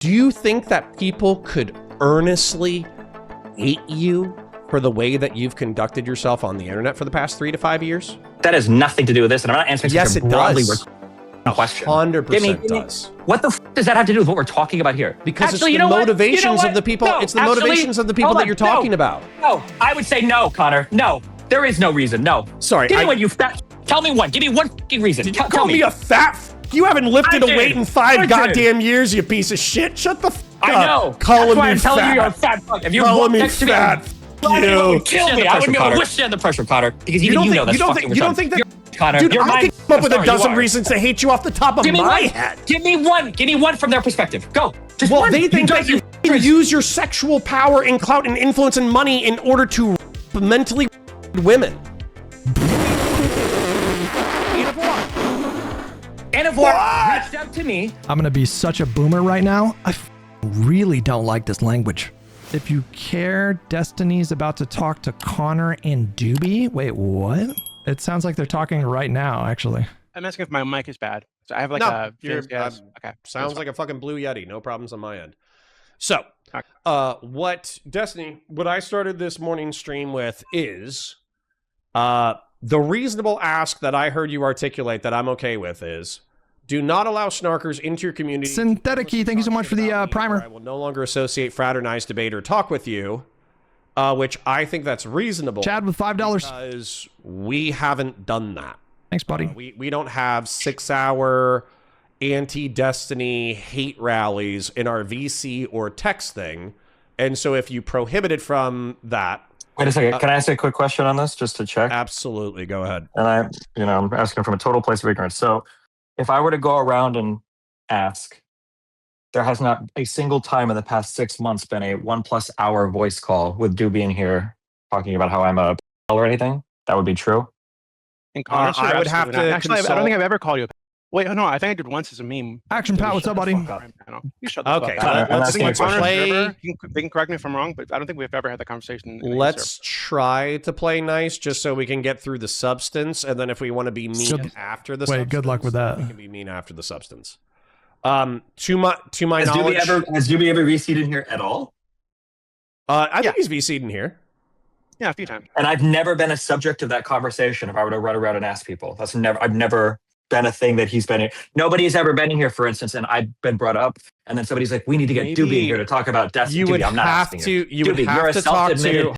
Do you think that people could earnestly hate you for the way that you've conducted yourself on the internet for the past 3 to 5 years? That has nothing to do with this, and I'm not answering yes, such a it broadly does. question. 100% does. What the f does that have to do with what we're talking about here? Because actually, it's the motivations of the people. No, it's the motivations of the people that you're talking about. No, I would say no, Connor. No, there is no reason. No. Sorry. Give me one, you fat. Tell me one. Give me one fucking reason. Did you call me a fat? You haven't lifted a weight in 5 goddamn years, you piece of shit. Shut the f up. I know. Calling me I'm fat. telling you you're a fat fuck. If you calling me next to fat. you kill me. I wouldn't be able to withstand the pressure, Connor. Because even you know that's fucking retarded. You don't think that? Connor, Dude, you're I can come up with a dozen reasons to hate you off the top of my head. Give me one. Give me one from their perspective. Go. Just well, one. They think that you use your sexual power and clout and influence and money in order to mentally women. Anivore reached out to me. I'm gonna be such a boomer right now. I really don't like this language. If you care, Destiny's about to talk to Connor and Dooby. Wait, what? It sounds like they're talking right now, actually. I'm asking if my mic is bad. So I have like okay. Sounds like a fucking Blue Yeti. No problems on my end. So, what I started this morning stream with is the reasonable ask that I heard you articulate that I'm okay with is do not allow snarkers into your community. Syntheticy, thank you so much for the primer. I will no longer associate, fraternize, debate, or talk with you, which I think that's reasonable. Chad with $5. Because we haven't done that. Thanks, buddy. We don't have 6-hour anti-Destiny hate rallies in our VC or text thing. And so if you prohibit it from that... Wait a second. Can I ask a quick question on this just to check? Absolutely. Go ahead. And I'm asking from a total place of ignorance. So if I were to go around and ask, there has not a single time in the past 6 months been a 1+ hour voice call with Dooby in here talking about how I'm a or anything, that would be true? I would have to actually, I don't think I've ever called you a wait, no, I think I did once as a meme. Action Pat, what's up, buddy? You shut the okay, fuck up. let's play. They can correct me if I'm wrong, but I don't think we've ever had that conversation. Let's try to play nice just so we can get through the substance, and then if we want to be mean after the substance, good luck with that. We can be mean after the substance. To my knowledge, has Dooby ever VC'd in here at all? I think he's VC'd in here. Yeah, a few times. And I've never been a subject of that conversation if I were to run around and ask people. I've never been a thing that he's been in. Nobody's ever been in here, for instance, and I've been brought up, and then somebody's like, we need to get Dooby in here to talk about Destiny. You would have to talk to...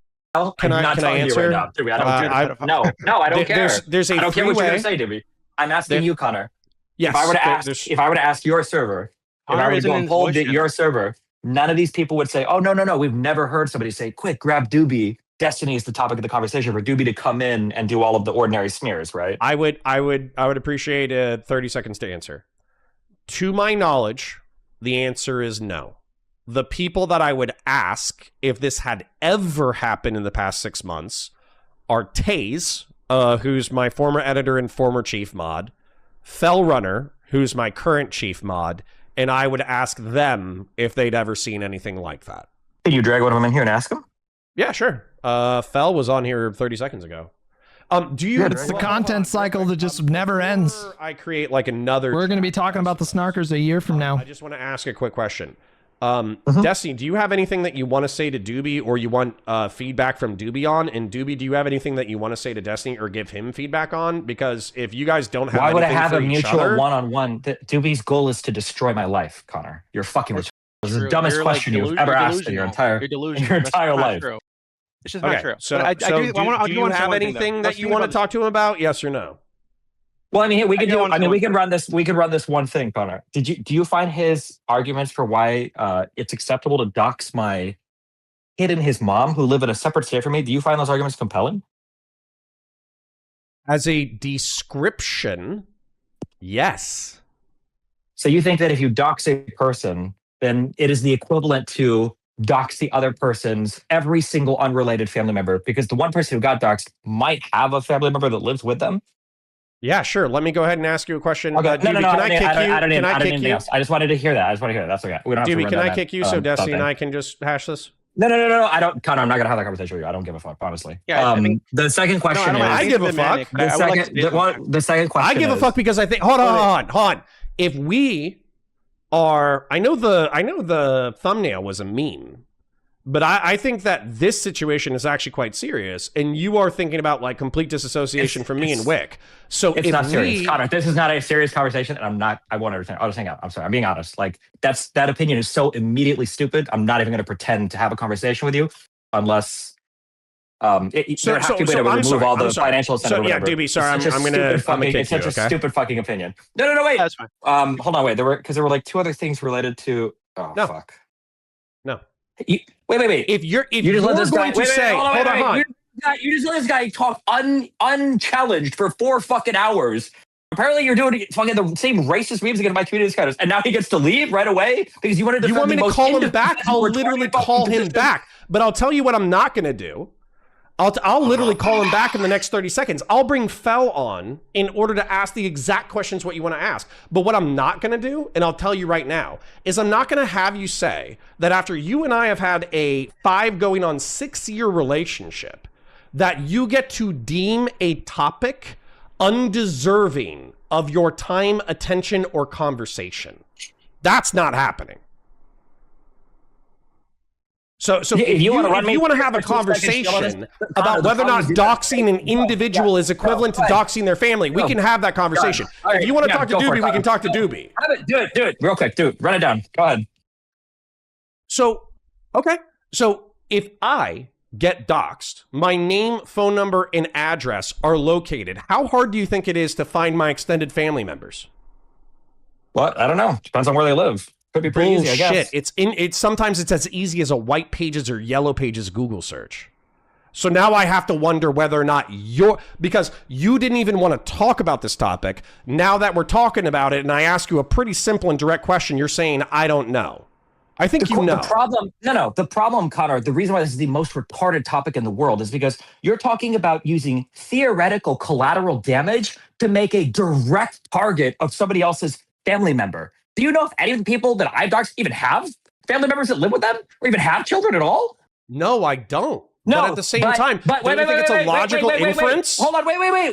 Can I answer? Right Dooby, I don't care. There's a I don't care what you're way. going to say, Dooby. I'm asking you, Connor. Yes. If I were to ask your server, if I were to go and poll your server, none of these people would say, oh, no, we've never heard somebody say, quick, grab Dooby. Destiny is the topic of the conversation for Dooby to come in and do all of the ordinary smears, right? I would appreciate 30 seconds to answer. To my knowledge, the answer is no. The people that I would ask if this had ever happened in the past 6 months are Taze, who's my former editor and former chief mod, Fellrunner, who's my current chief mod, and I would ask them if they'd ever seen anything like that. Can you drag one of them in here and ask them? Yeah, sure. Fell was on here 30 seconds ago. Do you? It's the content cycle that just never ends. I create like another. We're going to be talking about the snarkers a year from now. I just want to ask a quick question. Destiny, do you have anything that you want to say to Dooby, or you want feedback from Dooby on? And Dooby, do you have anything that you want to say to Destiny or give him feedback on? Because if you guys don't have, why would I anything have for a each mutual other, one-on-one? Dooby's goal is to destroy my life, Connor. You're fucking retarded. This is the dumbest question you've ever asked in your entire life. It's just not true. So, do you have anything that you want to talk to him about? Yes or no? Well, I mean, we can run this. We can run this one thing, Connor. Do you find his arguments for why it's acceptable to dox my kid and his mom, who live in a separate state from me? Do you find those arguments compelling? As a description, yes. So you think that if you dox a person, then it is the equivalent to dox the other person's every single unrelated family member, because the one person who got doxed might have a family member that lives with them? Yeah, sure. Let me go ahead and ask you a question. Okay. Dooby, No, I don't need anything else. I just wanted to hear that. That's okay. We don't have Dooby, to can I kick you so Destiny and I can just hash this? No. I don't, Connor. I'm not gonna have that conversation with you. I don't give a fuck, honestly. Yeah. The second question is, I give a fuck. The second question. I give a fuck because I think. Hold on. If we are, I know the thumbnail was a meme, but I think that this situation is actually quite serious, and you are thinking about like complete disassociation from me and Wick. So it's if not serious, Connor. This is not a serious conversation, and I'm not. I won't understand. I'll just hang out. I'm sorry. I'm being honest. Like that opinion is so immediately stupid. I'm not even going to pretend to have a conversation with you unless there would have to be to remove all the financial incentive. So yeah, Dooby, sorry, I'm gonna kick it's such you, a stupid fucking opinion. No, wait. That's fine. Hold on, wait. There were like two other things related to. Oh No. fuck. No. Wait. If you're let this going guy, to say, hold on. You just let this guy talk unchallenged for 4 fucking hours. Apparently, you're doing fucking the same racist memes against my community scholars, and now he gets to leave right away because you wanted to. You want me to call him back? I'll literally call him back. But I'll tell you what I'm not going to do. I'll literally call him back in the next 30 seconds. I'll bring Fel on in order to ask the exact questions what you want to ask. But what I'm not going to do, and I'll tell you right now, is I'm not going to have you say that after you and I have had a 5 going on 6-year relationship, that you get to deem a topic undeserving of your time, attention, or conversation. That's not happening. So if you want to have a conversation about whether or not doxing an individual is equivalent to doxing their family, we can have that conversation. If you want to talk to Dooby, we can talk to Dooby. Do it. Real quick, dude. Run it down. Go ahead. So, okay. So if I get doxed, my name, phone number, and address are located, how hard do you think it is to find my extended family members? What? I don't know. Depends on where they live. Could be pretty easy, I guess. It's sometimes it's as easy as a white pages or yellow pages Google search. So now I have to wonder whether or not because you didn't even want to talk about this topic. Now that we're talking about it and I ask you a pretty simple and direct question, you're saying, I don't know. I think you know. The problem, Connor, the reason why this is the most retarded topic in the world is because you're talking about using theoretical collateral damage to make a direct target of somebody else's family member. Do you know if any of the people that I've doxed even have family members that live with them or even have children at all? No, I don't. No, but at the same time, don't you think it's a logical inference? Hold on,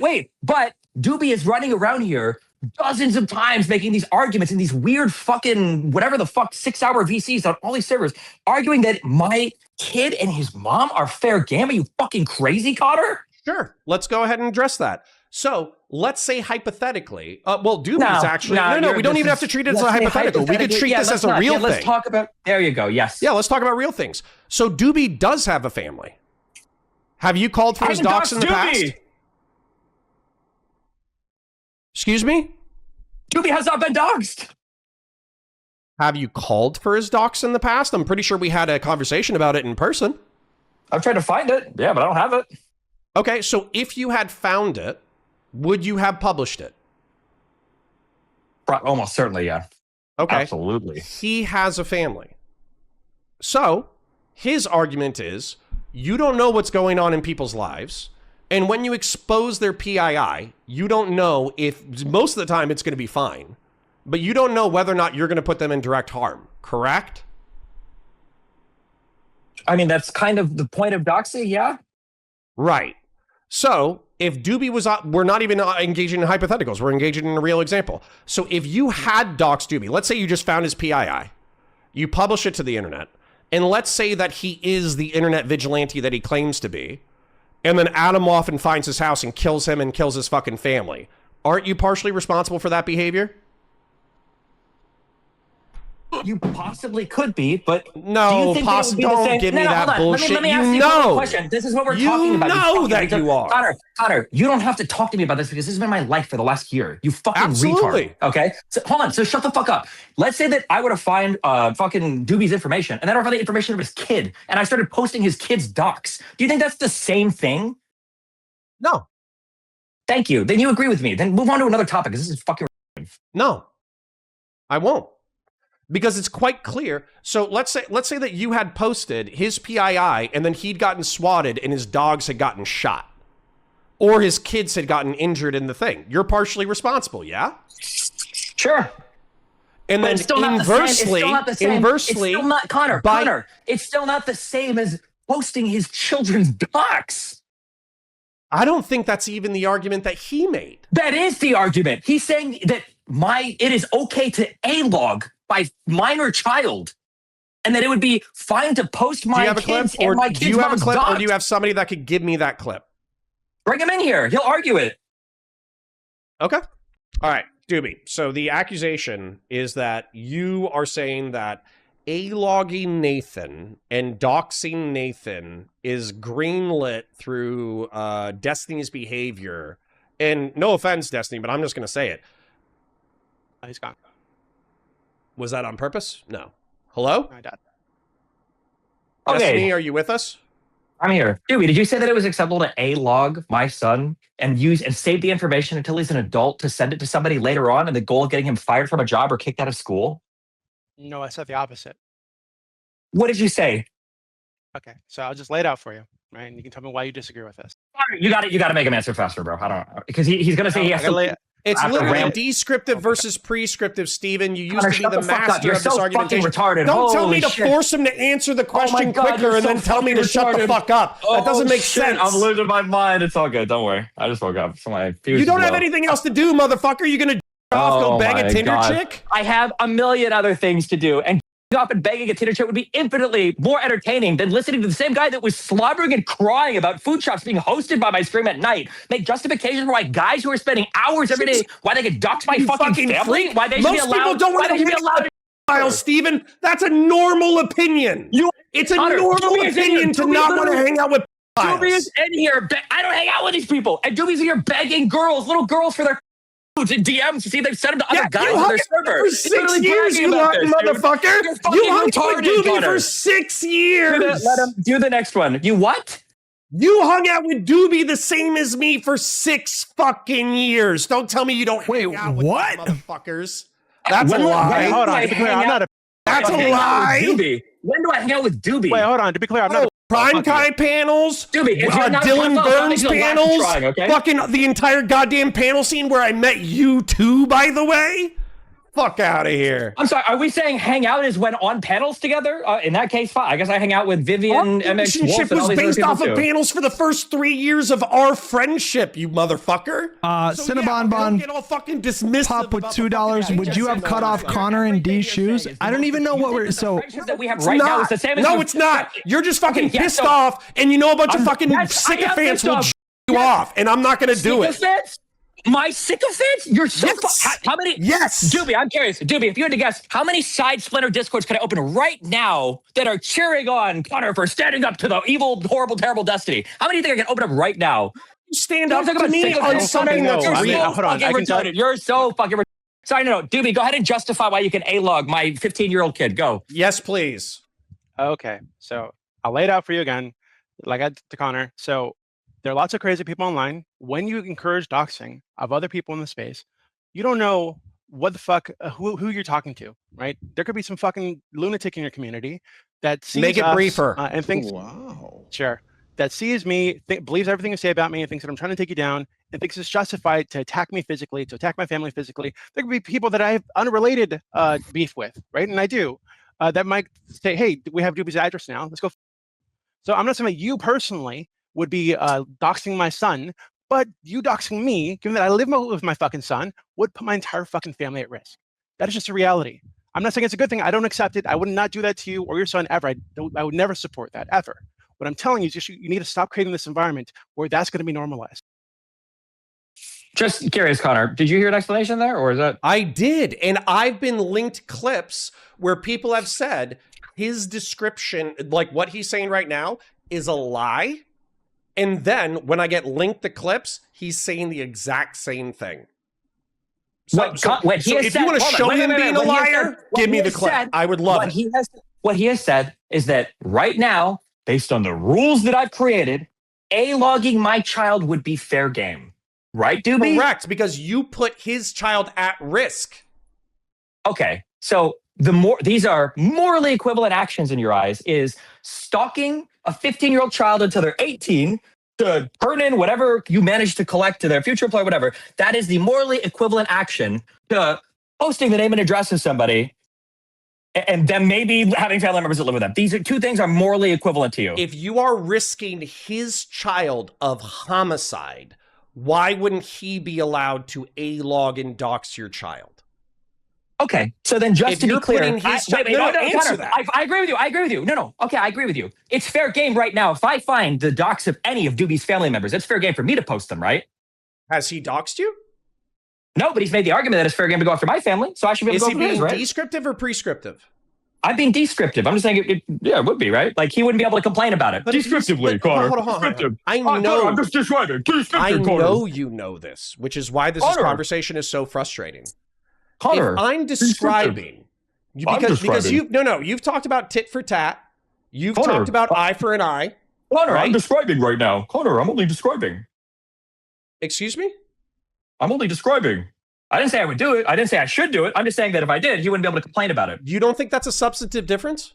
wait. But Dooby is running around here dozens of times making these arguments in these weird fucking whatever the fuck 6-hour VCs on all these servers, arguing that my kid and his mom are fair game. Are you fucking crazy, Connor? Sure. Let's go ahead and address that. So let's say hypothetically, Dooby's actually, we don't even have to treat it as a hypothetical. We could treat this as a real thing. Let's talk about, there you go, yes. Yeah, let's talk about real things. So Dooby does have a family. Have you called for his docs in the past? Excuse me? Dooby has not been doxed. Have you called for his docs in the past? I'm pretty sure we had a conversation about it in person. I've tried to find it. Yeah, but I don't have it. Okay, so if you had found it, would you have published it? Almost certainly, yeah. Okay. Absolutely. He has a family. So his argument is you don't know what's going on in people's lives. And when you expose their PII, you don't know if most of the time it's going to be fine. But you don't know whether or not you're going to put them in direct harm. Correct? I mean, that's kind of the point of doxing, yeah? Right. So if Dooby was, we're not even engaging in hypotheticals. We're engaging in a real example. So if you had doxed Dooby, let's say you just found his PII, you publish it to the internet, and let's say that he is the internet vigilante that he claims to be, and then Adam off and finds his house and kills him and kills his fucking family. Aren't you partially responsible for that behavior? You possibly could be, but no, do you think don't give me that bullshit. Let me ask you one question. This is what we're talking about. You know that you are. Connor, you don't have to talk to me about this because this has been my life for the last year. You fucking retard. Okay? So hold on. So shut the fuck up. Let's say that I were to find fucking Dooby's information and then I found the information of his kid and I started posting his kid's docs. Do you think that's the same thing? No. Thank you. Then you agree with me. Then move on to another topic because this is fucking. No, I won't. Because it's quite clear. So let's say that you had posted his PII and then he'd gotten swatted and his dogs had gotten shot. Or his kids had gotten injured in the thing. You're partially responsible, yeah? Sure. And then inversely, Connor, it's still not the same as posting his children's docs. I don't think that's even the argument that he made. That is the argument. He's saying that it is okay to A-log my minor child, and that it would be fine to post Do you my have a clip, kids or and my do kids' you have a mom's clip, or dogs. do you have somebody that could give me that clip? Bring him in here. He'll argue it. Okay. All right, Dooby. So the accusation is that you are saying that A-logging Nathan and doxing Nathan is greenlit through Destiny's behavior. And no offense, Destiny, but I'm just going to say it. He's gone. Was that on purpose? No. Hello? I died. Okay. Destiny, are you with us? I'm here. Dewey, did you say that it was acceptable to A-log my son and save the information until he's an adult to send it to somebody later on, and the goal of getting him fired from a job or kicked out of school? No, I said the opposite. What did you say? Okay, so I'll just lay it out for you, right? And you can tell me why you disagree with this. You got to make him answer faster, bro. I don't, because he's gonna say he has to. It's After literally ram- descriptive versus prescriptive, Steven. You used Connor, to be shut the the fuck up. master You're of this so fucking argumentation. retarded. Don't tell me Holy to shit. force him to answer the question God, quicker you're and so then tell me to fucking shut the retarded. fuck up. That doesn't make shit. sense. I'm losing my mind. It's all good. Don't worry. I just woke up. So my fuse You don't is have low. anything else to do, motherfucker. You're going to off, go bang a my Tinder God. chick? I have a million other things to do, and up and begging a Tinder chick would be infinitely more entertaining than listening to the same guy that was slobbering and crying about food shops being hosted by my stream at night make justifications for why guys who are spending hours every day, why they get doxed by You fucking fucking family, freak. why they should be Most allowed. people don't why want they should be to allowed. Kyle, Steven. That's a normal opinion. It's a Connor, normal Doobie's in opinion here. to Doobie not want to literally- hang out with Doobie is in here. I don't hang out with these people, and Doobie's in here begging little girls for their foods and DMs to see if they've sent them to other guys you on hung their it server. for He's 6 literally years, bragging you about this, dude. motherfucker. You're You fucking hung retarded, out with Doobie Connor. for 6 years. Let him do the next one. You what? You hung out with Doobie the same as me for 6 fucking years. Don't tell me you don't Wait, hang out with what? these motherfuckers. That's When- a lie. when- Hold on, I to be clear, hang I'm not a. That's a hang out lie. with Doobie? When do I hang out with Doobie? Wait, hold on. To be clear, I'm not. Prime time panels, Doobie, if you're not a Dylan pedophile, Burns you'll laugh at panels, trying, okay? fucking the entire goddamn panel scene where I met you too, by the way. Fuck out of here. I'm sorry, are we saying hang out is when on panels together? In that case, fine. I guess I hang out with Vivian, Our MX Wolf, relationship and all was these based other off people of too. panels for the first 3 years of our friendship, you motherfucker. So, Cinnabon don't Bon get all fucking dismissive Pop with about the $2. fucking Would you have cut off Connor and D's shoes? I don't even know what we're so. Friendship that we have It's right now not. is the same as No, you- it's not. You're just fucking Okay, yeah, pissed so- off, and you know a bunch of fucking yes, I am sycophants pissed will off. you off, and I'm not gonna do it. Sycophants? My sycophants? You're so Yes. how many? Yes. Doobie, I'm curious. Doobie, if you had to guess, how many side splinter discords can I open right now that are cheering on Connor for standing up to the evil, horrible, terrible Destiny? How many do you think I can open up right now? Stand Don't up talk to about me sycophants. on Don't something fucking that's know. I mean, real. hold on, I can tell- You're so fucking retarded. Sorry, no. Doobie, go ahead and justify why you can A-log my 15-year-old kid. Go. Yes, please. Okay, so I'll lay it out for you again, like I did to Connor. So there are lots of crazy people online. When you encourage doxing of other people in the space, you don't know what the fuck, who you're talking to, right? There could be some fucking lunatic in your community that sees Make it us, briefer. and thinks, Wow. sure, that sees me, believes everything you say about me, and thinks that I'm trying to take you down, and thinks it's justified to attack me physically, to attack my family physically. There could be people that I have unrelated beef with, right? And I do. That might say, hey, we have Doobie's address now. Let's go. So I'm not saying that you personally would be doxing my son, but you doxing me, given that I live with my fucking son, would put my entire fucking family at risk. That is just a reality. I'm not saying it's a good thing. I don't accept it. I would not do that to you or your son ever. I would never support that, ever. What I'm telling you is just you need to stop creating this environment where that's going to be normalized. Just curious, Connor. Did you hear an explanation there, or is that? I did, and I've been linked clips where people have said his description, like what he's saying right now, is a lie. And then when I get linked the clips, he's saying the exact same thing. So, Wait, wait, he has if said- you want to hold on, show wait, him wait, being wait, a what he has liar, said- what give me he the has clip. said- I would love what it. What he has said is that right now, based on the rules that I've created, A-logging my child would be fair game. Right, Doobie? Correct, because you put his child at risk. Okay, so these are morally equivalent actions in your eyes is stalking a 15-year-old child until they're 18 to turn in whatever you manage to collect to their future employer, whatever. That is the morally equivalent action to posting the name and address of somebody and then maybe having family members that live with them. These two things are morally equivalent to you. If you are risking his child of homicide, why wouldn't he be allowed to A-log and dox your child? Okay, so then just If to be you're clear, putting his child- answer Connor, that. I agree with you. I agree with you. No. Okay, I agree with you. It's fair game right now. If I find the docs of any of Dooby's family members, it's fair game for me to post them, right? Has he doxed you? No, but he's made the argument that it's fair game to go after my family, so I should be able Is to he go after his, being right? descriptive or prescriptive? I'm being descriptive. I'm just saying it would be, right? Like, he wouldn't be able to complain about it. But if he's- Descriptively, but- Connor. hold on. Descriptive. I Connor, know. I'm just describing. Descriptive, I Connor. know you know this, which is why this Connor. conversation is so frustrating. Connor. If I'm describing, because you've talked about tit for tat, you've Connor. talked about eye for an eye. Connor, right? I'm describing right now. Connor, I'm only describing. Excuse me? I'm only describing. I didn't say I would do it. I didn't say I should do it. I'm just saying that if I did, he wouldn't be able to complain about it. You don't think that's a substantive difference?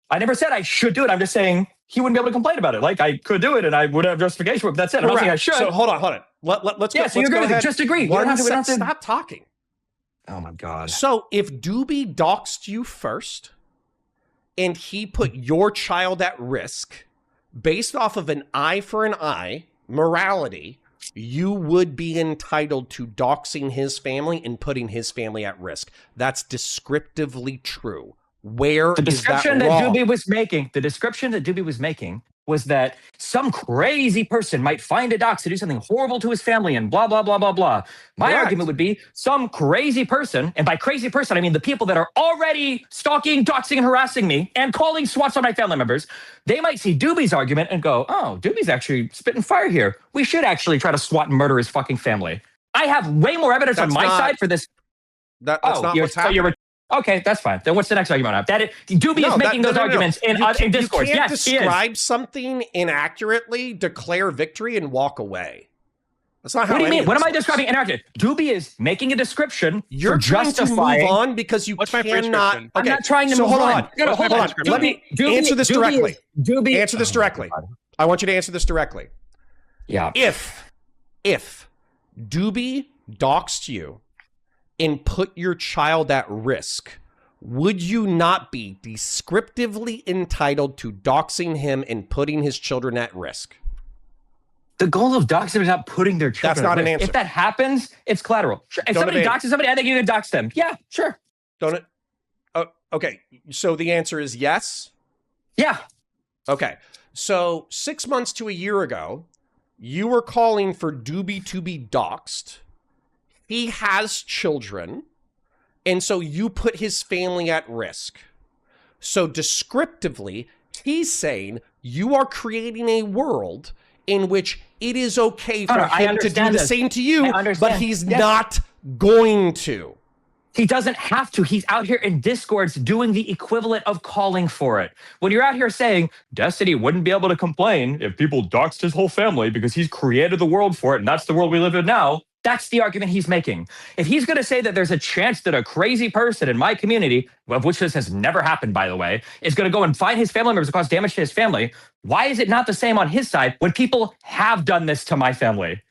I never said I should do it. I'm just saying he wouldn't be able to complain about it. Like, I could do it and I would have justification for it, but that's it. I'm not saying I should. So hold on. Let's Yeah, go. so you let's agree go with it. ahead. Just agree. You One don't have to- sec, stop talking. Oh my God. So if Dooby doxed you first and he put your child at risk based off of an eye for an eye morality, you would be entitled to doxing his family and putting his family at risk. That's descriptively true. Where The is that description that wrong? Dooby was making was that some crazy person might find a dox to do something horrible to his family and blah, blah, blah, blah, blah. My Correct. argument would be some crazy person, and by crazy person, I mean the people that are already stalking, doxing, and harassing me and calling SWATs on my family members. They might see Dooby's argument and go, oh, Dooby's actually spitting fire here. We should actually try to SWAT and murder his fucking family. I have way more evidence on That's my not- side for this. That's not what's happening. Okay, that's fine. Then what's the next argument I have? Dooby is making those arguments in discourse. You can't Yes, he is. describe something inaccurately, declare victory, and walk away. That's not how. What do you any mean? of What this am I works. describing inaccurately? Dooby is making a description You're for trying justifying. to move on because you What's my cannot. prescription? I'm not trying to so move hold on. on. No, What's my hold on. prescription? Let me answer this directly. Dooby, Answer this directly. I want you to answer this directly. Yeah. If Dooby doxed you and put your child at risk, would you not be descriptively entitled to doxing him and putting his children at risk? The goal of doxing is not putting their children. That's not at an risk. answer. If that happens, it's collateral. Sure. If Don't somebody debate. doxes somebody, I think you can dox them. Yeah, sure. Don't it? Oh, okay. So the answer is yes. Yeah. Okay. So 6 months to a year ago, you were calling for Dooby to be doxed. He has children. And so you put his family at risk. So descriptively, he's saying you are creating a world in which it is okay for him to do the same to you, but he's not going to. He doesn't have to. He's out here in Discords doing the equivalent of calling for it. When you're out here saying, Destiny wouldn't be able to complain if people doxed his whole family because he's created the world for it, and that's the world we live in now, that's the argument he's making. If he's going to say that there's a chance that a crazy person in my community, of which this has never happened, by the way, is going to go and find his family members and cause damage to his family, why is it not the same on his side when people have done this to my family?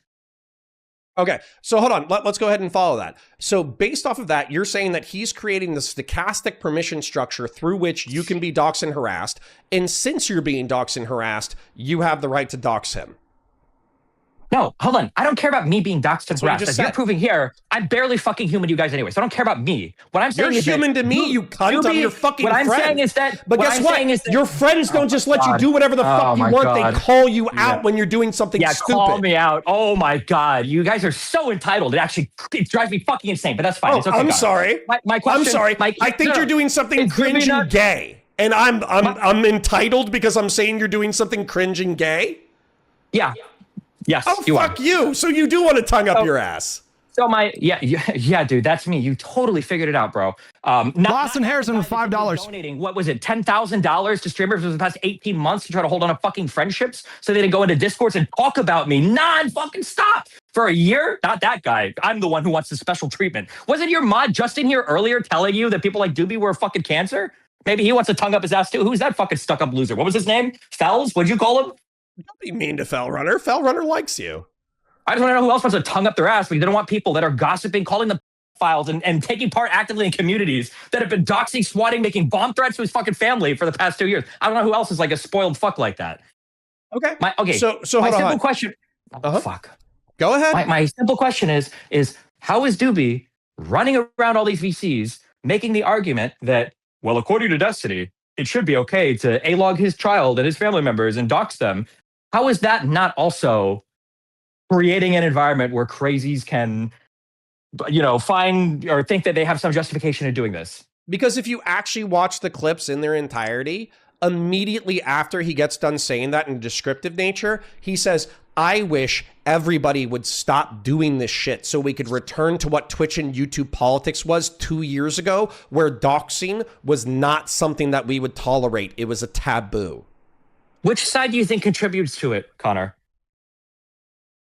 Okay, so hold on. Let's go ahead and follow that. So based off of that, you're saying that he's creating the stochastic permission structure through which you can be doxed and harassed. And since you're being doxed and harassed, you have the right to dox him. No, hold on. I don't care about me being doxed and That's what you harassed. just As you're said. proving here, I'm barely fucking human to you guys anyway, so I don't care about me. What I'm saying You're is human that to me, you cunt. I'm your fucking what I'm friend. saying is that. But what guess I'm what? saying is that- Your friends don't just let you God. do whatever the Oh fuck you my want. God. They call you out Yeah. when you're doing something Yeah, stupid. call me out. Oh my God. You guys are so entitled. It drives me fucking insane, but that's fine. Oh, It's okay, I'm God. sorry. My question, I'm sorry. I think you're doing something It's really cringe and not- gay. And I'm entitled because I'm saying you're doing something cringe and gay? Yeah. Yes, Oh, you fuck are. you. So you do want to tongue up your ass. So yeah, dude, that's me. You totally figured it out, bro. Lawson Harrison with $5. Donating, what was it, $10,000 to streamers for the past 18 months to try to hold on to fucking friendships so they didn't go into Discords and talk about me non-fucking stop for a year? Not that guy. I'm the one who wants the special treatment. Wasn't your mod Justin here earlier telling you that people like Dooby were fucking cancer? Maybe he wants to tongue up his ass too. Who's that fucking stuck-up loser? What was his name? Fells? What'd you call him? Don't be mean to Fellrunner. Fellrunner likes you. I just want to know who else wants to tongue up their ass, but you don't want people that are gossiping, calling them files, and taking part actively in communities that have been doxing, swatting, making bomb threats to his fucking family for the past 2 years. I don't know who else is like a spoiled fuck like that. Okay. So hold my simple on. question. Uh-huh. Fuck. Go ahead. My simple question is how is Dooby running around all these VCs, making the argument that, well, according to Destiny, it should be okay to A-log his child and his family members and dox them. How is that not also creating an environment where crazies can, find or think that they have some justification in doing this? Because if you actually watch the clips in their entirety, immediately after he gets done saying that in descriptive nature, he says, I wish everybody would stop doing this shit so we could return to what Twitch and YouTube politics was 2 years ago, where doxing was not something that we would tolerate. It was a taboo. Which side do you think contributes to it, Connor?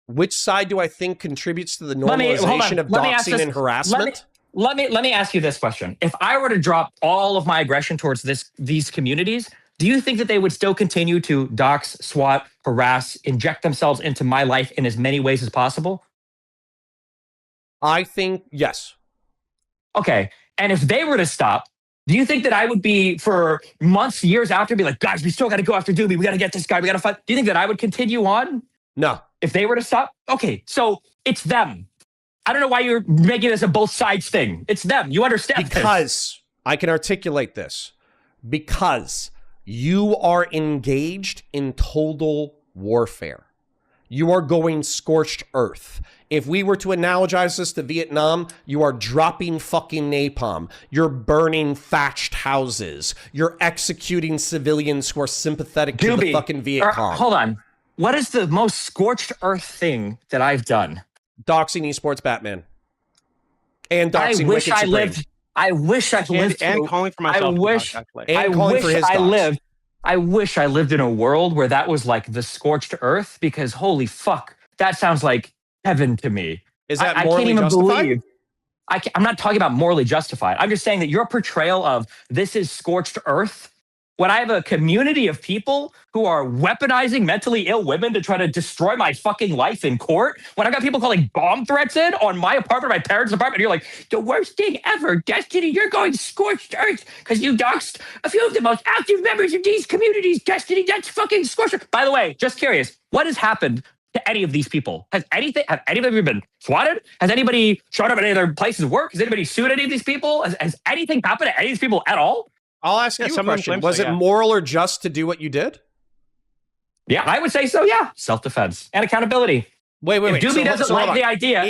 Which side do I think contributes to the normalization of doxing and harassment? Let me ask you this question. If I were to drop all of my aggression towards these communities, do you think that they would still continue to dox, swat, harass, inject themselves into my life in as many ways as possible? I think yes. Okay. And if they were to stop, do you think that I would be, for months, years after, be like, guys, we still got to go after Dooby. We got to get this guy. We got to fight. Do you think that I would continue on? No. If they were to stop? Okay. So it's them. I don't know why you're making this a both sides thing. It's them. You understand because I can articulate this. Because you are engaged in total warfare. You are going scorched earth. If we were to analogize this to Vietnam, you are dropping fucking napalm. You're burning thatched houses. You're executing civilians who are sympathetic to the fucking Viet Cong. Hold on. What is the most scorched earth thing that I've done? Doxing esports Batman. And doxing Wicked Supreme. I wish I lived and calling for myself. I wish I lived in a world where that was like the scorched earth, because holy fuck, that sounds like heaven to me. Is that morally justified? I'm not talking about morally justified. I'm just saying that your portrayal of this is scorched earth, when I have a community of people who are weaponizing mentally ill women to try to destroy my fucking life in court, when I've got people calling bomb threats in on my apartment, my parents' apartment, you're like, the worst thing ever, Destiny, you're going scorched earth because you doxed a few of the most active members of these communities, Destiny, that's fucking scorched earth. By the way, just curious, what has happened to any of these people? Have any of them been swatted? Has anybody showed up at any of their places of work? Has anybody sued any of these people? Has anything happened to any of these people at all? I'll ask you a question. Was it moral or just to do what you did? Yeah, I would say so, yeah. Self-defense and accountability. Wait. If Dooby doesn't like the idea,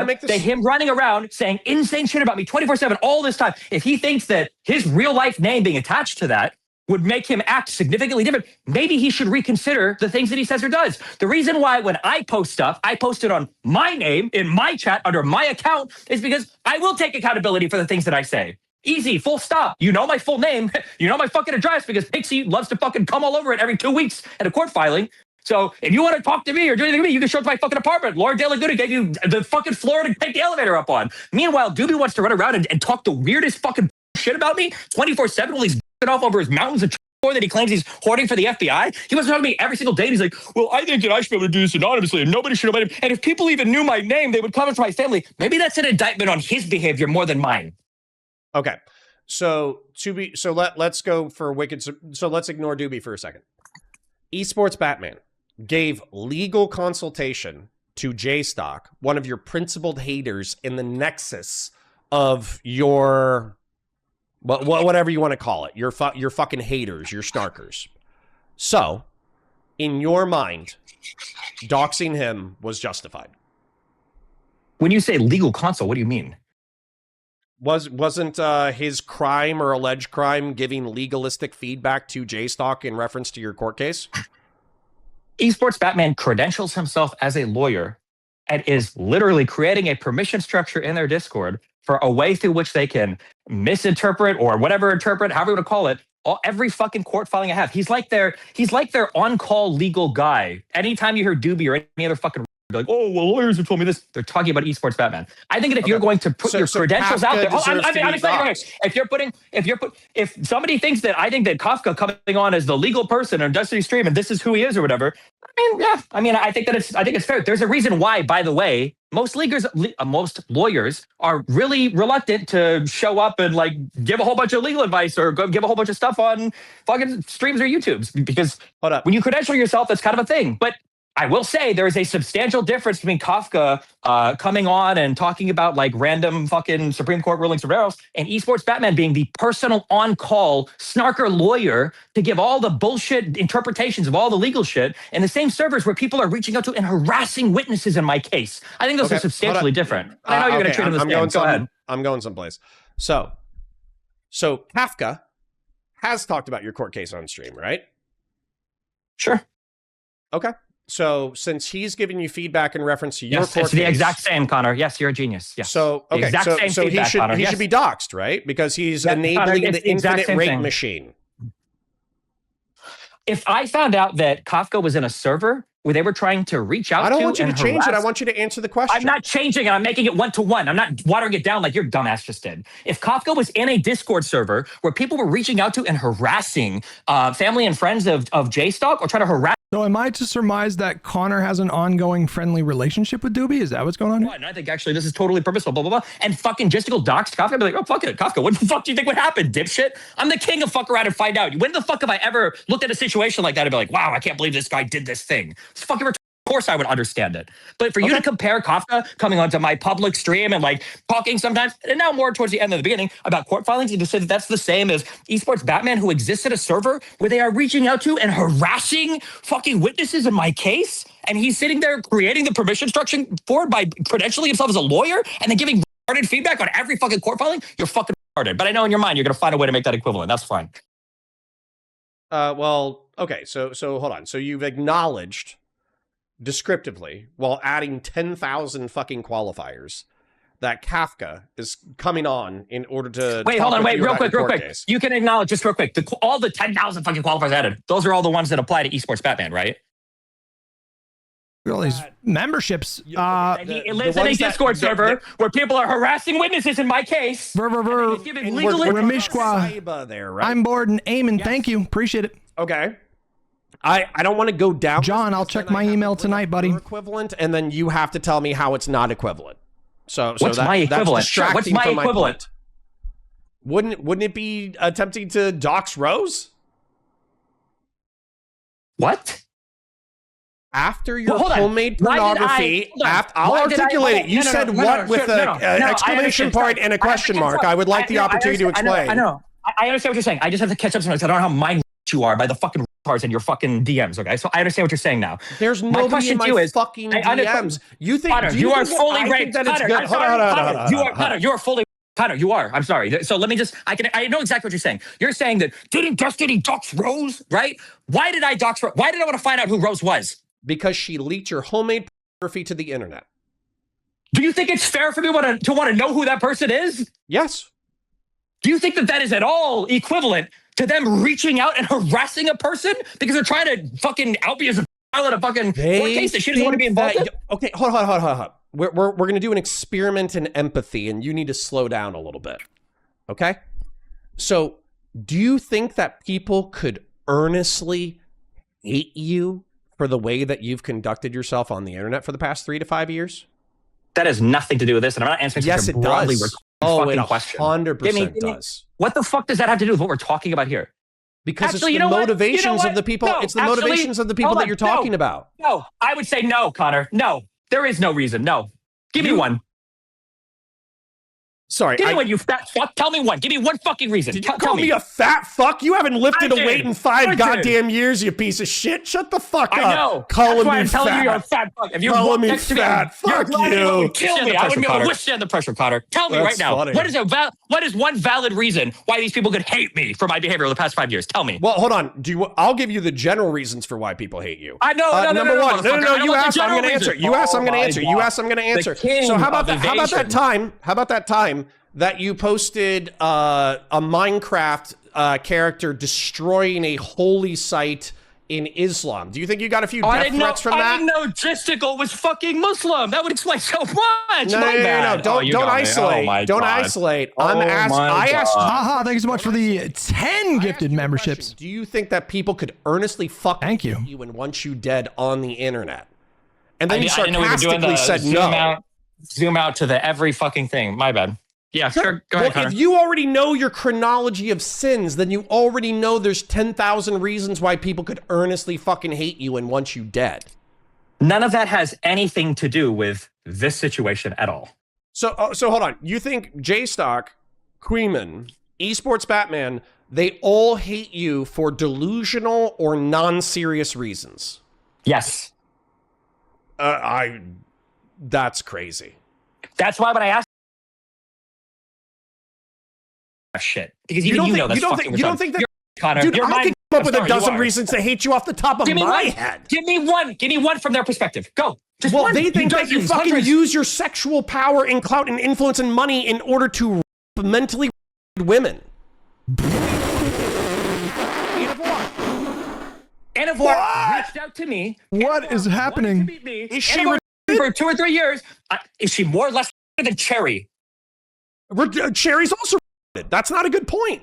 that him running around saying insane shit about me 24/7 all this time, if he thinks that his real life name being attached to that would make him act significantly different, maybe he should reconsider the things that he says or does. The reason why when I post stuff, I post it on my name, in my chat, under my account, is because I will take accountability for the things that I say. Easy, full stop. You know my full name. You know my fucking address, because Pixie loves to fucking come all over it every 2 weeks at a court filing. So if you want to talk to me or do anything to me, you can show up to my fucking apartment. Laura De La Gouda gave you the fucking floor to take the elevator up on. Meanwhile, Dooby wants to run around and talk the weirdest fucking shit about me 24/7 while he's off over his mountains of that he claims he's hoarding for the FBI. He wants to talk to me every single day. And he's like, well, I think that I should be able to do this anonymously and nobody should know about him. And if people even knew my name, they would come into my family. Maybe that's an indictment on his behavior more than mine. Okay. Let's go for Wicked. So let's ignore Dooby for a second. Esports Batman gave legal consultation to JStock, one of your principled haters in the nexus of your, whatever you want to call it, your fucking haters, your snarkers. So, in your mind, doxing him was justified. When you say legal consult, what do you mean? Wasn't his crime or alleged crime giving legalistic feedback to JStock in reference to your court case? Esports Batman credentials himself as a lawyer and is literally creating a permission structure in their Discord for a way through which they can misinterpret or interpret, however you want to call it, every fucking court filing I have. He's like their on-call legal guy. Anytime you hear Dooby or any other fucking like, oh, well, lawyers have told me this. They're talking about Esports Batman. I think that if you're going to put your credentials out there, if somebody thinks that I think that Kafka coming on as the legal person on Destiny stream and this is who he is or whatever, I think it's fair. There's a reason why, by the way, most lawyers are really reluctant to show up and like give a whole bunch of legal advice or give a whole bunch of stuff on fucking streams or YouTubes, because when you credential yourself, that's kind of a thing. But I will say there is a substantial difference between Kafka coming on and talking about like random fucking Supreme Court rulings or else, and Esports Batman being the personal on-call snarker lawyer to give all the bullshit interpretations of all the legal shit in the same servers where people are reaching out to and harassing witnesses in my case. I think those are substantially different. I know you're going to treat them the same. Go ahead. I'm going someplace. So Kafka has talked about your court case on stream, right? Sure. Okay. So since he's giving you feedback in reference to your court it's the case, exact same, Connor. Yes, you're a genius. Yes. So okay, so he should be doxxed, right? Because he's enabling Connor, the infinite rape machine. If I found out that Kafka was in a server where they were trying to reach out to, I don't want you to change harass, it. I want you to answer the question. I'm not changing it. I'm making it 1-to-1. I'm not watering it down like your dumbass just did. If Kafka was in a Discord server where people were reaching out to and harassing family and friends of JStalk or trying to harass. So am I to surmise that Connor has an ongoing friendly relationship with Dooby? Is that what's going on here? And I think actually this is totally purposeful, blah, blah, blah. And fucking Justical doxed Kafka. I'd be like, oh, fuck it, Kafka. What the fuck do you think would happen, dipshit? I'm the king of fuck around and find out. When the fuck have I ever looked at a situation like that and be like, wow, I can't believe this guy did this thing? It's fucking retarded. Of course I would understand it. But for you to compare Kafka coming onto my public stream and like talking sometimes, and now more towards the end of the beginning about court filings, and to say that that's the same as Esports Batman, who exists at a server where they are reaching out to and harassing fucking witnesses in my case, and he's sitting there creating the permission structure for it by credentialing himself as a lawyer and then giving retarded feedback on every fucking court filing, you're fucking retarded. But I know in your mind you're going to find a way to make that equivalent. That's fine. Well, okay, so hold on. So you've acknowledged descriptively, while adding 10,000 fucking qualifiers, that Kafka is coming on in order to wait, hold on, wait, real quick. Case. You can acknowledge just real quick. All the 10,000 fucking qualifiers added, those are all the ones that apply to Esports Batman, right? All these memberships. He lives in a Discord server where people are harassing witnesses in my case. Giving legal there, right? I'm bored and aiming. Yes. Thank you. Appreciate it. Okay. I don't want to go down. John, I'll check my email tonight, buddy. Equivalent, and then you have to tell me how it's not equivalent. So what's my equivalent? What's my equivalent? Wouldn't it be attempting to dox Rose? What? After your homemade pornography, I'll articulate it. You said what with an exclamation point and a question mark. I would like the opportunity to explain. I know. I understand what you're saying. I just have to catch up sometimes. I don't know how mind you are by the fucking cards and your fucking DMs, okay? So I understand what you're saying now. There's nobody in my fucking DMs. You think Connor, you are fully raped. Connor, you are fully. Connor, you are. I'm sorry. So let me just. I know exactly what you're saying. You're saying that didn't Destiny dox Rose, right? Why did I dox Rose? Why did I want to find out who Rose was? Because she leaked your homemade pornography to the internet. Do you think it's fair for me to want to know who that person is? Yes. Do you think that is at all equivalent to them reaching out and harassing a person because they're trying to fucking out me as a pilot a fucking court case that she doesn't want to be involved in? Okay, hold on. We're going to do an experiment in empathy, and you need to slow down a little bit. Okay? So, do you think that people could earnestly hate you for the way that you've conducted yourself on the internet for the past 3 to 5 years? That has nothing to do with this, and I'm not answering such a broadly question. 100% does. What the fuck does that have to do with what we're talking about here? Because it's the motivations of the people. It's the motivations of the people that you're talking about. No, I would say no, Connor. No, there is no reason. No, give me one. Sorry. Give me one, you fat fuck. Tell me one. Give me one fucking reason. Did you call me a fat fuck? You haven't lifted a weight in 5 goddamn years, you piece of shit. Shut the fuck up. I know. Calling me I'm telling fat. you you're a fat fuck. If you calling me fat, fuck you. Kill me. I wouldn't be able to withstand the pressure, Connor. Tell me right now. What is one valid reason why these people could hate me for my behavior over the past 5 years? Tell me. Well, hold on. I'll give you the general reasons for why people hate you. I know. Number one. No. You asked. I'm going to answer. You asked. I'm going to answer. You asked. I'm going to answer. So how about that? How about that time that you posted a Minecraft character destroying a holy site in Islam? Do you think you got a few death threats from that? I didn't know Justical was fucking Muslim. That would explain so much. No. Don't isolate. Don't isolate. I asked. Haha, thanks so much for the 10 gifted memberships. Do you think that people could earnestly Thank you and want you dead on the internet? And then you sarcastically said no. Zoom out to the every fucking thing. My bad. Yeah, sure. Go ahead, Connor. If you already know your chronology of sins, then you already know there's 10,000 reasons why people could earnestly fucking hate you and want you dead. None of that has anything to do with this situation at all. So hold on. You think J-Stock, Queeman, Esports Batman, they all hate you for delusional or non-serious reasons? Yes. That's crazy. That's why when I asked shit, because even you know that's fucking you don't think that, Connor, dude, you're I can come up with a dozen reasons to hate you off the top of my head. Give me one from their perspective. Go. Just well, one. They think that you fucking hundreds. use your sexual power and clout and influence and money in order to mentally women. Anavor reached out to me. What is happening? Is she for 2 or 3 years? Is she more or less than Cherry? Cherry's also that's not a good point.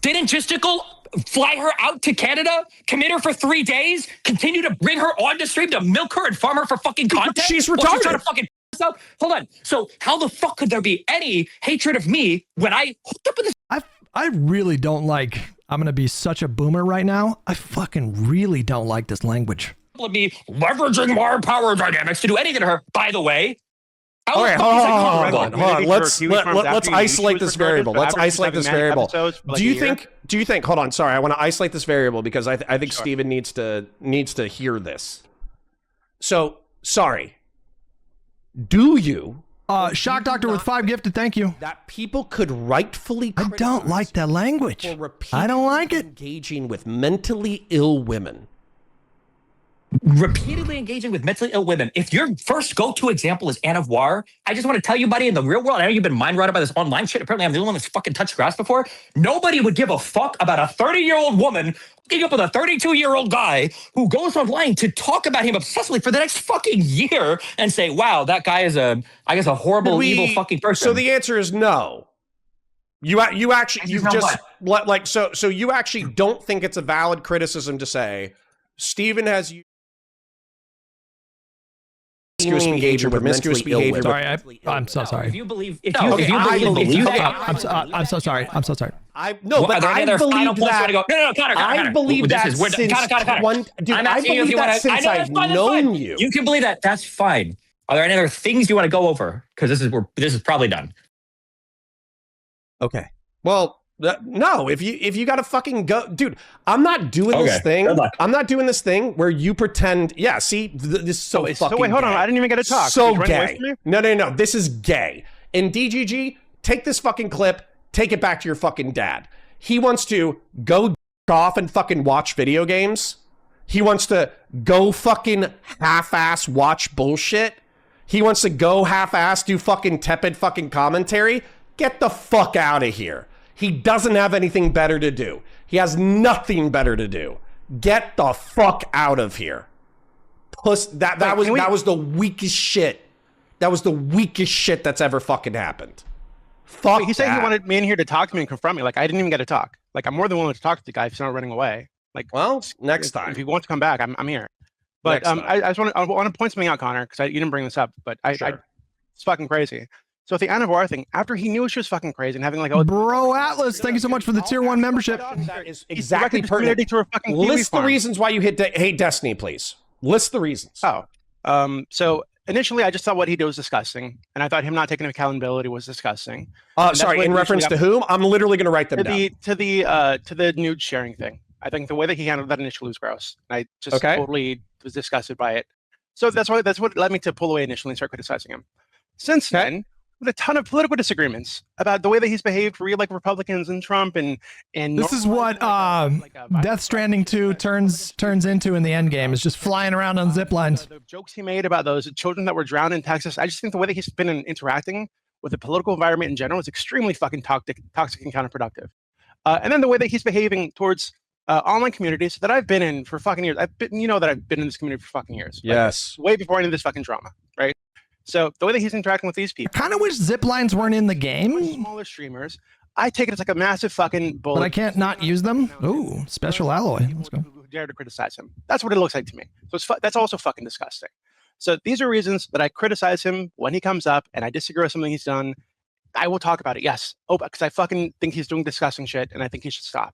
Didn't Gisticle fly her out to Canada, commit her for 3 days, continue to bring her on to stream to milk her and farm her for fucking content? She's retarded. She's trying to fucking up. Hold on. So how the fuck could there be any hatred of me when I hooked up with this? I really don't like. I'm gonna be such a boomer right now. I fucking really don't like this language. Of me leveraging more power dynamics to do anything to her. By the way. All right, hold on. Let's isolate this variable. Let's isolate this variable. Do you think? Hold on. Sorry, I want to isolate this variable because I think Steven needs to hear this. So sorry. Do you? Shock Doctor with 5 gifted. Thank you. That people could rightfully. I don't like that language. I don't like it. Engaging with mentally ill women. Repeatedly engaging with mentally ill women. If your first go-to example is Anne of War, I just want to tell you, buddy, in the real world, I know you've been mind-rotted by this online shit. Apparently, I'm the only one that's fucking touched grass before. Nobody would give a fuck about a 30-year-old woman hooking up with a 32-year-old guy who goes online to talk about him obsessively for the next fucking year and say, wow, that guy is a horrible, evil fucking person. So the answer is no. You actually don't think it's a valid criticism to say Steven has engagement with promiscuous behavior. Sorry, I'm so sorry. If you believe, if you believe that, I'm so sorry. I'm so sorry. I believe that since I've known you. You can believe that. That's fine. Are there any other things you want to go over? Because this is probably done. Okay. Well, no. If you gotta fucking go, dude. I'm not doing this thing. I'm not doing this thing where you pretend. Yeah. See, this is so fucking. So wait, hold on. I didn't even get to talk. So gay. No. This is gay. And DGG, take this fucking clip. Take it back to your fucking dad. He wants to go off and fucking watch video games. He wants to go fucking half-ass watch bullshit. He wants to go half-ass do fucking tepid fucking commentary. Get the fuck out of here. He doesn't have anything better to do. He has nothing better to do. Get the fuck out of here. That was the weakest shit. That was the weakest shit that's ever fucking happened. Fuck. He said he wanted me in here to talk to me and confront me. Like I didn't even get to talk. Like I'm more than willing to talk to the guy if he's not running away. Like, well, next time if he wants to come back, I'm here. But I just want to point something out, Connor, because you didn't bring this up, but it's fucking crazy. So with the Anne of War thing, after he knew she was fucking crazy and having like, Bro Atlas, thank you so much for the tier 1 membership. That is exactly pertinent. List the reasons why you hate Destiny, please. List the reasons. So initially I just thought what he did was disgusting, and I thought him not taking accountability was disgusting. Sorry, in reference to whom? I'm literally going to write them down. To the nude sharing thing. I think the way that he handled that initially was gross. I just totally was disgusted by it. So that's what led me to pull away initially and start criticizing him. Since then, with a ton of political disagreements about the way that he's behaved for like Republicans and Trump and this is what Death Stranding 2 turns into in the end game, is just flying around on zip lines. The jokes he made about those children that were drowned in Texas, I just think the way that he's been interacting with the political environment in general is extremely fucking toxic and counterproductive. And then the way that he's behaving towards online communities that I've been in for fucking years. I've been in this community for fucking years. Yes. Like, way before any of this fucking drama, right? So the way that he's interacting with these people, I kind of wish zip lines weren't in the game. Smaller streamers, I take it as like a massive fucking bullet. But I can't not use them. Ooh, special alloy. Let's go. Who dare to criticize him? That's what it looks like to me. So that's also fucking disgusting. So these are reasons that I criticize him when he comes up and I disagree with something he's done. I will talk about it. Yes. Because I fucking think he's doing disgusting shit and I think he should stop.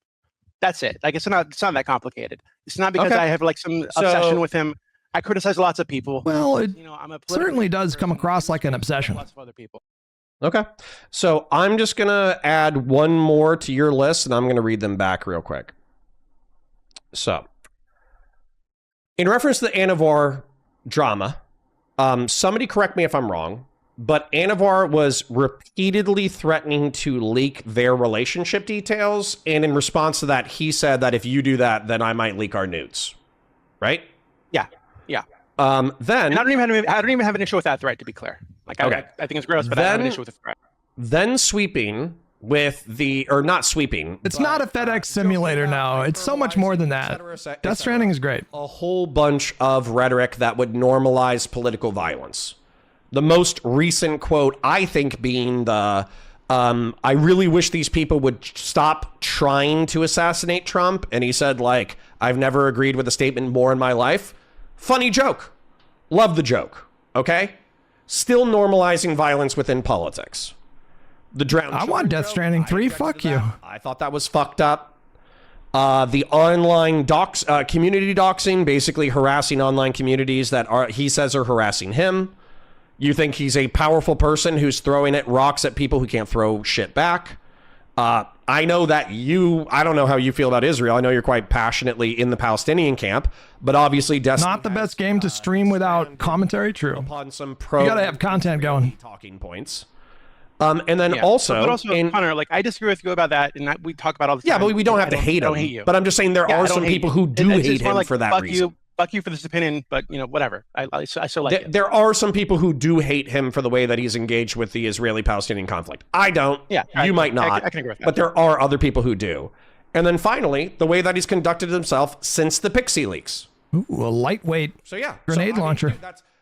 That's it. Like it's not that complicated. It's not because I have like some obsession with him. I criticize lots of people. Well, it I'm a certainly does come across like an obsession. Lots of other people. Okay. So I'm just going to add one more to your list, and I'm going to read them back real quick. So, in reference to the Anavar drama, somebody correct me if I'm wrong, but Anavar was repeatedly threatening to leak their relationship details, and in response to that, he said that if you do that, then I might leak our nudes. Right? Yeah. Then And I don't even have an issue with that threat, to be clear. Like, Okay. I think it's gross, but I have an issue with the threat. then sweeping with the, or not sweeping. It's but, not a FedEx simulator now. It's so much more than that. Death Stranding is great. A whole bunch of rhetoric that would normalize political violence. The most recent quote, I think, being the, I really wish these people would stop trying to assassinate Trump. And he said, like, I've never agreed with a statement more in my life. Funny joke. Love the joke. Okay? Still normalizing violence within politics. The drowned I want Death Stranding 3. Fuck you. I thought that was fucked up. The online community doxing, basically harassing online communities that he says are harassing him. You think he's a powerful person who's throwing rocks at people who can't throw shit back. I know that I don't know how you feel about Israel. I know you're quite passionately in the Palestinian camp, but obviously Destiny Not the best game to stream without commentary. True. upon some You pro gotta have content going. talking points. And then Yeah. also, but also, Connor, like, I disagree with you about that, and we talk about all the time. yeah, but we don't have to hate I him. don't hate you. But I'm just saying there Yeah, I are don't some hate people you. who do It's hate just more him like, for that fuck reason. Fuck you for this opinion, but whatever. I still like it. There are some people who do hate him for the way that he's engaged with the Israeli-Palestinian conflict. I don't. Yeah, You might not. I can agree with that. But there are other people who do. And then finally, the way that he's conducted himself since the Pixie leaks. Ooh, a lightweight. So yeah, Grenade launcher.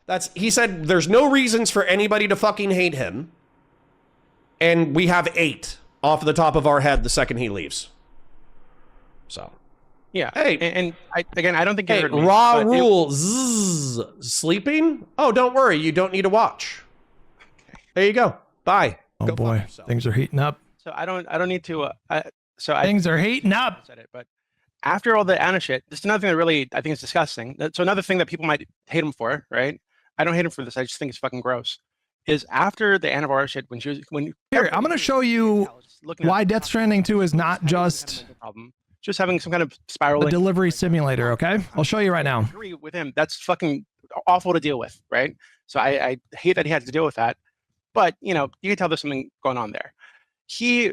That's he said there's no reasons for anybody to fucking hate him. And we have 8 off the top of our head the second he leaves. So Yeah. Hey. and I don't think you hey, heard me, raw but rule sleeping? Oh, don't worry, you don't need to watch. There you go. Bye. Oh Go fuck boy, yourself. things are heating up. So I don't need to. Things are heating up. Said it, but after all the Anna shit, this is another thing that really I think is disgusting. So another thing that people might hate him for, right? I don't hate him for this. I just think it's fucking gross. Is after the Anna shit when Here, I'm gonna show you why Death Stranding 2 is not just just having some kind of a spiraling delivery simulator. Okay, I'll show you right now. agree with him. That's fucking awful to deal with, right? So I hate that he had to deal with that. But you can tell there's something going on there. He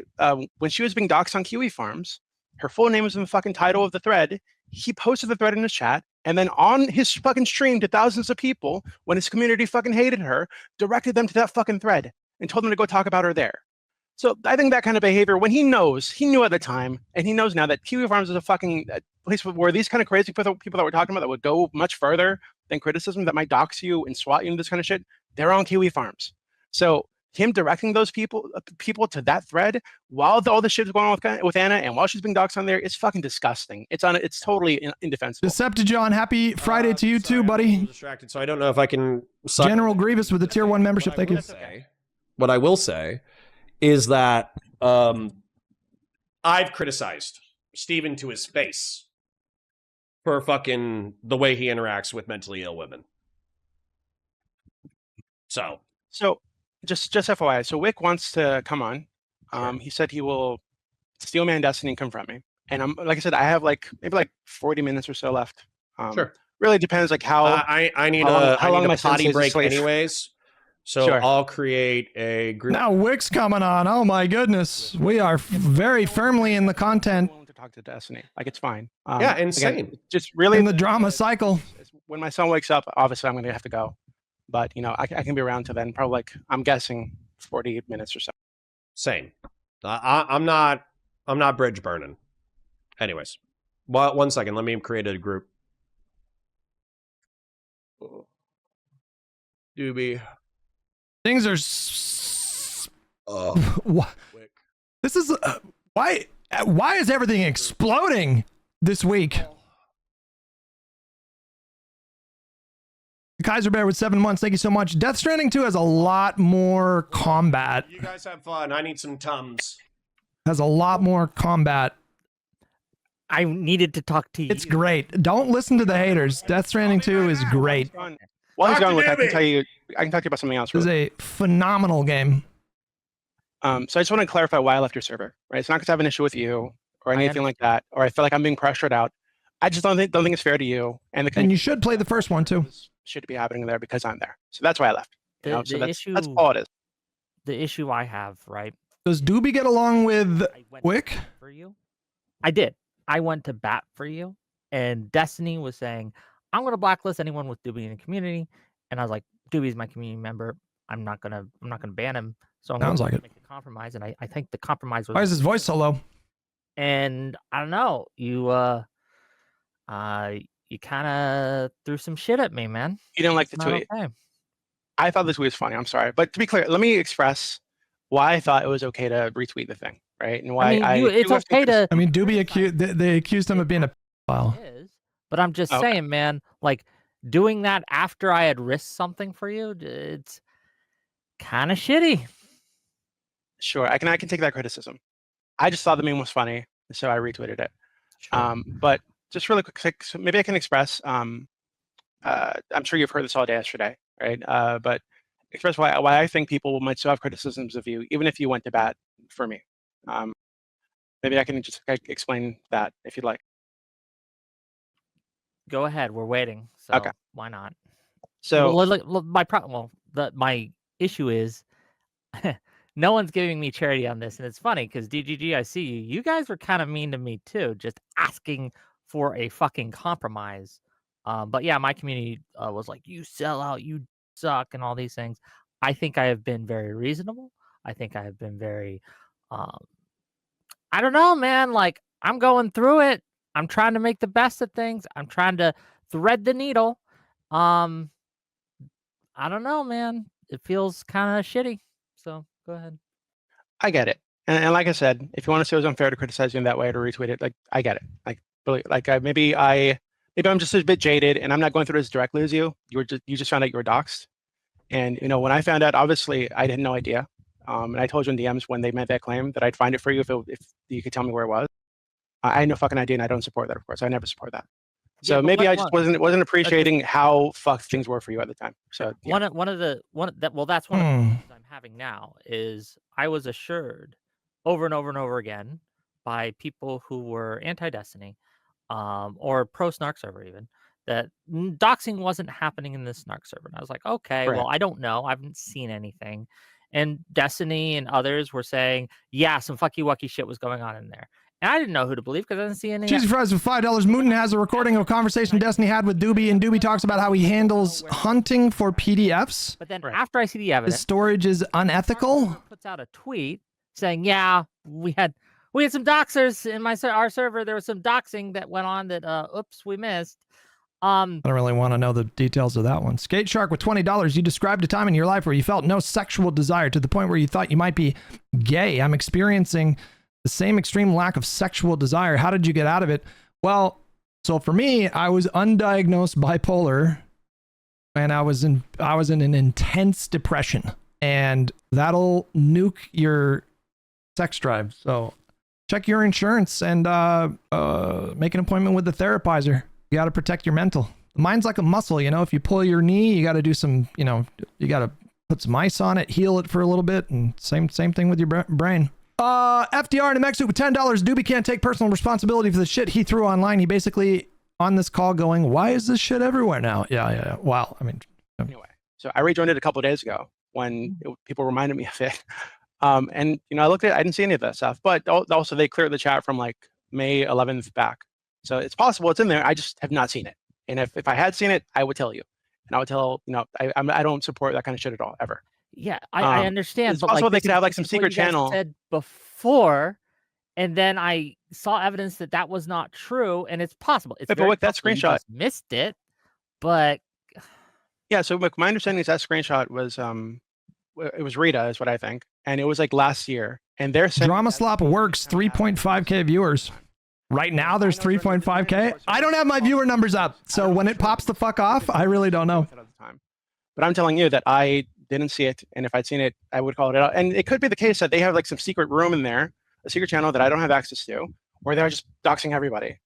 when she was being doxxed on Kiwi Farms, her full name was in the fucking title of the thread. He posted the thread in his chat, and then on his fucking stream to thousands of people, when his community fucking hated her, directed them to that fucking thread and told them to go talk about her there. So I think that kind of behavior, when he knew at the time, and he knows now that Kiwi Farms is a fucking place where these kind of crazy people that we're talking about that would go much further than criticism that might dox you and swat you and this kind of shit, they're on Kiwi Farms. So him directing those people to that thread while all this shit is going on with Anna and while she's being doxxed on there, it's fucking disgusting. It's totally indefensible. Decepticon, happy Friday to you too, I'm a buddy. little distracted, so I don't know if I can. General Grievous with the tier 1 membership. Thank you. What I will say is that I've criticized Steven to his face for fucking the way he interacts with mentally ill women. So just FYI, so Wick wants to come on. He said he will steal Man Destiny and confront me. And I'm like I said, I have maybe 40 minutes or so left. sure. Really depends how I need how long a my potty sensei's break asleep. anyways. So Sure. I'll create a group. Now Wick's coming on. Oh my goodness, we are very firmly in the content, willing to talk to Destiny. Like, it's fine. Yeah, insane. Again, just really in the drama cycle. when my son wakes up, obviously I'm gonna have to go. But I can be around till then. Probably I'm guessing 40 minutes or so. Same. I'm not bridge burning. Anyways, well, 1 second. Let me create a group. Dooby. Things are. Wha- Wick. This is why. Why is everything exploding this week? Kaiser Bear with 7 months. Thank you so much. Death Stranding 2 has a lot more combat. You guys have fun. I need some Tums. Has a lot more combat. I needed to talk to you. It's great. Don't listen to the haters. Death Stranding 2 is great. While he's gone, look, I can talk to you about something else. This is a phenomenal game. So I just want to clarify why I left your server, right? It's not because I have an issue with you or anything like that, or I feel like I'm being pressured out. I just don't think it's fair to you. And you should play the first one too. Should be happening there because I'm there. So that's why I left. The So issue, that's all it is. The issue I have, right? Does Dooby get along with Wick? For you? I did. I went to bat for you, and Destiny was saying, I'm going to blacklist anyone with Dooby in the community. And I was like, Dooby's my community member. I'm not gonna ban him. So I'm Sounds going like to make a compromise. And I think the compromise was. Why is his voice so low? And I don't know. You kind of threw some shit at me, man. You didn't like the tweet. Okay. I thought this tweet was funny. I'm sorry, but to be clear, let me express why I thought it was okay to retweet the thing, right? And why it's okay to. I mean, Dooby they accused him of being a pedophile. But I'm just saying, man, like doing that after I had risked something for you, it's kind of shitty. Sure, I can take that criticism. I just thought the meme was funny, so I retweeted it. Sure. But just really quick, so maybe I can express. I'm sure you've heard this all day yesterday, right? But express why I think people might still have criticisms of you, even if you went to bat for me. Maybe I can just explain that if you'd like. Go ahead. We're waiting. So okay. Why not? So my issue is no one's giving me charity on this, and it's funny because DGG, I see you. You guys were kind of mean to me too, just asking for a fucking compromise. But yeah, my community was like, "You sell out, you suck," and all these things. I think I have been very reasonable. I think I have been very, I don't know, man. Like I'm going through it. I'm trying to make the best of things. I'm trying to thread the needle. I don't know, man. It feels kind of shitty. So go ahead. I get it. And like I said, if you want to say it was unfair to criticize you in that way or to retweet it, like I get it. Like really, like maybe I'm just a bit jaded and I'm not going through this directly as you. You just found out you were doxxed. And when I found out, obviously I had no idea. And I told you in DMs when they made that claim that I'd find it for you if you could tell me where it was. I had no fucking idea, and I don't support that, of course. I never support that. So yeah, maybe I just wasn't appreciating how fucked things were for you at the time. So yeah. That's one of the problems I'm having now is I was assured over and over and over again by people who were anti-Destiny, or pro snark server even, that doxing wasn't happening in the snark server. And I was like, okay, well, I don't know. I haven't seen anything. And Destiny and others were saying, yeah, some fucky wucky shit was going on in there. And I didn't know who to believe because I didn't see any. Cheesy Fries with $5. Mooten has a recording of a conversation Destiny had with Dooby, and Dooby talks about how he handles hunting for PDFs. But then after I see the evidence, the storage is unethical. Puts out a tweet saying, "Yeah, we had some doxers in our server. There was some doxing that went on that oops, we missed." I don't really want to know the details of that one. Skate Shark with $20. You described a time in your life where you felt no sexual desire to the point where you thought you might be gay. I'm experiencing the same extreme lack of sexual desire. How did you get out of it? Well, so for me, I was undiagnosed bipolar, and I was in an intense depression, and that'll nuke your sex drive. So check your insurance and make an appointment with the therapizer. You got to protect your mental. The mind's like a muscle, if you pull your knee, you got to do some, you got to put some ice on it, heal it for a little bit, and same thing with your brain. FDR and MX with $10. Dooby can't take personal responsibility for the shit he threw online. He basically on this call going, why is this shit everywhere now? Yeah. Wow. I mean, anyway, so I rejoined it a couple of days ago when people reminded me of it. And I looked at it, I didn't see any of that stuff, but also they cleared the chat from like May 11th back. So it's possible it's in there. I just have not seen it. And if I had seen it, I would tell you. And I would tell, I don't support that kind of shit at all, ever. Yeah, I understand. It's possible they could have like some secret channel. Said before, and then I saw evidence that was not true, and it's possible. It's but with that screenshot, missed it, but yeah. So my understanding is that screenshot was it was Rita, is what I think, and it was like last year, and they're saying Drama Slop works 3.5K viewers. Right now, there's 3.5K. I don't have my viewer numbers up, so when it pops the fuck off, I really don't know. But I'm telling you that I didn't see it, and if I'd seen it, I would call it out. And it could be the case that they have like some secret room in there, a secret channel that I don't have access to, or they're just doxing everybody.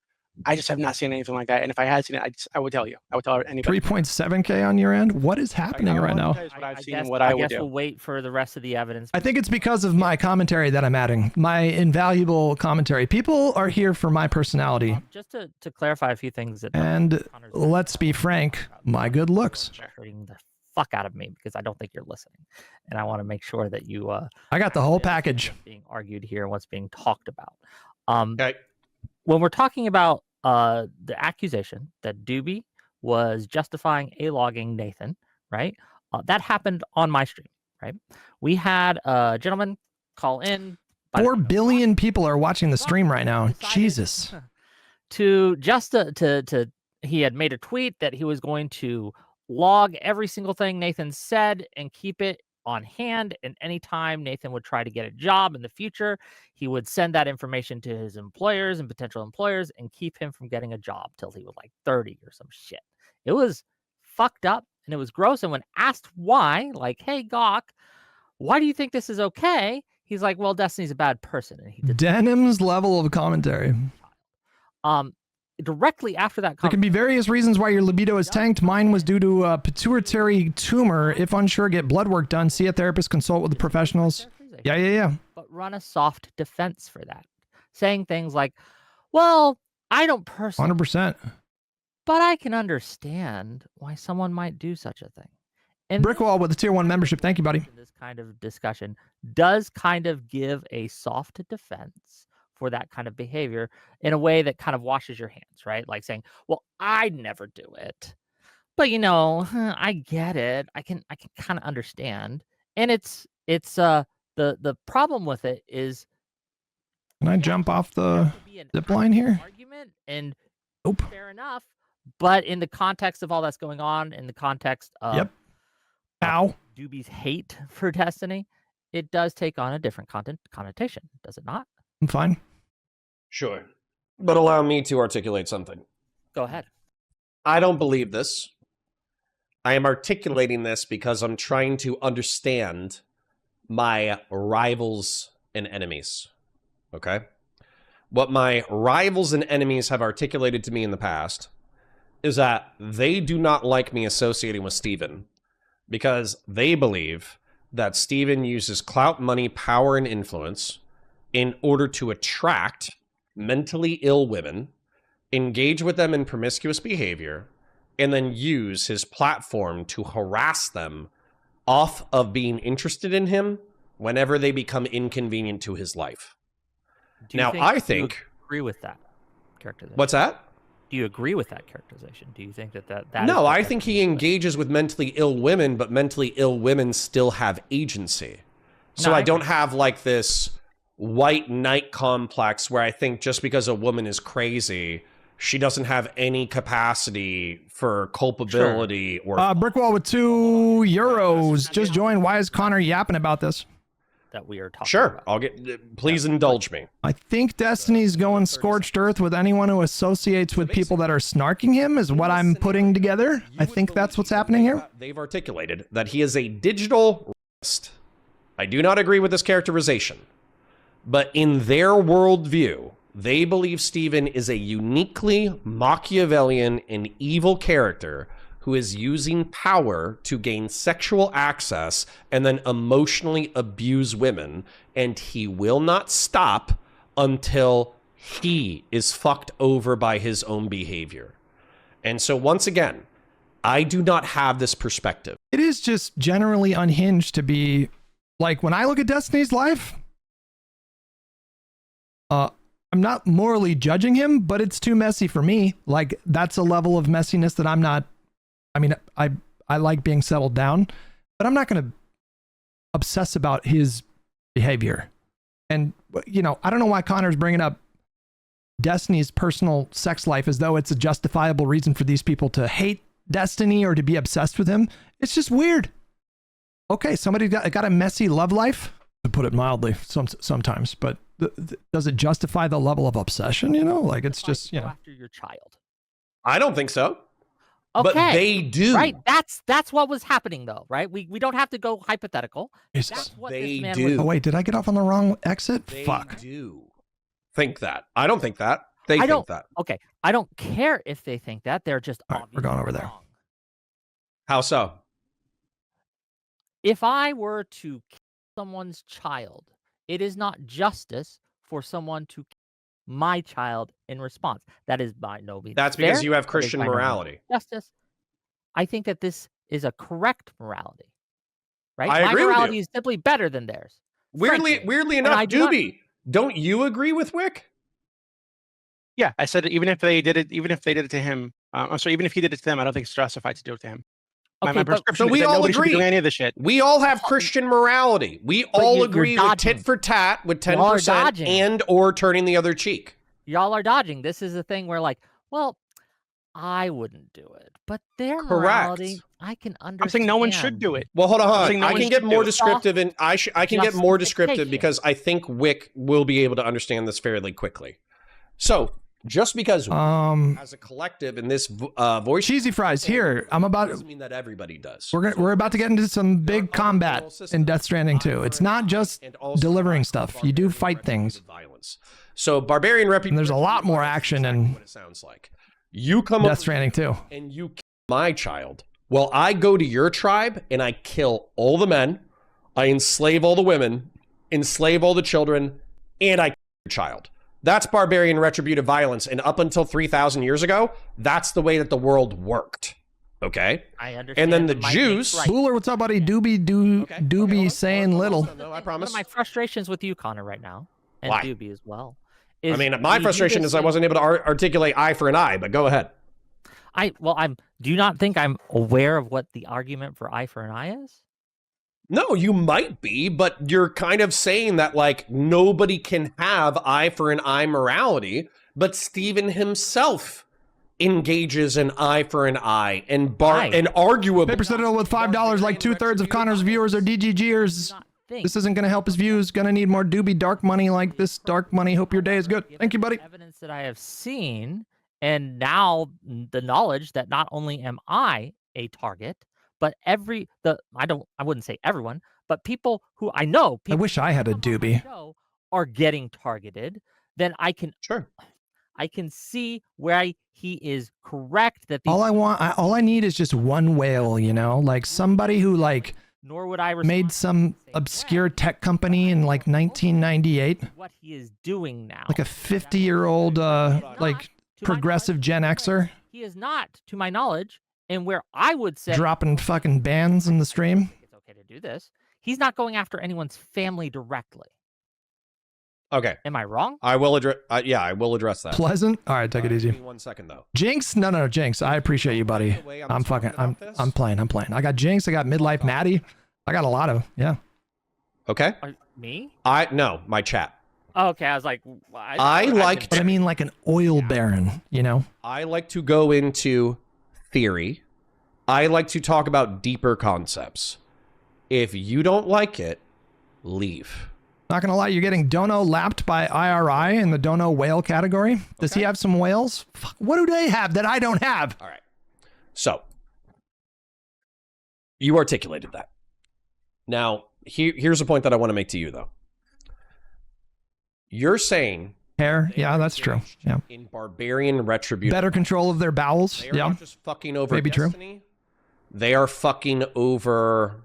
I just have not seen anything like that. And if I had seen it, I would tell you. I would tell anybody. 3.7K on your end? What is happening right now? What I've seen and guess, what I would guess do. we'll wait for the rest of the evidence. I think it's because of my commentary that I'm adding. My invaluable commentary. People are here for my personality. Just to clarify a few things that And let's be frank, my good looks. hurting the fuck out of me because I don't think you're listening, and I want to make sure that you. I got the whole package. What's being argued here and what's being talked about. Okay. When we're talking about the accusation that Dooby was justifying a-logging Nathan, right? That happened on my stream, right? We had a gentleman call in. 4 billion people are watching the stream right now. Jesus. To he had made a tweet that he was going to log every single thing Nathan said and keep it on hand, and anytime Nathan would try to get a job in the future, he would send that information to his employers and potential employers and keep him from getting a job till he was like 30 or some shit. It was fucked up and it was gross. And when asked why, like, hey, Gawk, why do you think this is okay? He's like, well, Destiny's a bad person. And he did Denim's level of commentary. Directly after that There can be various reasons why your libido is tanked. Mine was due to a pituitary tumor. If unsure, get blood work done. See a therapist, consult with the professionals. Yeah. But run a soft defense for that. Saying things like, well, I don't personally, 100%. but I can understand why someone might do such a thing. And Brickwall with the tier 1 membership. Thank you, buddy. this kind of discussion does kind of give a soft defense for that kind of behavior in a way that kind of washes your hands, right? Like saying, well, I'd never do it, but I get it. I can kind of understand. And it's the problem with it is, Can I jump off the zip line here? argument, and Nope. fair enough. But in the context of all that's going on, in the context of Yep. Ow. Dooby's hate for Destiny, it does take on a different connotation, does it not? I'm fine. Sure. But allow me to articulate something. Go ahead. I don't believe this. I am articulating this because I'm trying to understand my rivals and enemies. Okay? What my rivals and enemies have articulated to me in the past is that they do not like me associating with Steven because they believe that Steven uses clout, money, power, and influence in order to attract mentally ill women, engage with them in promiscuous behavior, and then use his platform to harass them off of being interested in him whenever they become inconvenient to his life. Do you Now, think I you think... agree with that characterization? What's that? Do you agree with that characterization? Do you think that No, I think he engages with mentally ill women, but mentally ill women still have agency. So No, I I don't have like this white knight complex where I think just because a woman is crazy, she doesn't have any capacity for culpability or... Brickwall with €2. Just join. Why is Connor yapping about this? that we are talking Sure, about. I'll get... Please indulge me. I think Destiny's going scorched earth with anyone who associates with people that are snarking him is what I'm putting together. I think that's what's happening here. They've articulated that he is a digital racist. I do not agree with this characterization. But in their worldview, they believe Steven is a uniquely Machiavellian and evil character who is using power to gain sexual access and then emotionally abuse women, and he will not stop until he is fucked over by his own behavior. And so once again, I do not have this perspective. It is just generally unhinged to be like, when I look at Destiny's life, I'm not morally judging him, but it's too messy for me. Like, that's a level of messiness that I'm not, I mean, I like being settled down, but I'm not going to obsess about his behavior. And, you know, I don't know why Connor's bringing up Destiny's personal sex life as though it's a justifiable reason for these people to hate Destiny or to be obsessed with him. It's just weird. Okay, somebody got a messy love life, to put it mildly, sometimes, but does it justify the level of obsession? You know, like, it's just, you know. After your child. I don't think so. Okay. But they do. Right. That's what was happening, though, right? We don't have to go hypothetical. Jesus. That's what They this man do. Oh, wait, did I get off on the wrong exit? They Fuck. do. think that. I don't think that. They I think don't- that. Okay, I don't care if they think that. They're just All right, we're going over there. wrong. How so? If I were to kill someone's child, it is not justice for someone to kill my child in response. That is by no means That's because fair. you have That is Christian by no means morality. justice. I think that this is a correct morality. Right? I My agree with morality you. is simply better than theirs. Weirdly frankly. enough, I do not- Dooby, don't you agree with Wick? Yeah, I said even if they did it to him, I'm sorry, even if he did it to them, I don't think it's justified to do it to him. My Okay, but- prescription So we is that all nobody should be agree. doing any of this shit. We all have Christian morality. We all you're agree with dodging. tit for tat with Y'all are 10% dodging. and or turning the other cheek. Y'all are dodging. This is the thing where, like, well, I wouldn't do it, but their Correct. morality, I can understand. I'm saying no one should do it. Well, hold I'm on. saying no I one can get should more do it. descriptive, and I can get more descriptive Justification. because I think Wick will be able to understand this fairly quickly. So, just because as a collective in this voice, Cheesy fries here. I'm about. doesn't mean that everybody does. We're about to get into some big combat in Death Stranding too. It's not just And also delivering stuff. You do barbarian fight things. retributive Violence. So, barbarian reputation. And there's a lot more action in what it sounds like. You come Death over Stranding too. and you kill my child. Well, I go to your tribe and I kill all the men, I enslave all the women, enslave all the children, and I kill your child. That's barbarian retributive violence. And up until 3,000 years ago, that's the way that the world worked. Okay? I understand. And then the that might Jews- make right. Booler, what's up, buddy? Doobie saying little. No, I One promise. of my frustrations with you, Connor, right now, and Why? Doobie as well. I is mean, my we do frustration this is I thing- wasn't able to articulate eye for an eye, but go ahead. Do you not think I'm aware of what the argument for eye for an eye is? No, you might be, but you're kind of saying that, like, nobody can have eye for an eye morality, but Stephen himself engages in eye for an eye and Right. and arguably. Paper Citadel with $5. Like 2/3 of Connor's viewers are Do DGGers. not think This isn't going to help his views. Going to need more Doobie dark money like this. Dark money. Hope your day is good. given Thank you, the buddy. Evidence that I have seen, and now the knowledge that not only am I a target, but I wouldn't say everyone, but people who I know, I people wish I had a who come on my Doobie. show are getting targeted. Then I can Sure. see where he is correct that these, All I need is just one whale, you know, like somebody who like nor would I respond made in some the same obscure way. tech company in like 1998, What he is doing now, like a 50-year-old like to my progressive knowledge, Gen Xer he is not, to my knowledge, and where I would say dropping fucking bans in the stream. it's okay to do this. He's not going after anyone's family directly. Okay. Am I wrong? I will address. Yeah, I will address that. Pleasant. All right, take it Give easy. me 1 second though. Jinx? No, Jinx. I appreciate you, buddy. By the way, I'm talking fucking. about this. I'm playing. I got Jinx. I got Midlife Maddie. I got a lot of yeah. Okay. Me? No, my chat. Oh, okay, I was like, I like But I mean, like an oil baron. You know. I like to go into theory. I like to talk about deeper concepts. If you don't like it, leave. Not gonna lie, you're getting Dono lapped by IRI in the Dono whale category. Does he have some whales? Fuck, what do they have that I don't have? All right. So, you articulated that. Now, here's a point that I want to make to you, though. You're saying Hair? Yeah, that's true. Yeah. in barbarian retribution, Better control of their bowels. they are Yeah. not just fucking over Maybe true. Destiny. They are fucking over.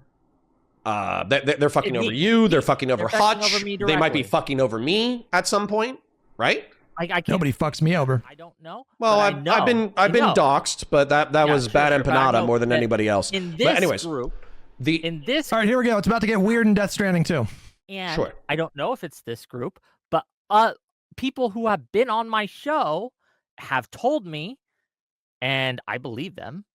They're fucking Me. over you. They're fucking over They're fucking Hutch. over me They might be directly. fucking over me at some point, right? I can't. Nobody fucks me over. I don't know. Well, but I I've know. been I know. doxxed, but that Yeah, was sure, bad sure, but I empanada know more than that anybody else. In this But anyways, group, the in this, All right, here we go. It's about to get weird in Death Stranding too. and Sure. I don't know if it's this group, but people who have been on my show have told me, and I believe them,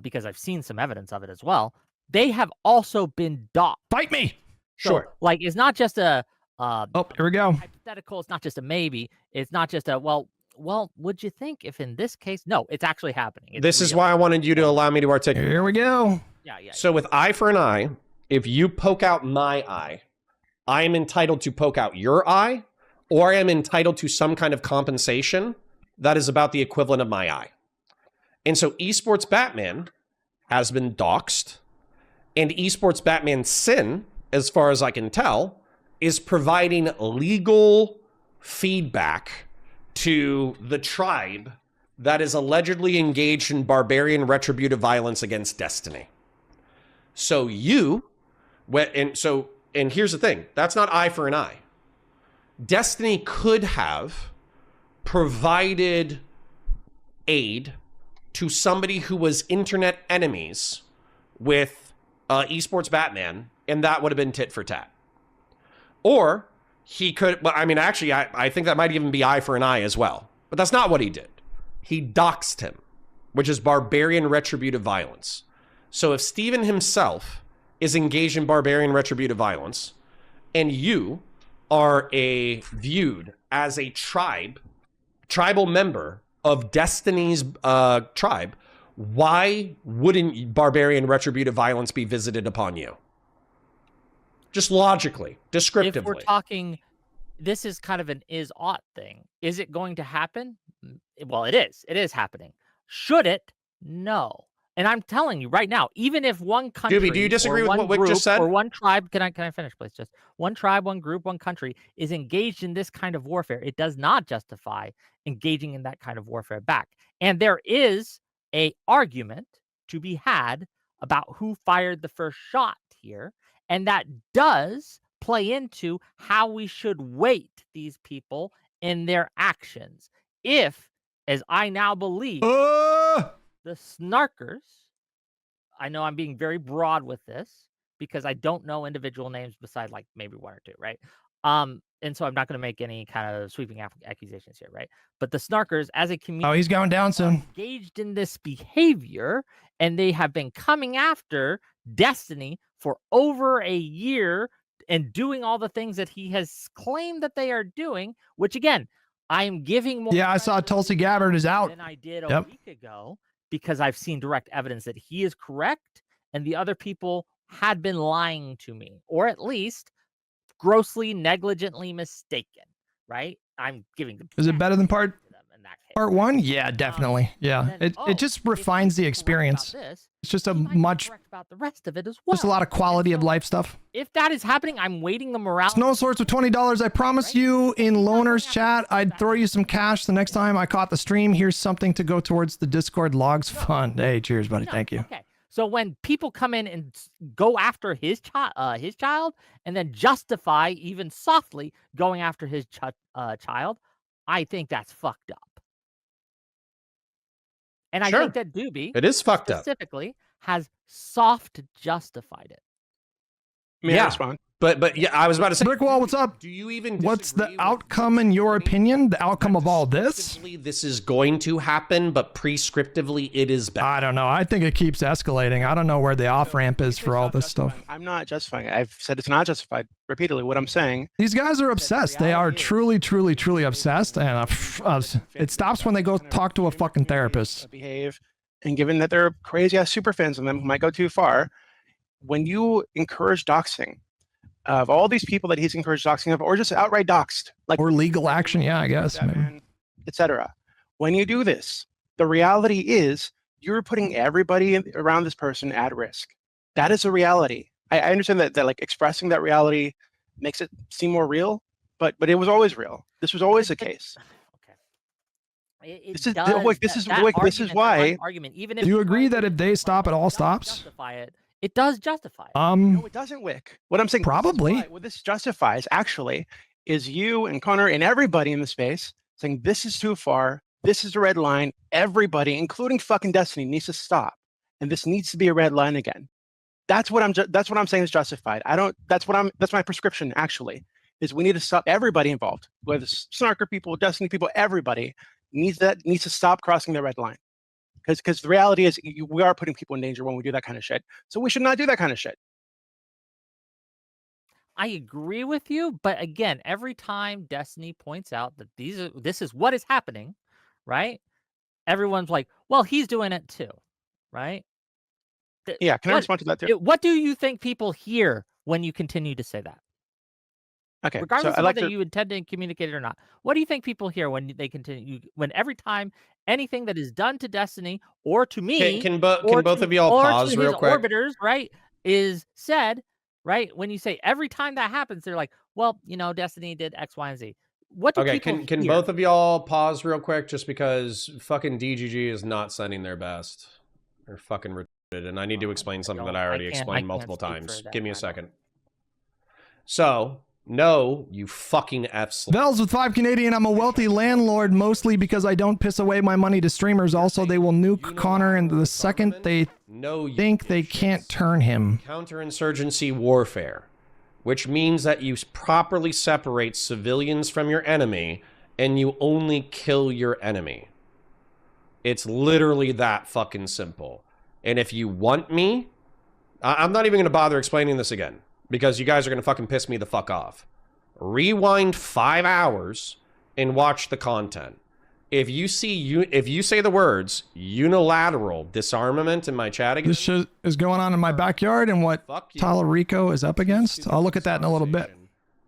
because I've seen some evidence of it as well. They have also been doxxed. Fight me. So, sure. like, it's not just a Oh, here we go. hypothetical. It's not just a maybe. It's not just a well. Would you think if in this case? No, it's actually happening. It's This is real. why I wanted you to allow me to articulate. Here we go. Yeah. So with eye for an eye, if you poke out my eye, I am entitled to poke out your eye, or I am entitled to some kind of compensation that is about the equivalent of my eye. And so Esports Batman has been doxxed, and Esports Batman Sin, as far as I can tell, is providing legal feedback to the tribe that is allegedly engaged in barbarian retributive violence against Destiny. So and here's the thing, that's not eye for an eye. Destiny could have provided aid to somebody who was internet enemies with esports Batman, and that would have been tit for tat. Or he could, well, I mean, actually, I think that might even be eye for an eye as well. But that's not what he did. He doxed him, which is barbarian retributive violence. So if Steven himself is engaged in barbarian retributive violence, and you are viewed as a tribal member of Destiny's tribe, why wouldn't barbarian retributive violence be visited upon you? Just logically, descriptively. If we're talking, this is kind of an is-ought thing. Is it going to happen? Well, it is. It is happening. Should it? No. And I'm telling you right now, even if one country, Dooby, do you disagree with what Wick just said? Or one tribe, can I finish, please? Just one tribe, one group, one country is engaged in this kind of warfare. It does not justify engaging in that kind of warfare back. And there is a argument to be had about who fired the first shot here, and that does play into how we should weight these people in their actions. If, as I now believe, the snarkers, I know I'm being very broad with this because I don't know individual names besides like maybe one or two, right? And so I'm not going to make any kind of sweeping accusations here, right? But the snarkers as a community, Oh, he's going down soon. engaged in this behavior, and they have been coming after Destiny for over a year and doing all the things that he has claimed that they are doing, which again, I am giving more. Yeah, I saw Tulsi Gabbard is out. Than I did a week ago, because I've seen direct evidence that he is correct and the other people had been lying to me, or at least grossly negligently mistaken, right? I'm giving them. Is it better than part in that case? Part one? Yeah, definitely. Yeah. It just refines the experience. It's just a much, about the rest of it as well. just a lot of quality of life stuff. If that is happening, I'm waiting the morale. Snow Swords with $20. I promise you in Loner's chat, I'd throw you some cash the next time I caught the stream. Here's something to go towards the Discord logs fund. Hey, cheers, buddy. Thank you. Okay. So when people come in and go after his child, and then justify even softly going after his child, I think that's fucked up. And I think that Dooby, it is fucked up, specifically has soft justified it. May I respond? But yeah, I was about to say, Brickwall, what's up? Do you even What's the outcome in your opinion? The outcome of all this? This is going to happen, but prescriptively it is bad. I don't know. I think it keeps escalating. I don't know where the off ramp is for all this stuff. I'm not justifying it. I've said it's not justified repeatedly. What I'm saying, these guys are obsessed. They are truly, truly, truly obsessed, and it stops when they go talk to a fucking therapist. Behave, and given that they're crazy ass super fans of them who might go too far, when you encourage doxing of all these people that he's encouraged doxing of, or just outright doxed, like or legal action, yeah, I guess, etc. When you do this, the reality is you're putting everybody around this person at risk. That is a reality. I understand that like expressing that reality makes it seem more real, but it was always real. This was always the case. This is why. Argument, even if do you agree that if they stop, it all stops? Justify it. It does justify it. No, it doesn't, Wick. What I'm saying, probably what this justifies actually is you and Connor and everybody in the space saying this is too far. This is a red line. Everybody, including fucking Destiny, needs to stop, and this needs to be a red line again. That's what I'm saying is justified. That's my prescription actually. Is we need to stop everybody involved, whether it's Snarker people, Destiny people, everybody needs to stop crossing the red line. Because the reality is we are putting people in danger when we do that kind of shit. So we should not do that kind of shit. I agree with you, but again, every time Destiny points out that this is what is happening, right? Everyone's like, well, he's doing it too, right? Yeah, can I respond to that too? What do you think people hear when you continue to say that? Okay, regardless of whether you intend to communicate it or not, what do you think people hear when they continue? When every time anything that is done to Destiny or to me, can both of y'all pause real quick? Orbiters, right, is said, right? When you say every time that happens, they're like, well, Destiny did X, Y, and Z. what do Okay, people can hear? both of y'all pause real quick just because fucking DGG is not sending their best. They're fucking retarded, and I need to explain something that I already explained multiple times. Give me a second. So, no, you fucking F-slip. Bells with 5 Canadian. I'm a wealthy landlord, mostly because I don't piss away my money to streamers. Also, they will nuke Connor, and the second they think they can't turn him. Counterinsurgency warfare, which means that you properly separate civilians from your enemy, and you only kill your enemy. It's literally that fucking simple. And if you want me, I'm not even going to bother explaining this again, because you guys are going to fucking piss me the fuck off. Rewind 5 hours and watch the content. If you say the words unilateral disarmament in my chat again, This shit is going on in my backyard and what Talarico is up against. I'll look at that in a little bit.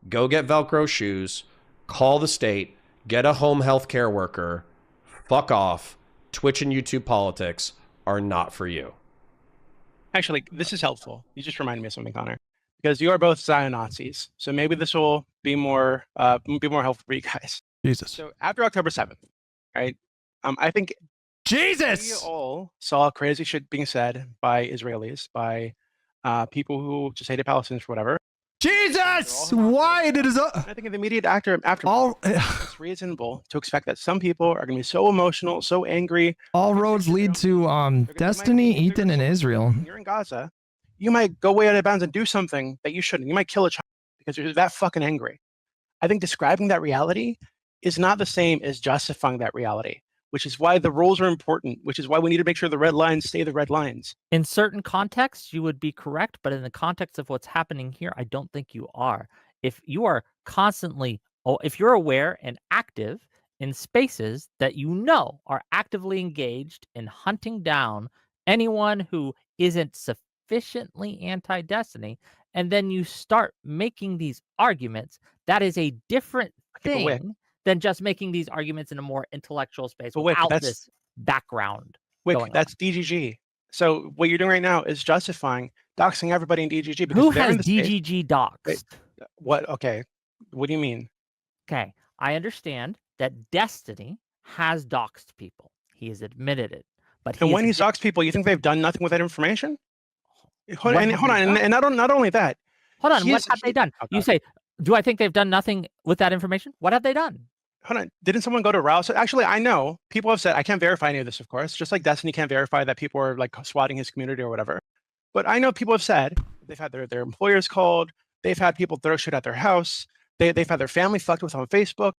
go get Velcro shoes, call the state, get a home health care worker, fuck off. Twitch and YouTube politics are not for you. Actually, this is helpful. You just reminded me of something, Connor, because you are both Zion Nazis. So maybe this will be more helpful for you guys. Jesus. So after October 7th, right? I think we Jesus! all saw crazy shit being said by Israelis, by people who just hated Palestinians for whatever. Jesus! Why did it? I think in the immediate aftermath, All it's reasonable to expect that some people are going to be so emotional, so angry. all roads lead to Destiny, Ethan, and Israel. When you're in Gaza, you might go way out of bounds and do something that you shouldn't. You might kill a child because you're that fucking angry. I think describing that reality is not the same as justifying that reality, which is why the rules are important, which is why we need to make sure the red lines stay the red lines. In certain contexts, you would be correct, but in the context of what's happening here, I don't think you are. If you are constantly, if you're aware and active in spaces that you know are actively engaged in hunting down anyone who isn't sufficiently anti-Destiny, and then you start making these arguments, that is a different Okay, but thing than just making these arguments in a more intellectual space But wait, without that's- this background. Wick, going that's DGG. So what you're doing right now is justifying doxing everybody in DGG because Who they're has in the space. DGG doxed? Wait. What? Okay. What do you mean? Okay, I understand that Destiny has doxed people. He has admitted it. But And when he has doxed people, you think they've done nothing with that information? Hold What on, have hold they on. done? And not only that. Hold on, he what is- have they he- done? oh, You God. say, do I think they've done nothing with that information? What have they done? Hold on. Didn't someone go to Rouse? Actually, I know people have said, I can't verify any of this, of course, just like Destiny can't verify that people are like swatting his community or whatever. But I know people have said they've had their employers called, they've had people throw shit at their house, they've had their family fucked with on Facebook.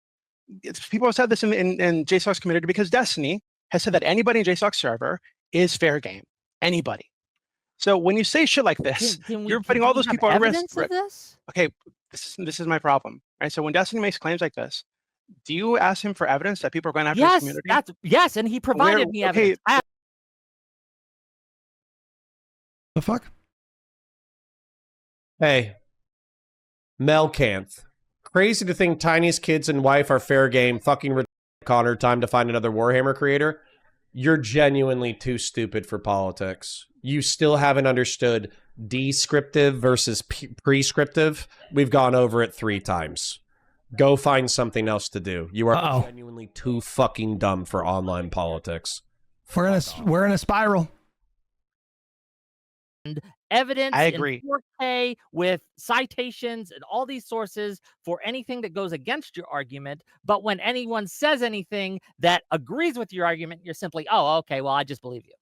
People have said this in JSOC's community because Destiny has said that anybody in JSOC's server is fair game. Anybody. So when you say shit like this, you're putting all those people at risk. Evidence of this? Okay, this is my problem, right? So when Destiny makes claims like this, do you ask him for evidence that people are going after his Yes, community? yes, and he provided me okay, evidence. I The fuck? Hey, Melcanth. Crazy to think Tiny's kids and wife are fair game. Fucking Connor, time to find another Warhammer creator. You're genuinely too stupid for politics. You still haven't understood descriptive versus prescriptive. We've gone over it 3 times. Go find something else to do. You are genuinely too fucking dumb for online politics. We're in a spiral. evidence I agree. in 4K with citations and all these sources for anything that goes against your argument. But when anyone says anything that agrees with your argument, you're simply, oh, okay, well, I just believe you.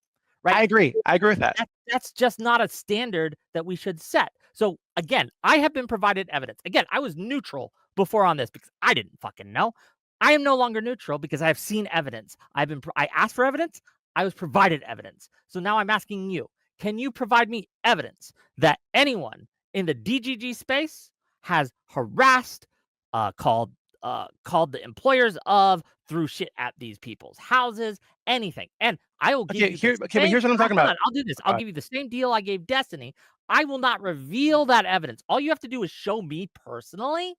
Right? I agree with that. That's just not a standard that we should set. So again, I have been provided evidence. Again, I was neutral before on this because I didn't fucking know. I am no longer neutral because I have seen evidence. I asked for evidence. I was provided evidence. So now I'm asking you, can you provide me evidence that anyone in the DGG space has harassed, called the employers of, threw shit at these people's houses, anything? And I will give you but here's what I'm talking about. I'll do this. I'll give you the same deal I gave Destiny. I will not reveal that evidence. All you have to do is show me personally,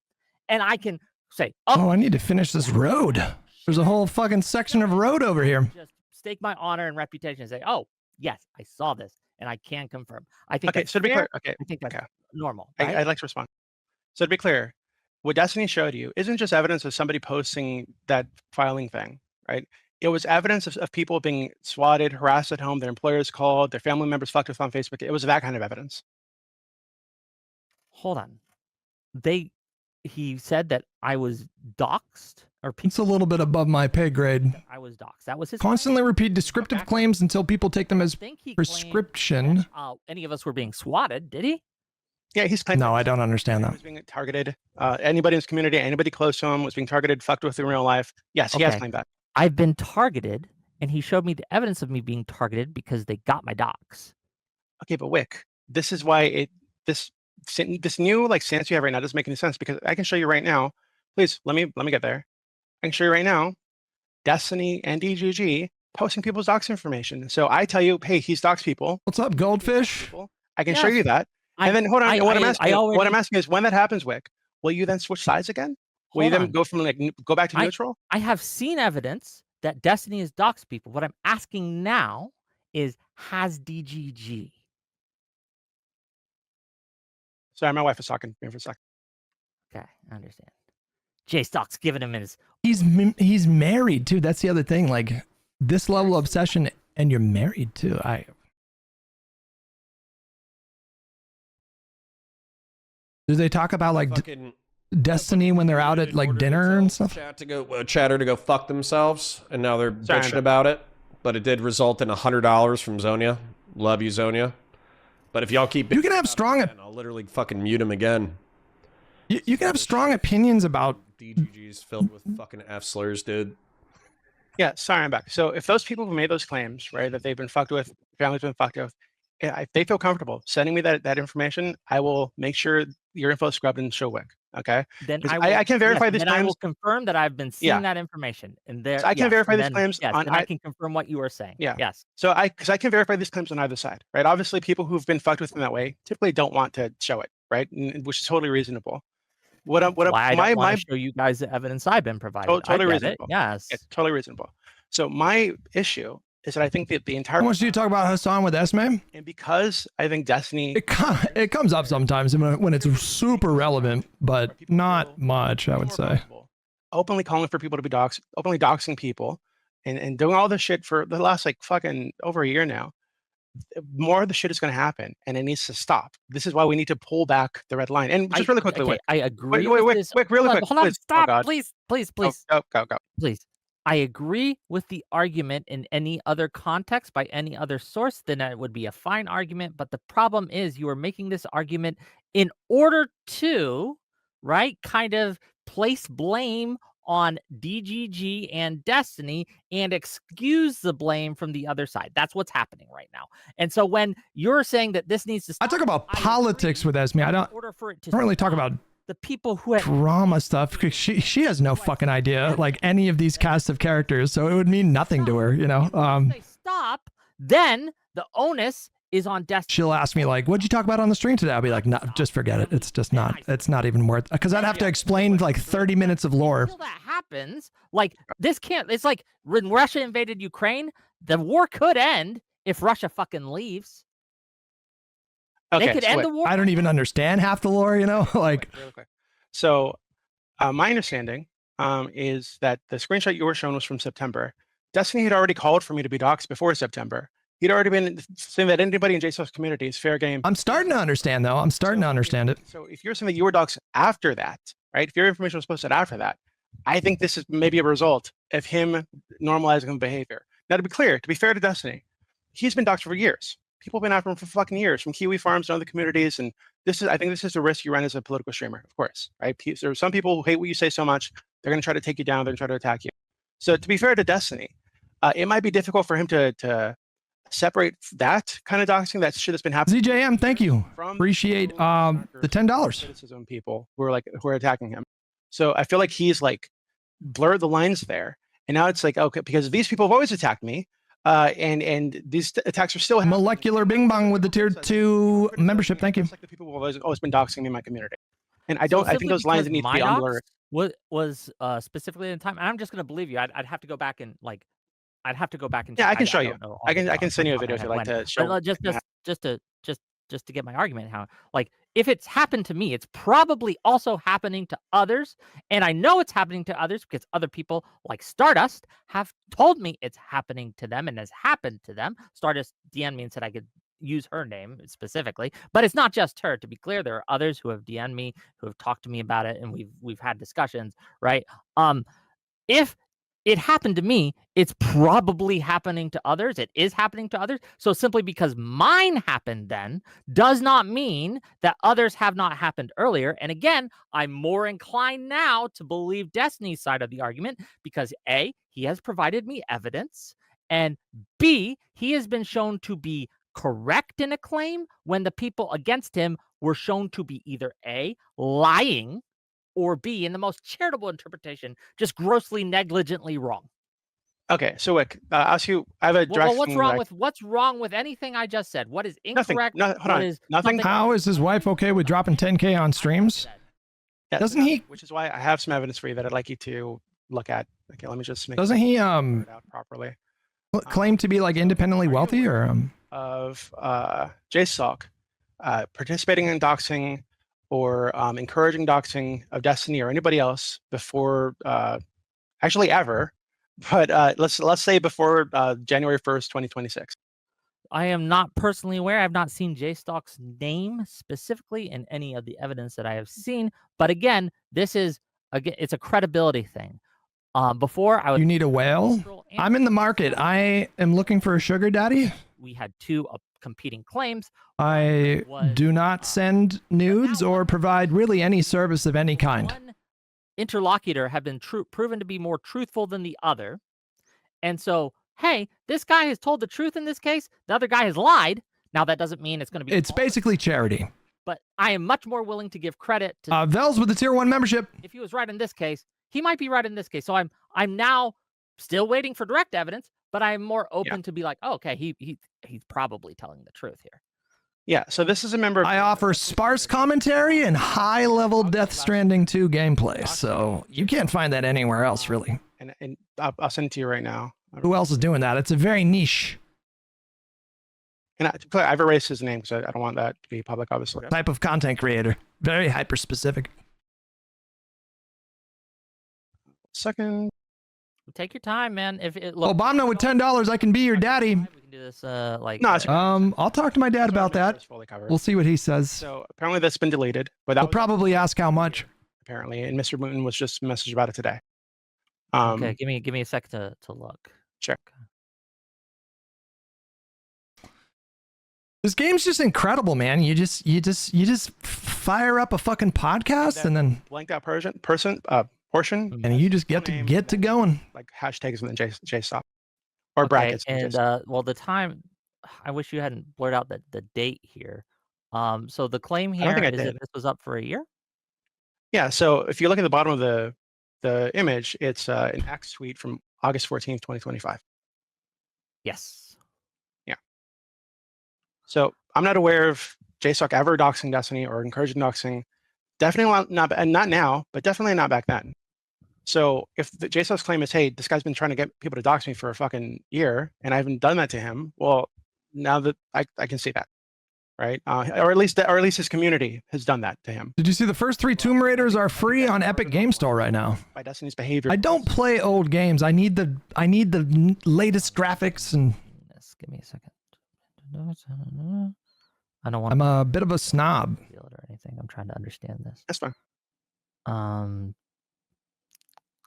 and I can say, oh, I need to finish this road. There's a whole fucking section of road over here. Just stake my honor and reputation and say, oh, yes, I saw this, and I can confirm. I think Okay, that's so to be fair. clear, okay, I think that's okay. normal. Right? I'd like to respond. So to be clear, what Destiny showed you isn't just evidence of somebody posting that filing thing, right? It was evidence of people being swatted, harassed at home, their employers called, their family members fucked with on Facebook. It was that kind of evidence. Hold on. He said that I was doxxed, or It's a little bit above my pay grade. I was doxxed. That was his Constantly repeat descriptive claims until people take them as prescription. Any of us were being swatted, did he? Yeah, he's claiming. No, I don't understand He that. was being targeted. Anybody in his community, anybody close to him was being targeted, fucked with in real life. Yes, he has claimed that. I've been targeted, and he showed me the evidence of me being targeted because they got my docs. Okay, but Wick, this is why this new like stance you have right now doesn't make any sense, because I can show you right now. Please let me get there. I can show you right now. Destiny and DGG posting people's docs information. So I tell you, hey, he's docs people. What's up, Goldfish? I can show you that. And then hold on. What I'm asking is, when that happens, Wick, will you then switch sides again? Will you then go from go back to neutral? I have seen evidence that Destiny is docs people. What I'm asking now is, has DGG? Sorry, my wife was talking to me for a second. Okay, I understand. Jay Stock's giving him his. He's married too. That's the other thing. Like this level of obsession, and you're married too. Do they talk about like Destiny when they're out at like dinner and stuff? Chatter to go fuck themselves, and now they're bitching about it. But it did result in $100 from Zonia. Love you, Zonia. But if y'all keep, you can have strong. I'll literally fucking mute him again. You can have strong opinions about DGG's filled with fucking F slurs, dude. Yeah, sorry, I'm back. So if those people who made those claims, right, that they've been fucked with, families been fucked with, if they feel comfortable sending me that information, I will make sure your info is scrubbed and show Wick. Okay. Then I can verify these claims. I will confirm that I've been seeing that information, and there. So I can verify these claims. Yes, and I can confirm what you are saying. Yeah. Yes. So because I can verify these claims on either side, right? Obviously, people who've been fucked with in that way typically don't want to show it, right? Which is totally reasonable. I don't want to show you guys the evidence I've been provided. Totally reasonable. Yes. It's totally reasonable. So my issue is that I think that the entire. How much do you talk about Hassan with Esme? And because I think Destiny. It comes up sometimes when it's super relevant, but not much, I would say. Openly calling for people to be doxxed, openly doxing people, and doing all this shit for the last like fucking over a year now. More of the shit is going to happen, and it needs to stop. This is why we need to pull back the red line. And just really quickly, Wick. I agree. Wait, really quick. Hold on, stop, oh, please. Go. Please. I agree with the argument in any other context by any other source, then it would be a fine argument. But the problem is you are making this argument in order to, right, kind of place blame on DGG and Destiny and excuse the blame from the other side. That's what's happening right now. And so when you're saying that this needs to stop, I talk about politics with Esme. I don't really talk about the people who have drama stuff, because she has no fucking idea like any of these cast of characters, so it would mean nothing to her, you know. They stop, then the onus is on Destiny. She'll ask me like, what'd you talk about on the stream today? I'll be like, no, just forget it. It's just not, it's not even worth, because I'd have to explain like 30 minutes of lore. Until that happens, like this can't, it's like when Russia invaded Ukraine, the war could end if Russia fucking leaves. Okay, they could end the war. I don't even understand half the lore, you know, like. Really quick. So my understanding is that the screenshot you were shown was from September. Destiny had already called for me to be doxxed before September. He'd already been saying that anybody in JSOF's community is fair game. I'm starting to understand, though. I'm starting to understand it. So if you're saying that you were doxxed after that, right? If your information was posted after that, I think this is maybe a result of him normalizing the behavior. Now, to be clear, to be fair to Destiny, he's been doxxed for years. People have been after him for fucking years, from Kiwi Farms to other communities. And I think this is the risk you run as a political streamer, of course, right? There are some people who hate what you say so much, they're going to try to take you down, they're going to try to attack you. So to be fair to Destiny, it might be difficult for him to separate that kind of doxing, that shit that's been happening. ZJM, thank you. Appreciate the $10. Criticism people who are attacking him. So I feel like he's like blurred the lines there. And now it's like, okay, because these people have always attacked me. And these attacks are still happening. Molecular Bing Bong with the tier 2 membership. Thank you. It's like the people who have always been doxing me in my community. And I think those lines need to be unblurred. Was specifically in time. And I'm just going to believe you. I'd have to go back and like, I'd have to go back and I can show you. I can send you a video if you'd like to show. Just to get my argument. How like if it's happened to me, it's probably also happening to others. And I know it's happening to others because other people like Stardust have told me it's happening to them and has happened to them. Stardust DM'd me and said I could use her name specifically, but it's not just her. To be clear, there are others who have DM'd me, who have talked to me about it, and we've had discussions, right? If it happened to me, it's probably happening to others. It is happening to others. So simply because mine happened then does not mean that others have not happened earlier. And again, I'm more inclined now to believe Destiny's side of the argument because A, he has provided me evidence, and B, he has been shown to be correct in a claim when the people against him were shown to be either A, lying, or B, in the most charitable interpretation, just grossly negligently wrong. Okay, so Wick, I'll ask you. I have a direct. What's wrong with anything I just said? What is incorrect? Nothing. Nothing. How is his wife okay with dropping 10K on streams? Yeah, Doesn't he? Which is why I have some evidence for you that I'd like you to look at. Okay, let me just make. Doesn't he it out properly? claim to be like independently wealthy or of JSOC participating in doxing or encouraging doxing of Destiny or anybody else before, actually ever, but let's say before January 1st, 2026. I am not personally aware. I've not seen JStock's name specifically in any of the evidence that I have seen. But again, it's a credibility thing. Before I would. You need a whale? I'm in the market. I am looking for a sugar daddy. We had two competing claims. I do not send nudes or provide really any service of any kind. One interlocutor have been proven to be more truthful than the other. And so, hey, this guy has told the truth in this case. The other guy has lied. Now, that doesn't mean it's going to be. It's basically charity. But I am much more willing to give credit to Vels with the tier 1 membership. If he was right in this case, he might be right in this case. So I'm now still waiting for direct evidence, but I'm more open to be like, oh, okay, he's probably telling the truth here. Yeah, so this is a member. I offer sparse commentary and high-level Death Stranding 2 gameplay, so you can't find that anywhere else, really. And I'll send it to you right now. Who else is doing that? It's a very niche. And I've erased his name because I don't want that to be public, obviously. Type of content creator. Very hyper-specific. Second. Take your time, man. Look, Obama with $10, I can be your daddy. We can do this I'll talk to my dad about that. We'll see what he says. So apparently that's been deleted, but He'll probably ask how much. Apparently, and Mr. Moon was just messaged about it today. Okay, give me a second to look. Sure. This game's just incredible, man. You just fire up a fucking podcast and then blanked out portion, and you just get to going. Like hashtags and then JSOC or brackets. And the time. I wish you hadn't blurred out the date here. So the claim here is that this was up for a year. Yeah. So if you look at the bottom of the image, it's an X tweet from August 14th, 2025. Yes. Yeah. So I'm not aware of JSOC ever doxing Destiny or encouraging doxing. Definitely not, and not now, but definitely not back then. So if the JSOC's claim is, hey, this guy's been trying to get people to dox me for a fucking year, and I haven't done that to him, well, now that I can see that, right? Or at least his community has done that to him. Did you see the first 3 Tomb Raiders are free on Epic Game Store right now? By Destiny's behavior. I don't play old games. I need the latest graphics and. Give me a second. I don't want. I'm a bit of a snob. Or anything. I'm trying to understand this. That's fine.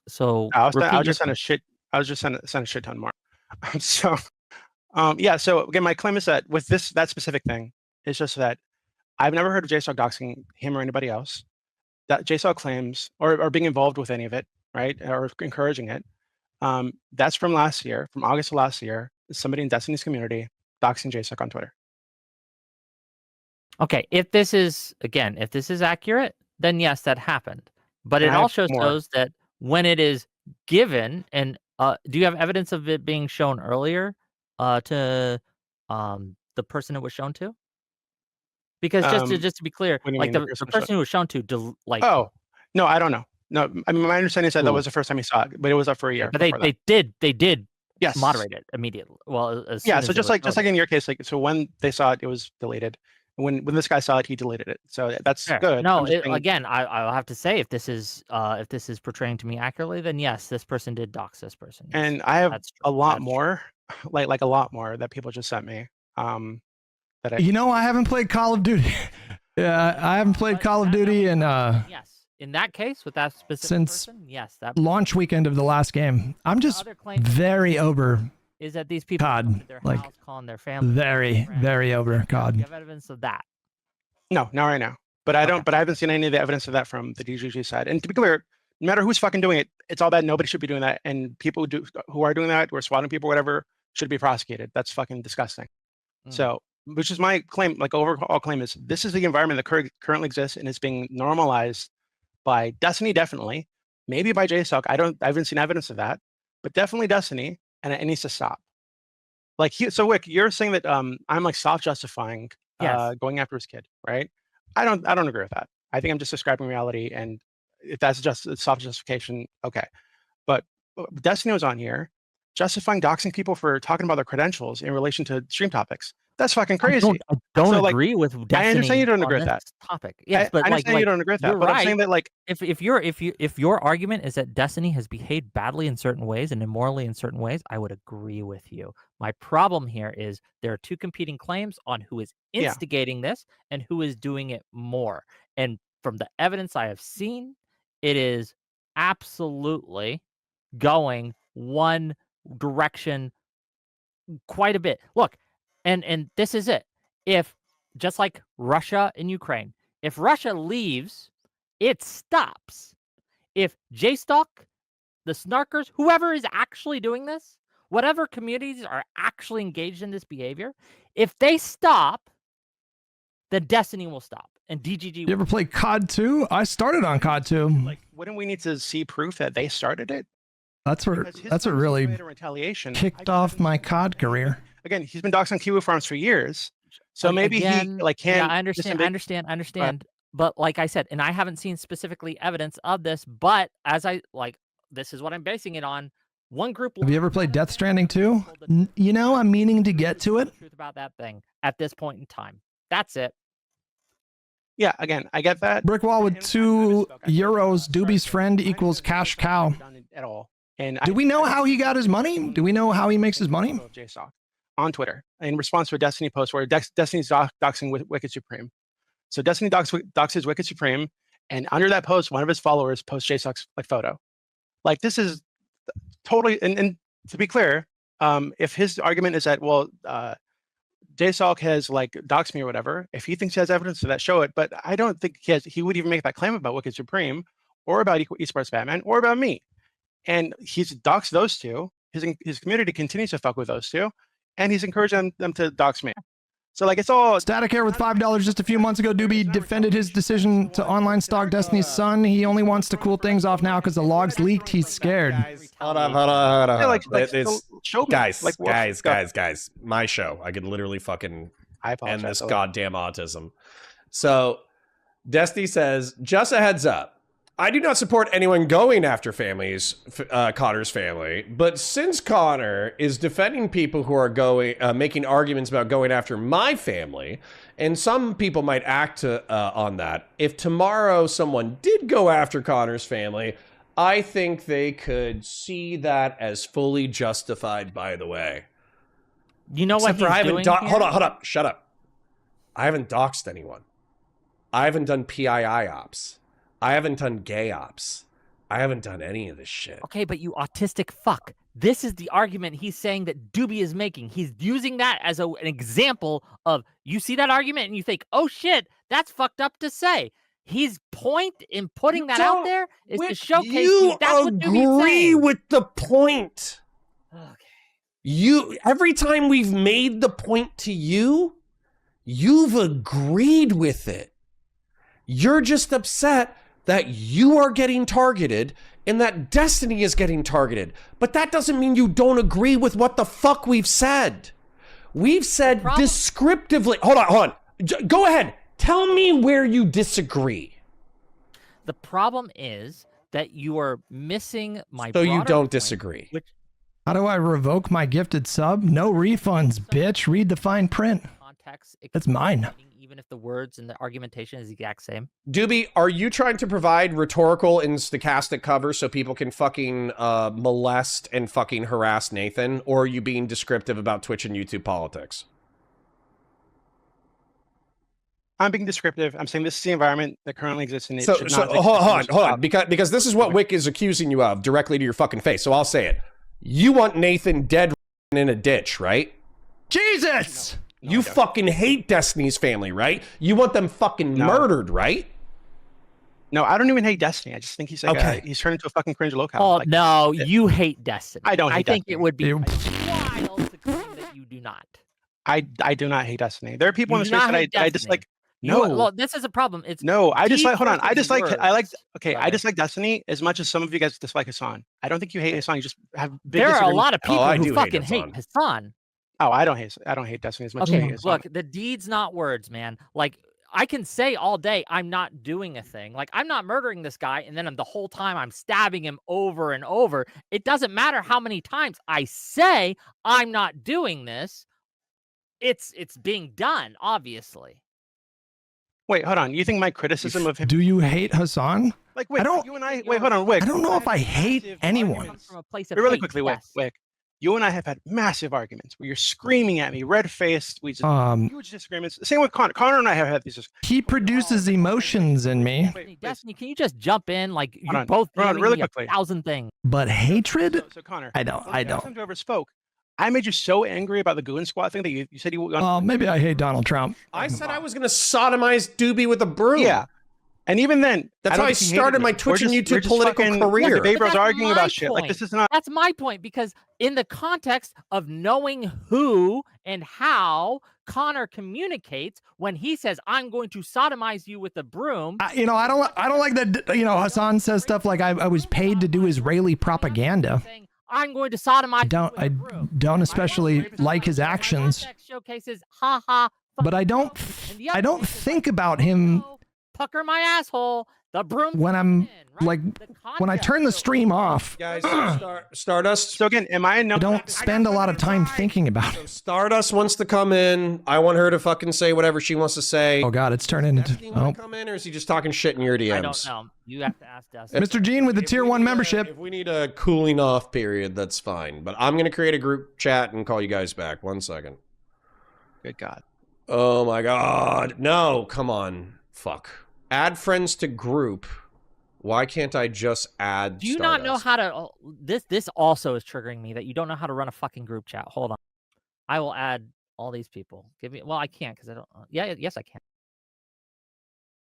So I'll just send a shit. I'll just send a shit ton more. So, yeah. So again, my claim is that with that specific thing, it's just that I've never heard of JSOC doxing him or anybody else. That JSOC claims or being involved with any of it, right, or encouraging it. That's from last year, from August of last year. Somebody in Destiny's community doxing JSOC on Twitter. Okay, if this is accurate, then yes, that happened. But it also shows that when it is given, and do you have evidence of it being shown earlier to the person it was shown to? Because just to be clear, like the person who was shown to, like. Oh no, I don't know. No, I mean my understanding is that was the first time he saw it, but it was up for a year. But they did. Yes. Moderate it immediately. Well, yeah. So just like in your case, like so when they saw it, it was deleted. When this guy saw it, he deleted it. So that's Fair. good. No, I'm just saying- again, I'll have to say if this is portraying to me accurately, then yes, this person did dox this person. Yes. and I have That's true. a lot That's more, like a lot more that people just sent me. That I You know, I haven't played Call of Duty. Yeah, I haven't played But Call of that- Duty in yes, in that case with that specific Since person, yes, that launch weekend of the last game. I'm the just other claim very over is that these people COD, come to their like, house calling their family. very, friends. very over You COD. have evidence of that. No, not right now. But I don't. Okay. But I haven't seen any of the evidence of that from the DGG side. And to be clear, no matter who's fucking doing it, it's all bad. Nobody should be doing that. And people who are doing that, who are swatting people, whatever, should be prosecuted. That's fucking disgusting. Mm. So, which is my claim. Like overall claim is this is the environment that currently exists and it's being normalized by Destiny, definitely, maybe by JSOC. I haven't seen evidence of that, but definitely Destiny, and it needs to stop. Like, so Wick, you're saying that I'm like self-justifying Yes. going after his kid, right? I don't agree with that. I think I'm just describing reality, and if that's just self-justification, okay. But Destiny was on here justifying doxing people for talking about their credentials in relation to stream topics. That's fucking crazy. I don't So, like, agree with Destiny. I understand you don't on agree with that. this topic. Yes, but I like understand you don't agree with that. you're But I'm right. saying that, like, if your argument is that Destiny has behaved badly in certain ways and immorally in certain ways, I would agree with you. My problem here is there are two competing claims on who is Yeah. instigating this and who is doing it more. And from the evidence I have seen, it is absolutely going one direction quite a bit. Look, and this is it. If just like Russia and Ukraine, if Russia leaves, it stops. If JStalk, the snarkers, whoever is actually doing this, whatever communities are actually engaged in this behavior, if they stop, then Destiny will stop. And DGG You ever play COD 2? I started on COD 2. like, wouldn't we need to see proof that they started it? That's what Because his that's what claims of really greater retaliation. kicked off my COD career. Again, he's been doxing Kiwi Farms for years, so maybe Again, he like can't. Yeah, I understand. But like I said, and I haven't seen specifically evidence of this, but as this is what I'm basing it on. One group. Have you ever played Death Stranding 2? You know, I'm meaning to get to it. Truth about that thing at this point in time. That's it. Yeah, again, I get that. Brick wall with And I €2. misspoke. I Dooby's sorry, friend I equals haven't cash done cow. it at all. And Do we know how he got his money? Do we know how he makes his money? JSOC on Twitter in response to a Destiny post where Destiny's doxing Wicked Supreme. So Destiny doxes Wicked Supreme, and under that post, one of his followers posts JSOC's like photo. Like, this is totally. And to be clear, if his argument is that, well, JSOC has like doxed me or whatever, if he thinks he has evidence to that, show it. But I don't think he would even make that claim about Wicked Supreme or about Esports Batman or about me. And he's doxed those two. His community continues to fuck with those two, and he's encouraging them to dox me. So, like, it's all Static Air with $5 just a few months ago. Dooby defended his decision to online stalk Destiny's son. He only wants to cool things off now because the logs leaked. He's scared. Hold on. yeah, like It's- show me. guys, Like, what- guys. My show. I could literally fucking I apologize. end this goddamn autism. So, Destiny says, just a heads up. I do not support anyone going after Connor's family, but since Connor is defending people who are making arguments about going after my family, and some people might act on that, if tomorrow someone did go after Connor's family, I think they could see that as fully justified, by the way. You know what Except for he's I haven't doing here? hold up, shut up. I haven't doxed anyone. I haven't done PII ops. I haven't done gay ops. I haven't done any of this shit. Okay, but you autistic fuck. This is the argument he's saying that Dooby is making. He's using that as an example of, you see that argument and you think, oh shit, that's fucked up to say. His point in putting that out there is to showcase you that's what Dooby's agree saying. with the point. Okay. Every time we've made the point to you, you've agreed with it. You're just upset that you are getting targeted and that Destiny is getting targeted. But that doesn't mean you don't agree with what the fuck we've said. We've said descriptively. Hold on. Go ahead. Tell me where you disagree. The problem is that you are missing my So you broader don't point, disagree. Which How do I revoke my gifted sub? No refunds, bitch. Read the fine print. context That's mine. even even if the words and the argumentation is the exact same. Dooby, are you trying to provide rhetorical and stochastic cover so people can fucking molest and fucking harass Nathan, or are you being descriptive about Twitch and YouTube politics? I'm being descriptive. I'm saying this is the environment that currently exists in it. So hold on, because this is what Wick is accusing you of directly to your fucking face. So I'll say it. You want Nathan dead in a ditch, right? Jesus! No, You fucking hate Destiny's family, right? You want them fucking No. murdered, right? No, I don't even hate Destiny. I just think he's like Okay. he's turned into a fucking cringe locale. Oh Like, no, you hate Destiny. I don't hate I think Destiny. it would be You- wild to claim that you do not. I do not hate Destiny. There are people You in the do space not that hate I Destiny. dislike. You- No. well, this is a problem. It's No, I dislike. Hold on. I versus dislike. I like. words, Okay, I brother. dislike Destiny as much as some of you guys dislike Hassan. I don't think you hate Hassan. You just have big There are a disagreements. lot of people I do who hate fucking Hassan. hate Hassan. Oh, I don't hate Destiny as much as you Okay, hate Hassan. look, the deeds, not words, man. Like, I can say all day, I'm not doing a thing. Like, I'm not murdering this guy, and then the whole time I'm stabbing him over and over. It doesn't matter how many times I say I'm not doing this. It's being done, obviously. Wait, hold on. You think my criticism of him, Do you hate Hassan? like, Wick, I don't- you and I, wait, hold on, Wick. I don't know if I hate Massive anyone. arguments. From a place of Really hate, quickly, yes. Wick. You and I have had massive arguments where you're screaming at me, red-faced. We just huge disagreements. Same with Connor. Connor and I have had these. He produces emotions in me, Destiny, can you just jump in? Like, Hold you're on, both hold on, doing really me a quickly. 1,000 things. but hatred? So Connor, I don't. last time whoever spoke, I made you so angry about the Goon Squad thing that you said you. Well, maybe I hate Donald Trump. I said I was going to sodomize Doobie with a broom. Yeah. And even then, That's how I started my Twitch and YouTube political career. The Dave But Bros that's arguing my about shit. Like, this point. is not. That's my point, because in the context of knowing who and how Connor communicates when he says, I'm going to sodomize you with a broom. I don't like that. Hassan says stuff like I was paid to do Israeli propaganda. Saying, I'm going to sodomize you with I a broom. don't especially like his actions, Context showcases, ha ha. but I don't think about him Pucker my asshole. The broom. when I'm in, right? like The when I context turn the shows- stream off. Guys, Stardust. So again, am I no? I don't spend a lot of time thinking about it. Stardust wants to come in. I want her to fucking say whatever she wants to say. Oh God, it's turning into. Destiny want to come in, or is he just talking shit in your DMs? I don't know. You have to ask Dustin. Mr. Gene with the If tier we 1 need membership. if we need a cooling off period, that's fine. But I'm gonna create a group chat and call you guys back. 1 second. Good God. Oh my God. No, come on. Fuck. Add friends to group. Why can't I just add Do you not know Stardust? how to? This also is triggering me that you don't know how to run a fucking group chat. Hold on, I will add all these people. Give me. Well, I can't because I don't. Yeah, yes, I can.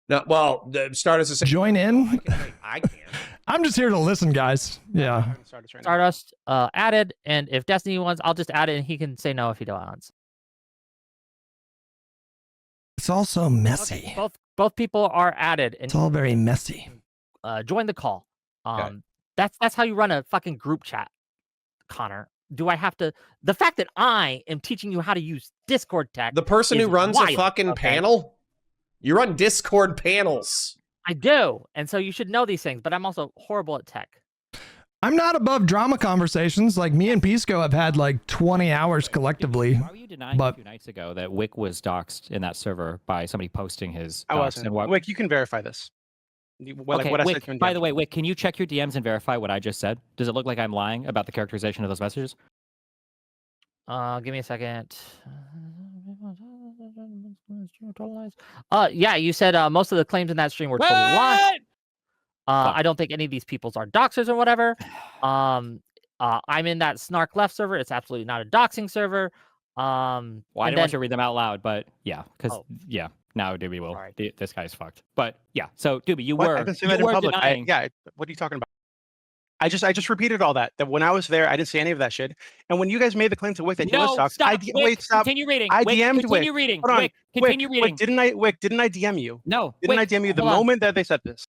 No, well, Stardust is saying, Join in. I can't. I'm just here to listen, guys. Yeah. Stardust right now. Stardust added, and if Destiny wants, I'll just add it, and he can say no if he wants. It's all so messy. Okay, both people are added, and It's all very messy. join the call. Okay. That's how you run a fucking group chat, Connor. Do I have to? The fact that I am teaching you how to use Discord tech. The person who is runs wild, a fucking okay? panel? You run Discord panels. I do, and so you should know these things. But I'm also horrible at tech. I'm not above drama conversations. Like me and Pisco have had like 20 hours collectively. Why were you denying but- 2 nights ago that Wick was doxxed in that server by somebody posting his I docs? wasn't. And what, Wick, you can verify this. What, okay, what I Wick, said to you in by the DM. way, Wick, can you check your DMs and verify what I just said? Does it look like I'm lying about the characterization of those messages? Give me a second. Yeah, you said most of the claims in that stream were total lies. What? I don't think any of these peoples are doxers or whatever. I'm in that snark left server. It's absolutely not a doxing server. Well, I and didn't want then- to read them out loud, but yeah, because Oh. yeah, now Doobie will. Sorry. This guy's fucked. But yeah, so Doobie, you What? were I've been saying that you in were public. denying. Yeah. What are you talking about? I just repeated all that. That when I was there, I didn't see any of that shit. And when you guys made the claim to Wick that he was No, doxxed, stop. Wick, Wick, stop. Continue reading. I Wick, DM'd continue Wick. reading. Hold on. Wick, continue reading. Wick, didn't I DM you? No, Didn't Wick, I DM you the hold on. moment that they said this?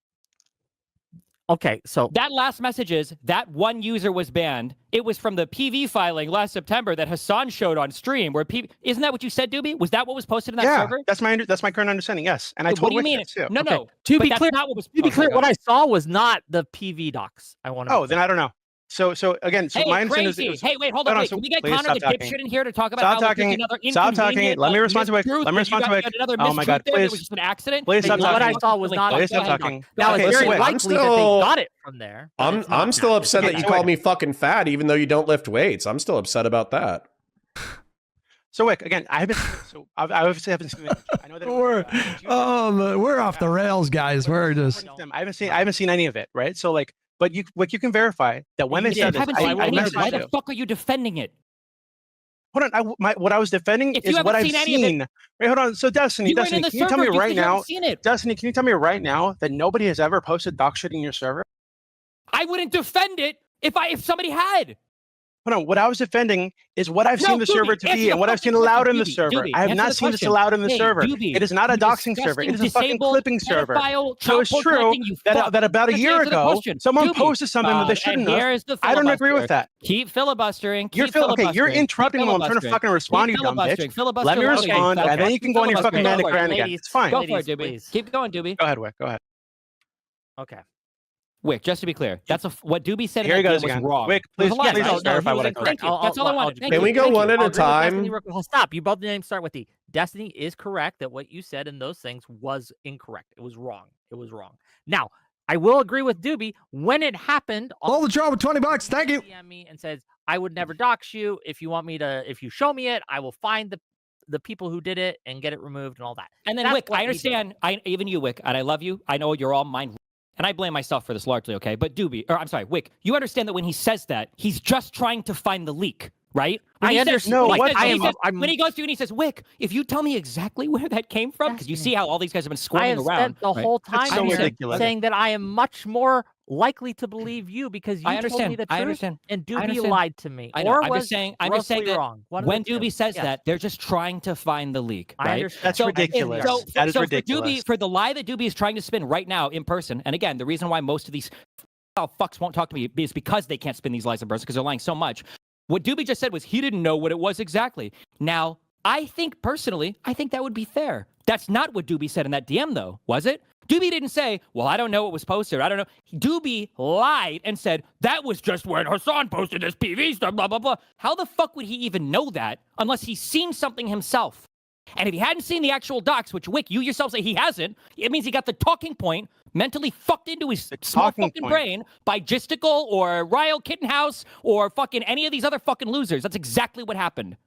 Okay, so that last message is that one user was banned. It was from the PV filing last September that Hassan showed on stream. Where isn't that what you said, Doobie? Was that what was posted in that Yeah, server? that's my current understanding. Yes, and I What told do you Wick mean? this too. No, Okay, no. to but be that's clear- not what was. to be okay, clear, go what ahead. I saw was not the PV docs. I want to. Oh, then I don't know. So again, so Hey, my understanding crazy. is Hey, wait, hold hold on. on, Wait, so can we get please Connor the stop talking. dipshit in here to talk about Stop how talking. there's another Stop talking. inconvenient, Let me respond to it. mistruth, Let me that respond you to got it. another Oh my God, mistruth there that please. was just an accident? Please Hey, stop What I talking. saw was not. Please Go stop ahead, talking. Now Okay, it's so very wait, likely that they got it from there. but it's not I'm still that. upset Okay, that you so called wait. me fucking fat, even though you don't lift weights. I'm still upset about that. So Wick, again, I haven't. So I obviously haven't seen the image. I know that it was, We're off the rails, guys. We're just. I haven't seen any of it, right? So like, but you verify that when they You said this, haven't I seen any of it. messaged Why the you. fuck are you defending it? Hold on, what I was defending If you is what haven't I've seen any of it- seen. Wait, hold on. So Destiny, You weren't in the can you tell server. me You right said you haven't now? seen it. Destiny, can you tell me right now that nobody has ever posted doc shit in your server? I wouldn't defend it if somebody had. Hold on, what I was defending is what I've No, seen the Doobie, server to answer be the and what I've fucking seen allowed question. in the Doobie, server. Doobie, I have answer not the seen this question. allowed in the Hey, server. Doobie, It is not a you doxing server. It is a fucking disabled, clipping server. pedophile, So child it's porn true collecting, you fuck. that about a Just year answer the ago, question. someone Doobie. posted something that they shouldn't and have. here's the I don't agree with filibuster. that. Keep filibustering. You're Keep filibustering. okay. You're interrupting me when I'm trying to filibustering. fucking respond, you Keep dumb bitch. filibustering. Let me Filibuster respond, logic. and then you can go on your fucking Filibuster. manic rant again. Ladies, It's fine. Go for ladies, it, Doobie. please. Keep going, Doobie. Go ahead, Wick. Go ahead. Okay. Wick, just to be clear, that's what Doobie said Here in he that goes DM was again. wrong. Wick, There was please, a lot please right. just verify what I correct. Thank you. That's all I wanted. Thank Can you. we go Thank one you. at a I'll agree with time? Destiny real quick. Well, stop. You both didn't start with the Destiny is correct that what you said in those things was incorrect. It was wrong. It was wrong. Now, I will agree with Doobie when it happened. All the job with $20. Thank you. DM me and says, I would never dox you. If you want me to, if you show me it, I will find the people who did it and get it removed and all that. And then That's Wick, what I he did. understand. Even you, Wick, and I love you. I know you're all mine. And I blame myself for this largely, okay? But Wick, you understand that when he says that, he's just trying to find the leak, right? When I he understand. No, when what he goes through and he says, Wick, if you tell me exactly where that came from, because you see how all these guys have been I squirming have around. spent the right? whole time That's so here ridiculous. saying that I am much more likely to believe you because you I told understand. me the I truth understand. and I Doobie understand. lied to me. I know. Or I'm was just saying grossly that wrong. One of when the two. Doobie says Yes. that, they're just trying to find the leak, I right? understand. That's So- ridiculous. So, That is so ridiculous. For the lie that Doobie is trying to spin right now in person, and again, the reason why most of these fucks won't talk to me is because they can't spin these lies in person because they're lying so much. What Doobie just said was he didn't know what it was exactly. Now, I think that would be fair. That's not what Doobie said in that DM, though, was it? Doobie didn't say, well, I don't know what was posted. I don't know. Doobie lied and said, that was just when Hassan posted this PV stuff, blah, blah, blah. How the fuck would he even know that unless he's seen something himself? And if he hadn't seen the actual docs, which, Wick, you yourself say he hasn't, it means he got the talking point mentally fucked into his small fucking brain by Gisticle or Ryle Kittenhouse or fucking any of these other fucking losers. That's exactly what happened.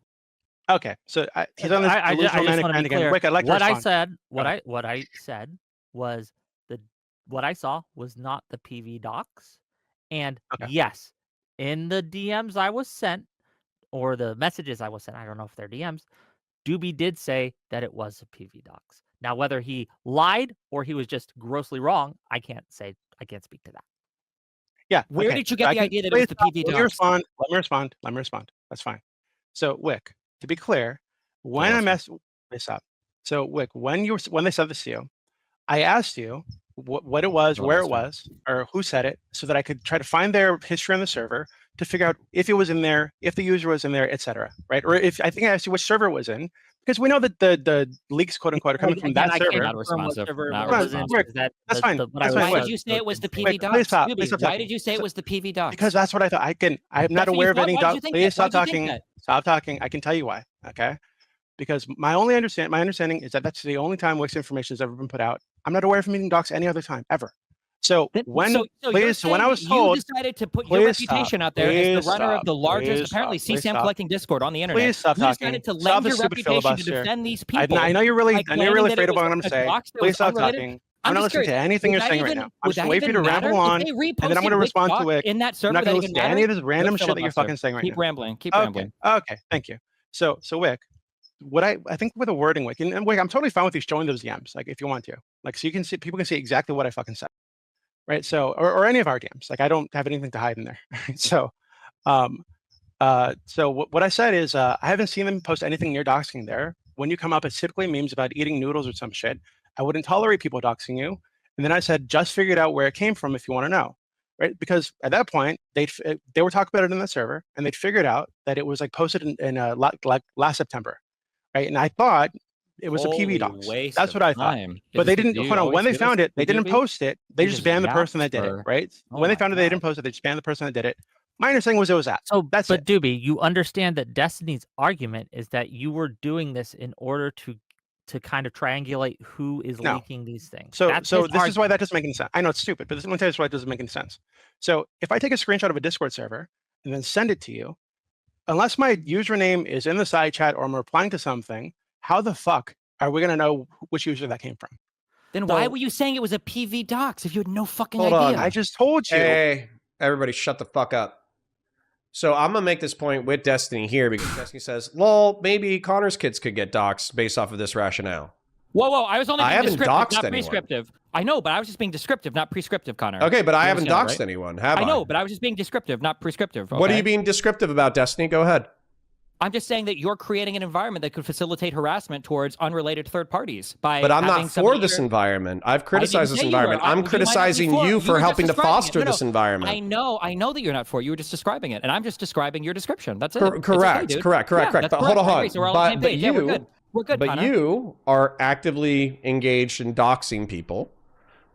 Okay, so he's on this I just manic want to rant be again. clear. Wick, I'd like to what I respond. said, what Go I said was what I saw was not the PV docs. And Okay. yes, in the DMs I was sent or the messages I was sent, I don't know if they're DMs, Doobie did say that it was a PV docs. Now, whether he lied or he was just grossly wrong, I can't say. I can't speak to that. Yeah. Where okay. did you get I the can- idea that it was the PV Let me docs? respond. Let me respond. That's fine. So, Wick, to be clear, when I messed this up, so Wick, when they said this to you, I asked you what it was, where it was, or who said it, so that I could try to find their history on the server to figure out if it was in there, if the user was in there, etc. Right? Or if I think I asked you which server it was in, because we know that the leaks, quote unquote, are coming from that server. Not responsive. Not responsive. That's fine. That's fine. Why did you say it was the PV Wick, docs? please stop. Doobie, Please stop why talking. did you say it was the PV docs? Because that's what I thought. I'm not That's what aware you of thought? any Why did you docs. think Please that? stop Why'd you think talking. that? Stop talking. I can tell you why. Okay. Because my understanding is that that's the only time Wix information has ever been put out. I'm not aware of meeting docs any other time ever. So when I was told, you decided to put your reputation out there as the runner of the largest, apparently CSAM collecting Discord on the internet. Please stop you talking. decided to Stop lend the your stupid reputation to filibuster. defend these people. I know you're really claiming that afraid it of what was I'm going to a say. docs that Please was stop unrelated. talking. I'm I'm not just listening to curious, anything would you're that saying right even- now. I'm would just that waiting for you to even matter ramble on, if they and then I'm reposted going to Wick respond doc to it. in that I'm server. not that going to even listen to any of this random shit that you're filibuster. fucking saying right Keep now. rambling. Keep Okay. rambling. Okay. Thank you. So Wick, what I think with the wording, Wick, and Wick, I'm totally fine with you showing those DMs, like if you want to, like so you can see people can see exactly what I fucking said, right? So or any of our DMs, like I don't have anything to hide in there. So, what I said is I haven't seen them post anything near doxing there. When you come up, it's typically memes about eating noodles or some shit. I wouldn't tolerate people doxing you. And then I said, just figured out where it came from if you want to know, right? Because at that point, they were talking about it in the server, and they'd figured out that it was like posted in like last September, right? And I thought it was a PV docs. That's what I thought. But they didn't. Hold on. When they found it, they didn't post it. They just banned the person that did it, right? When they found it, they didn't post it. They just banned the person that did it. My understanding was it was that. So That's but it. Doobie, you understand that Destiny's argument is that you were doing this in order to kind of triangulate who is No. leaking these things. So That's so his this is why argument. that doesn't make any sense. I know it's stupid, but let me tell you why it doesn't make any sense. So if I take a screenshot of a Discord server and then send it to you, unless my username is in the side chat or I'm replying to something, how the fuck are we gonna know which user that came from? Then So- why were you saying it was a PV Docs if you had no fucking Hold idea? on. I just told you. Hey, everybody, shut the fuck up. So I'm gonna make this point with Destiny here because Destiny says, "Lol, maybe Connor's kids could get doxxed based off of this rationale." Whoa! I was only I being haven't descriptive, doxed not anyone. prescriptive. I know, but I was just being descriptive, not prescriptive, Connor. Okay, but I You haven't understand doxed that, right? anyone, have I? I know, but I was just being descriptive, not prescriptive. What are okay? you being descriptive about, Destiny? Go ahead. I'm just saying that you're creating an environment that could facilitate harassment towards unrelated third parties by. But I'm having not for somebody this here- environment. I've I criticized didn't this say you were. environment. You I'm might not be criticizing for. you were for just helping to describing it. foster No, this environment. I know that you're not for it. You were just describing it, and I'm just describing your description. That's it. It's okay, Correct, dude. correct. Yeah, But that's hold correct. I on. agree. So we're all on the same But page. Yeah, we're good. We're good, But Connor. you are actively engaged in doxing people.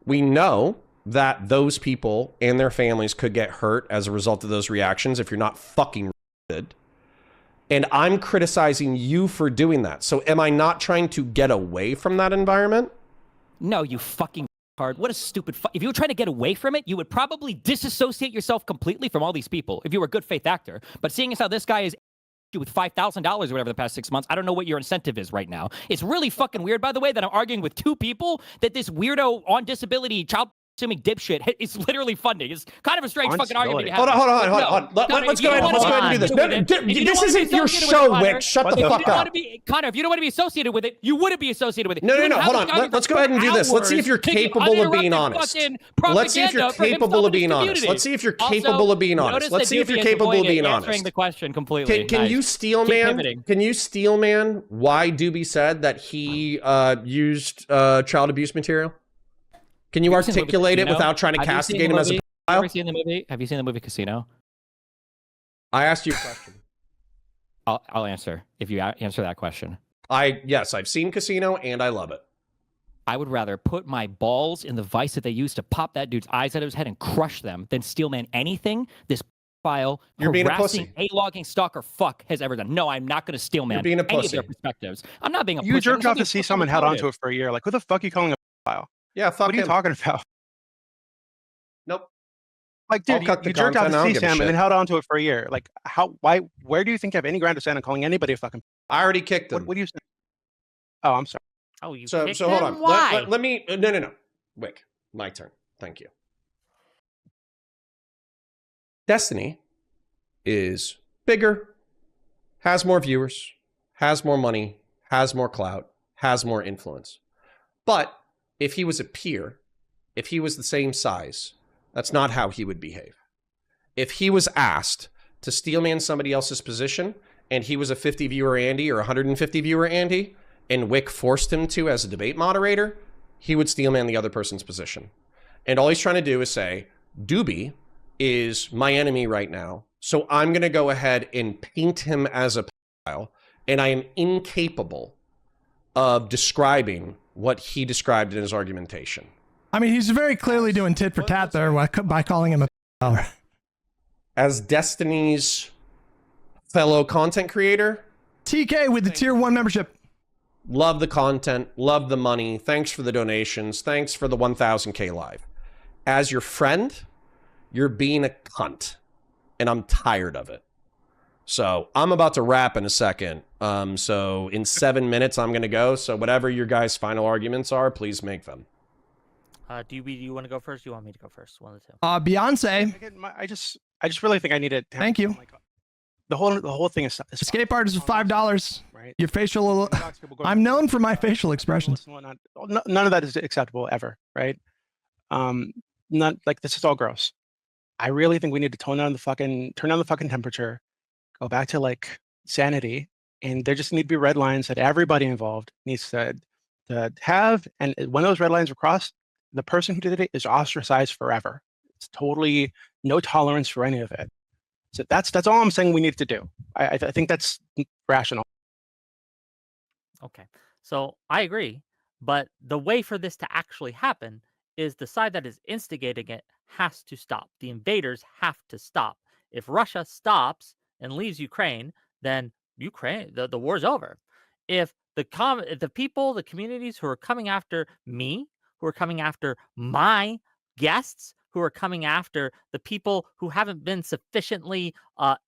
We know that those people and their families could get hurt as a result of those reactions if you're not fucking good. And I'm criticizing you for doing that. So am I not trying to get away from that environment? No, you fucking hard. What a stupid. If you were trying to get away from it, you would probably disassociate yourself completely from all these people if you were a good faith actor. But seeing as how this guy is with $5,000 or whatever the past 6 months, I don't know what your incentive is right now. It's really fucking weird, by the way, that I'm arguing with two people that this weirdo on disability child assuming dipshit is literally funding. It's kind of a strange On fucking argument. disability. to have. Hold on. Let's go ahead and do this. This isn't your show, Wick. Shut the fuck up. Connor, if you don't want to be associated with it, you wouldn't be associated with it. No, You wouldn't have hold this on. guy Let's for go ahead and do this. Let's see if hours you're taking capable of being uninterrupted honest. fucking Let's see if you're propaganda for himself capable of and his being honest. community. Let's see if you're Also, capable of being honest. notice Let's that see if you're Doobie capable of avoided being answering honest. the question completely. Can Nice. you steel Keep man? pivoting. Can you steel man why Doobie said that he used child abuse material? Can you Have you seen the movie articulate it Casino? without trying to Have you seen castigate the him as a movie? Have you ever pedophile? seen the movie? Have you seen the movie Casino? I asked you a question. I'll answer if you answer that question. Yes, I've seen Casino and I love it. I would rather put my balls in the vice that they used to pop that dude's eyes out of his head and crush them than steelman anything this file You're being a harassing, pussy. A-logging stalker fuck has ever done. No, I'm not going to steelman You're being a any of their pussy. perspectives. I'm not being a You pussy. jerked off to see someone held onto it for a year. Like, who the fuck are you calling a file? Yeah, fuck What are you him. talking about? Nope. Like, I'll dude, cut the you jerked off content, I to don't see give a Sam shit. and then held onto it for a year. Like, where do you think you have any ground to stand on calling anybody a fucking? I already kicked him. What do you say? Oh, I'm sorry. Oh, you So kicked hold him? on. Why? Let me. No. Wick, my turn. Thank you. Destiny is bigger, has more viewers, has more money, has more clout, has more influence. But if he was a peer, if he was the same size, that's not how he would behave. If he was asked to steelman somebody else's position and he was a 50 viewer Andy or 150 viewer Andy, and Wick forced him to as a debate moderator, he would steelman the other person's position. And all he's trying to do is say, Doobie is my enemy right now, so I'm going to go ahead and paint him as a pedophile, and I am incapable of describing what he described in his argumentation. I mean, he's very clearly doing tit for tat there by calling him a pedophile. As Destiny's fellow content creator, TK with the tier 1 membership. love the content, love the money, thanks for the donations, thanks for the 1000K live. As your friend, you're being a cunt, and I'm tired of it. So I'm about to wrap in a second. So in 7 minutes, I'm going to go. So whatever your guys' final arguments are, please make them. Do you want to go first? Do you want me to go first? One of the two. Beyonce. Again, I just really think I need to. Thank you. Like, the whole thing is Escape art is $5. right. Your facial. I'm known for my facial expressions. None of that is acceptable ever, right? Not like this is all gross. I really think we need to turn down the fucking temperature, go back to like sanity, and there just need to be red lines that everybody involved needs to have. And when those red lines are crossed, the person who did it is ostracized forever. It's totally no tolerance for any of it. So that's all I'm saying we need to do. I think that's rational. Okay. So I agree. But the way for this to actually happen is the side that is instigating it has to stop. The invaders have to stop. If Russia stops and leaves Ukraine, then the war's over. If the people, the communities who are coming after me, who are coming after my guests, who are coming after the people who haven't been sufficiently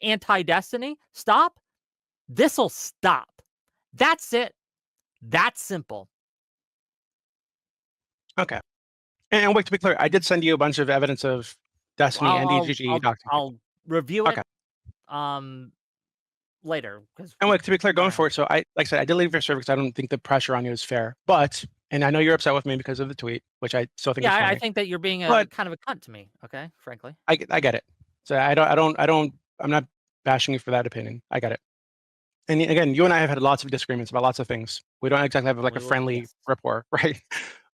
anti-Destiny, stop, this'll stop. That's it. That's simple. Okay. And wait, to be clear, I did send you a bunch of evidence of Destiny and DGG. I'll review Okay. it later. And wait, to be clear, going forward, so like I said, I did leave your server because I don't think the pressure on you is fair. But, and I know you're upset with me because of the tweet, which I still think is funny. I think that you're being kind of a cunt to me. Okay, frankly. I get it. So I'm not bashing you for that opinion. I get it. And again, you and I have had lots of disagreements about lots of things. We don't exactly have like a friendly rapport, right?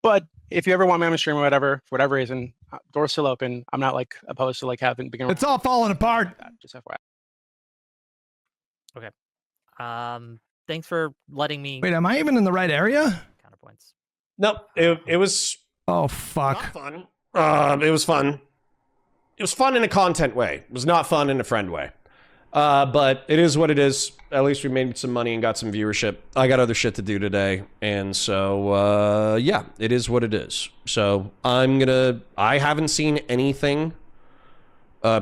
But if you ever want me on the stream or whatever, for whatever reason, door's still open. I'm not like opposed to like having begin. It's all falling apart. Like that, just FYI. Okay. Thanks for letting me. Wait, am I even in the right area? Counterpoints. No, it was Oh, fuck. not fun. It was fun. It was fun in a content way. It was not fun in a friend way. But it is what it is. At least we made some money and got some viewership. I got other shit to do today. And so, yeah, it is what it is. So I haven't seen anything.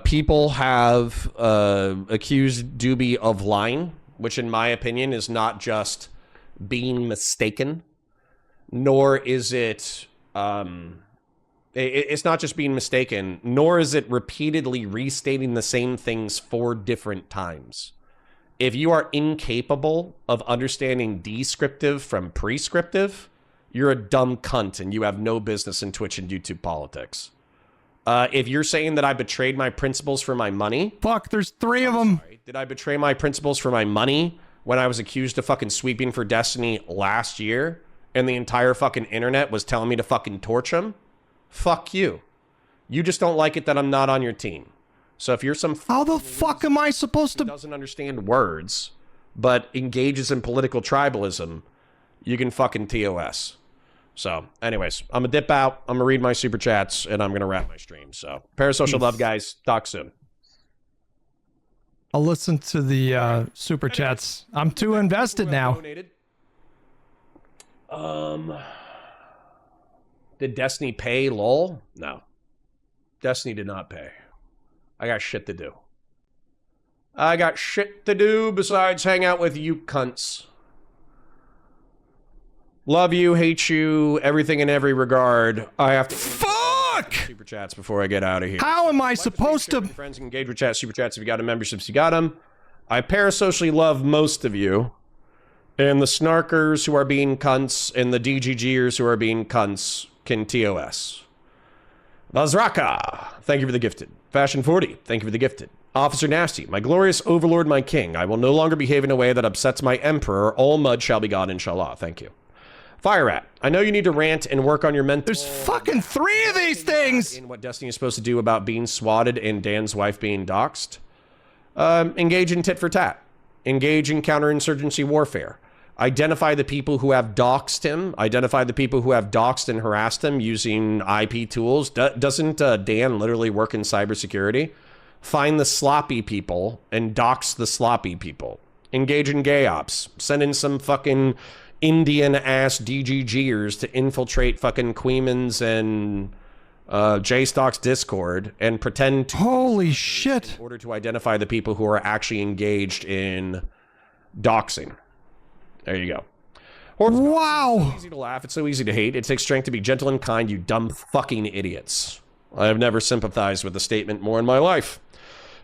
People have accused Dooby of lying, which in my opinion is not just being mistaken, nor is it, it's not just being mistaken, nor is it repeatedly restating the same things 4 different times. If you are incapable of understanding descriptive from prescriptive, you're a dumb cunt and you have no business in Twitch and YouTube politics. If you're saying that I betrayed my principles for my money... Fuck, there's 3 of them. Sorry, did I betray my principles for my money when I was accused of fucking sweeping for Destiny last year and the entire fucking internet was telling me to fucking torch him? Fuck you. You just don't like it that I'm not on your team. So if you're some... How the fuck am I supposed to... doesn't understand words, but engages in political tribalism, you can fucking TOS. So, anyways, I'm gonna dip out. I'm gonna read my super chats, and I'm gonna wrap my stream. So, parasocial love, guys. Talk soon. I'll listen to the super chats. I'm too invested now. Did Destiny pay, lol? No. Destiny did not pay. I got shit to do. I got shit to do besides hang out with you cunts. Love you, hate you, everything in every regard. I have to... Fuck! Super chats before I get out of here. How am I supposed to... Friends, engage with chat, super chats if you got them, memberships if you got them. I parasocially love most of you. And the snarkers who are being cunts and the DGGers who are being cunts can TOS. Vazraka, thank you for the gifted. Fashion 40, thank you for the gifted. Officer Nasty, my glorious overlord, my king. I will no longer behave in a way that upsets my emperor. All mud shall be gone, inshallah. Thank you. Fire Rat, I know you need to rant and work on your mental... There's fucking 3 of these things! ...in what Destiny is supposed to do about being swatted and Dan's wife being doxxed. Engage in tit for tat. Engage in counterinsurgency warfare. Identify the people who have doxed him. Identify the people who have doxed and harassed him using IP tools. Doesn't Dan literally work in cybersecurity? Find the sloppy people and dox the sloppy people. Engage in gay ops. Send in some fucking Indian-ass DGGers to infiltrate fucking Queemans and J-Stock's Discord and pretend to... Holy shit! ...in order to identify the people who are actually engaged in doxing. There you go. Wow! It's so easy to laugh. It's so easy to hate. It takes strength to be gentle and kind, you dumb fucking idiots. I have never sympathized with the statement more in my life.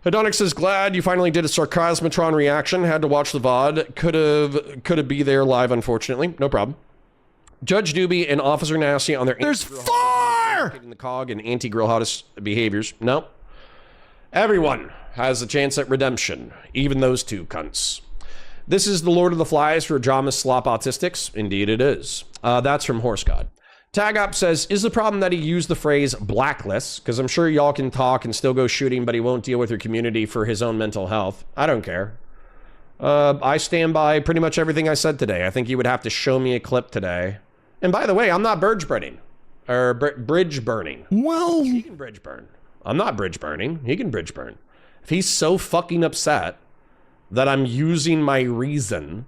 Hedonic says, glad you finally did a Sarcasmatron reaction. Had to watch the VOD. Could have be there live, unfortunately. No problem. Judge Dooby and Officer Nasty on their... There's 4! ...the cog and anti-grill hottest behaviors. No. Everyone has a chance at redemption. Even those 2 cunts. This is the Lord of the Flies for Jamas Slop Autistics. Indeed it is. That's from Horse God. Tag Up says, is the problem that he used the phrase blacklist? Because I'm sure y'all can talk and still go shooting, but he won't deal with your community for his own mental health. I don't care. I stand by pretty much everything I said today. I think you would have to show me a clip today. And by the way, I'm not bridge burning. Or bridge burning. Well... He can bridge burn. I'm not bridge burning. He can bridge burn. If he's so fucking upset that I'm using my reason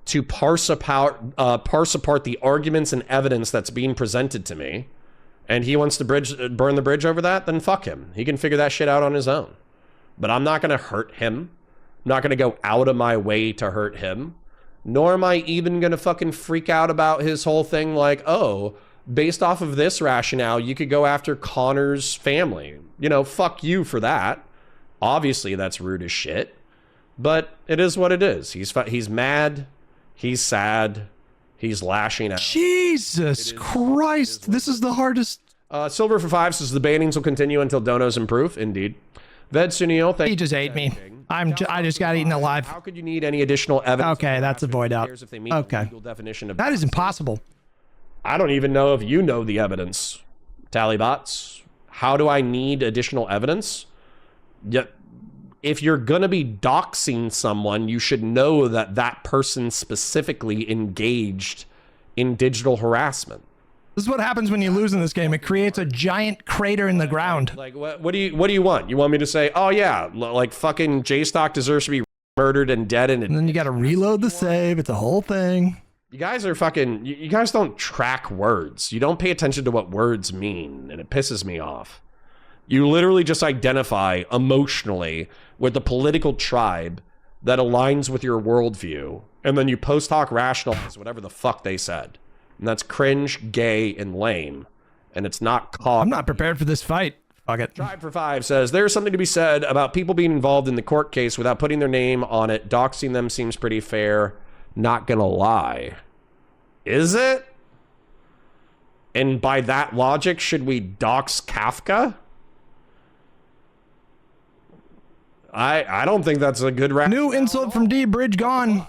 to parse apart the arguments and evidence that's being presented to me, and he wants to burn the bridge over that, then fuck him. He can figure that shit out on his own. But I'm not going to hurt him. I'm not going to go out of my way to hurt him. Nor am I even going to fucking freak out about his whole thing like, oh, based off of this rationale, you could go after Connor's family. You know, fuck you for that. Obviously, that's rude as shit. But it is what it is. He's mad. He's sad. He's lashing out. Jesus Christ. This is the hardest. Silver for 5 says the bannings will continue until donos improve. Indeed. Ved Sunil, thank you. He just ate me. I just got eaten alive. How could you need any additional evidence? Okay, that's a void out. Okay. That is impossible. I don't even know if you know the evidence. Tallybots. How do I need additional evidence? Yet, if you're going to be doxing someone, you should know that that person specifically engaged in digital harassment. This is what happens when you lose in this game. It creates a giant crater in the ground. Like, what do you want? You want me to say, oh yeah, like fucking J-Stock deserves to be murdered and dead, and then you got to reload the save. It's a whole thing. You guys are fucking. You guys don't track words. You don't pay attention to what words mean, and it pisses me off. You literally just identify emotionally with the political tribe that aligns with your worldview, and then you post hoc rationalize whatever the fuck they said. And that's cringe, gay, and lame. And it's not caught. I'm not prepared for this fight. Fuck it. Tribe for 5 says, there's something to be said about people being involved in the court case without putting their name on it. Doxing them seems pretty fair. Not gonna lie. Is it? And by that logic, should we dox Kafka? I don't think that's a good rationale. New insult from D. Bridge gone.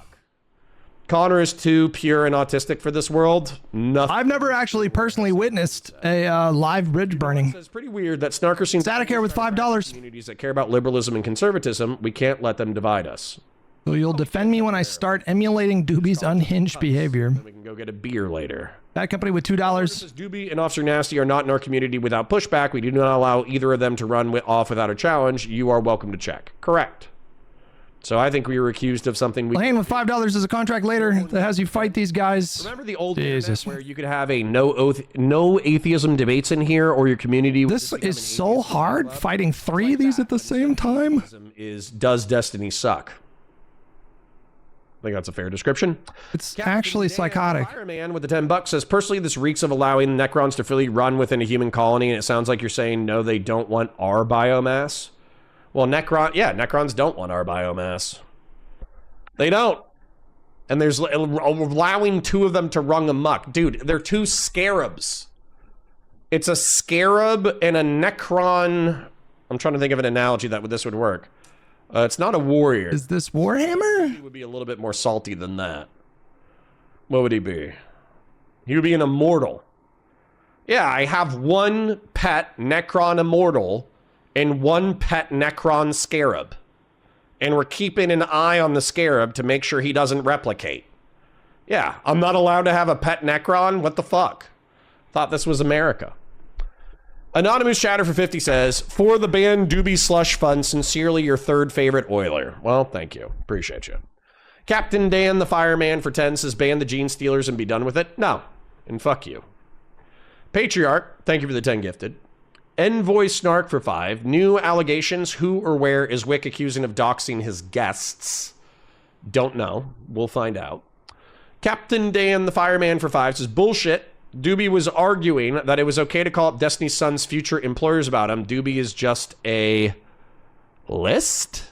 Connor is too pure and autistic for this world. Nothing. I've never actually personally witnessed a live bridge burning. It's pretty weird that Snarker seems Static here with $5. Communities that care about liberalism and conservatism, we can't let them divide us. So you'll defend me when I start emulating Dooby's unhinged behavior. Then we can go get a beer later. Bad Company with $2. Dooby and Officer Nasty are not in our community without pushback. We do not allow either of them to run off without a challenge. You are welcome to check. Correct. So I think we were accused of something. Lane with $5 as a contract later that has you fight these guys. Remember the old internet where you could have a no atheism debates in here, or your community. This is so hard fighting 3 of these at the same time. Does Destiny suck? I think that's a fair description. It's actually psychotic. Fireman with the $10 says, personally, this reeks of allowing Necrons to freely run within a human colony, and it sounds like you're saying no, they don't want our biomass. Well, Necrons don't want our biomass. They don't. And there's allowing 2 of them to run amok. Dude, they're 2 scarabs. It's a scarab and a Necron. I'm trying to think of an analogy that this would work. It's not a warrior. Is this Warhammer? He would be a little bit more salty than that. What would he be? He would be an immortal. Yeah, I have 1 pet Necron immortal and 1 pet Necron scarab. And we're keeping an eye on the scarab to make sure he doesn't replicate. Yeah, I'm not allowed to have a pet Necron? What the fuck? Thought this was America. Anonymous Chatter for 50 says, for the band Dooby Slush Fund, sincerely your 3rd favorite Oiler. Well, thank you. Appreciate you. Captain Dan the Fireman for 10 says, ban the Gene Stealers and be done with it. No. And fuck you. Patriarch, thank you for the 10 gifted. Envoy Snark for 5. New allegations. Who or where is Wick accusing of doxing his guests? Don't know. We'll find out. Captain Dan the Fireman for 5 says, bullshit. Dooby was arguing that it was okay to call up Destiny's Son's future employers about him. Dooby is just a list?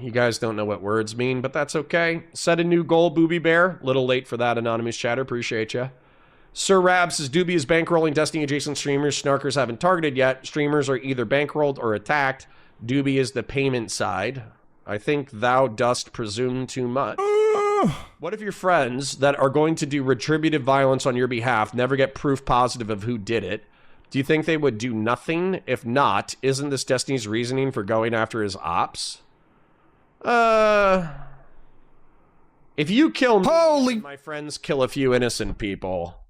You guys don't know what words mean, but that's okay. Set a new goal, Booby Bear. Little late for that, Anonymous Chatter. Appreciate you. Sir Rab says, Dooby is bankrolling Destiny-adjacent streamers Snarkers haven't targeted yet. Streamers are either bankrolled or attacked. Dooby is the payment side. I think thou dost presume too much. What if your friends that are going to do retributive violence on your behalf never get proof positive of who did it? Do you think they would do nothing? If not, isn't this Destiny's reasoning for going after his ops? If you kill me, my friends kill a few innocent people.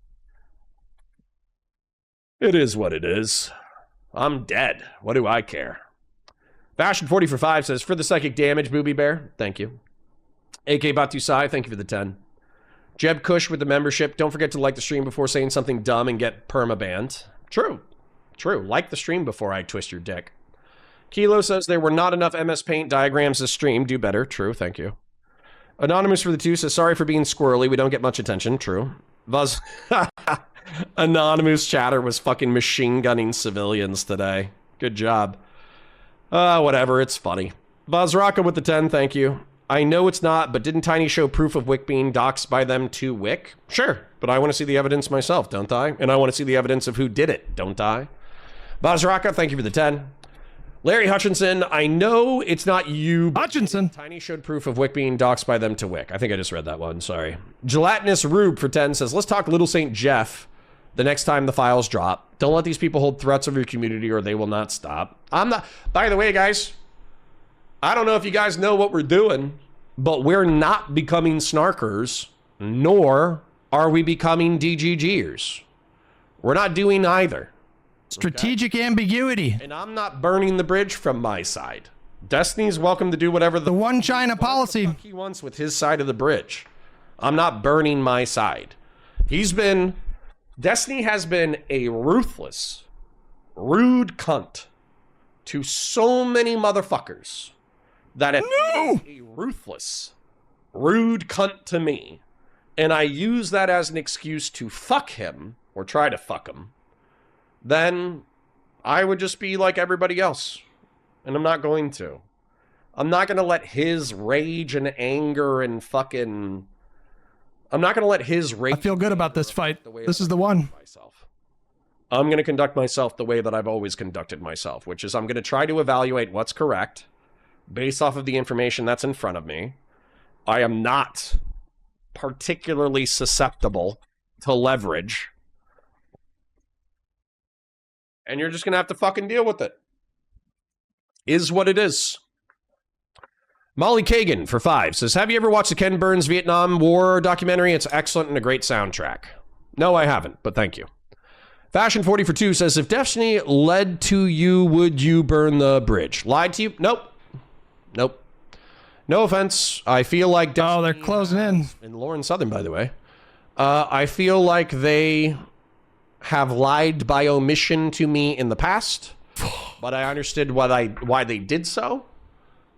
It is what it is. I'm dead. What do I care? Fashion 40 for 5 says, for the psychic damage, Booby Bear. Thank you. AK Batusai, thank you for the 10. Jeb Kush with the membership. Don't forget to like the stream before saying something dumb and get perma-banned. True. True. Like the stream before I twist your dick. Kilo says there were not enough MS Paint diagrams to stream. Do better. True. Thank you. Anonymous for the 2 says, sorry for being squirrely. We don't get much attention. True. Buzz. Anonymous chatter was fucking machine gunning civilians today. Good job. Whatever. It's funny. Buzz Rocca with the 10. Thank you. I know it's not, but didn't Tiny show proof of Wick being doxxed by them to Wick? Sure, but I want to see the evidence myself, don't I? And I want to see the evidence of who did it, don't I? Buzz Rocca, thank you for the 10. Larry Hutchinson, I know it's not you. Hutchinson. Tiny showed proof of Wick being doxxed by them to Wick. I think I just read that one. Sorry. Gelatinous Rube for 10 says, let's talk Little St. Jeff the next time the files drop. Don't let these people hold threats of your community or they will not stop. I'm not. By the way, guys, I don't know if you guys know what we're doing, but we're not becoming snarkers, nor are we becoming DGGers. We're not doing either. Strategic ambiguity. And I'm not burning the bridge from my side. Destiny's welcome to do whatever The one China policy. he wants with his side of the bridge. I'm not burning my side. Destiny has been a ruthless, rude cunt to so many motherfuckers that have been a ruthless, rude cunt to me. And I use that as an excuse to fuck him or try to fuck him. Then I would just be like everybody else. And I'm not going to. I'm not going to let his rage and anger and fucking... I'm not going to let his rage... I feel good about this fight. This is the one. I'm going to conduct myself the way that I've always conducted myself, which is I'm going to try to evaluate what's correct based off of the information that's in front of me. I am not particularly susceptible to leverage. And you're just going to have to fucking deal with it. Is what it is. Molly Kagan for 5 says, have you ever watched the Ken Burns Vietnam War documentary? It's excellent and a great soundtrack. No, I haven't, but thank you. Fashion 40 for 2 says, if Destiny led to you, would you burn the bridge? Lied to you? Nope. Nope. No offense. I feel like Destiny... Oh, they're closing in. And Lauren Southern, by the way. I feel like they have lied by omission to me in the past, but I understood why they did so,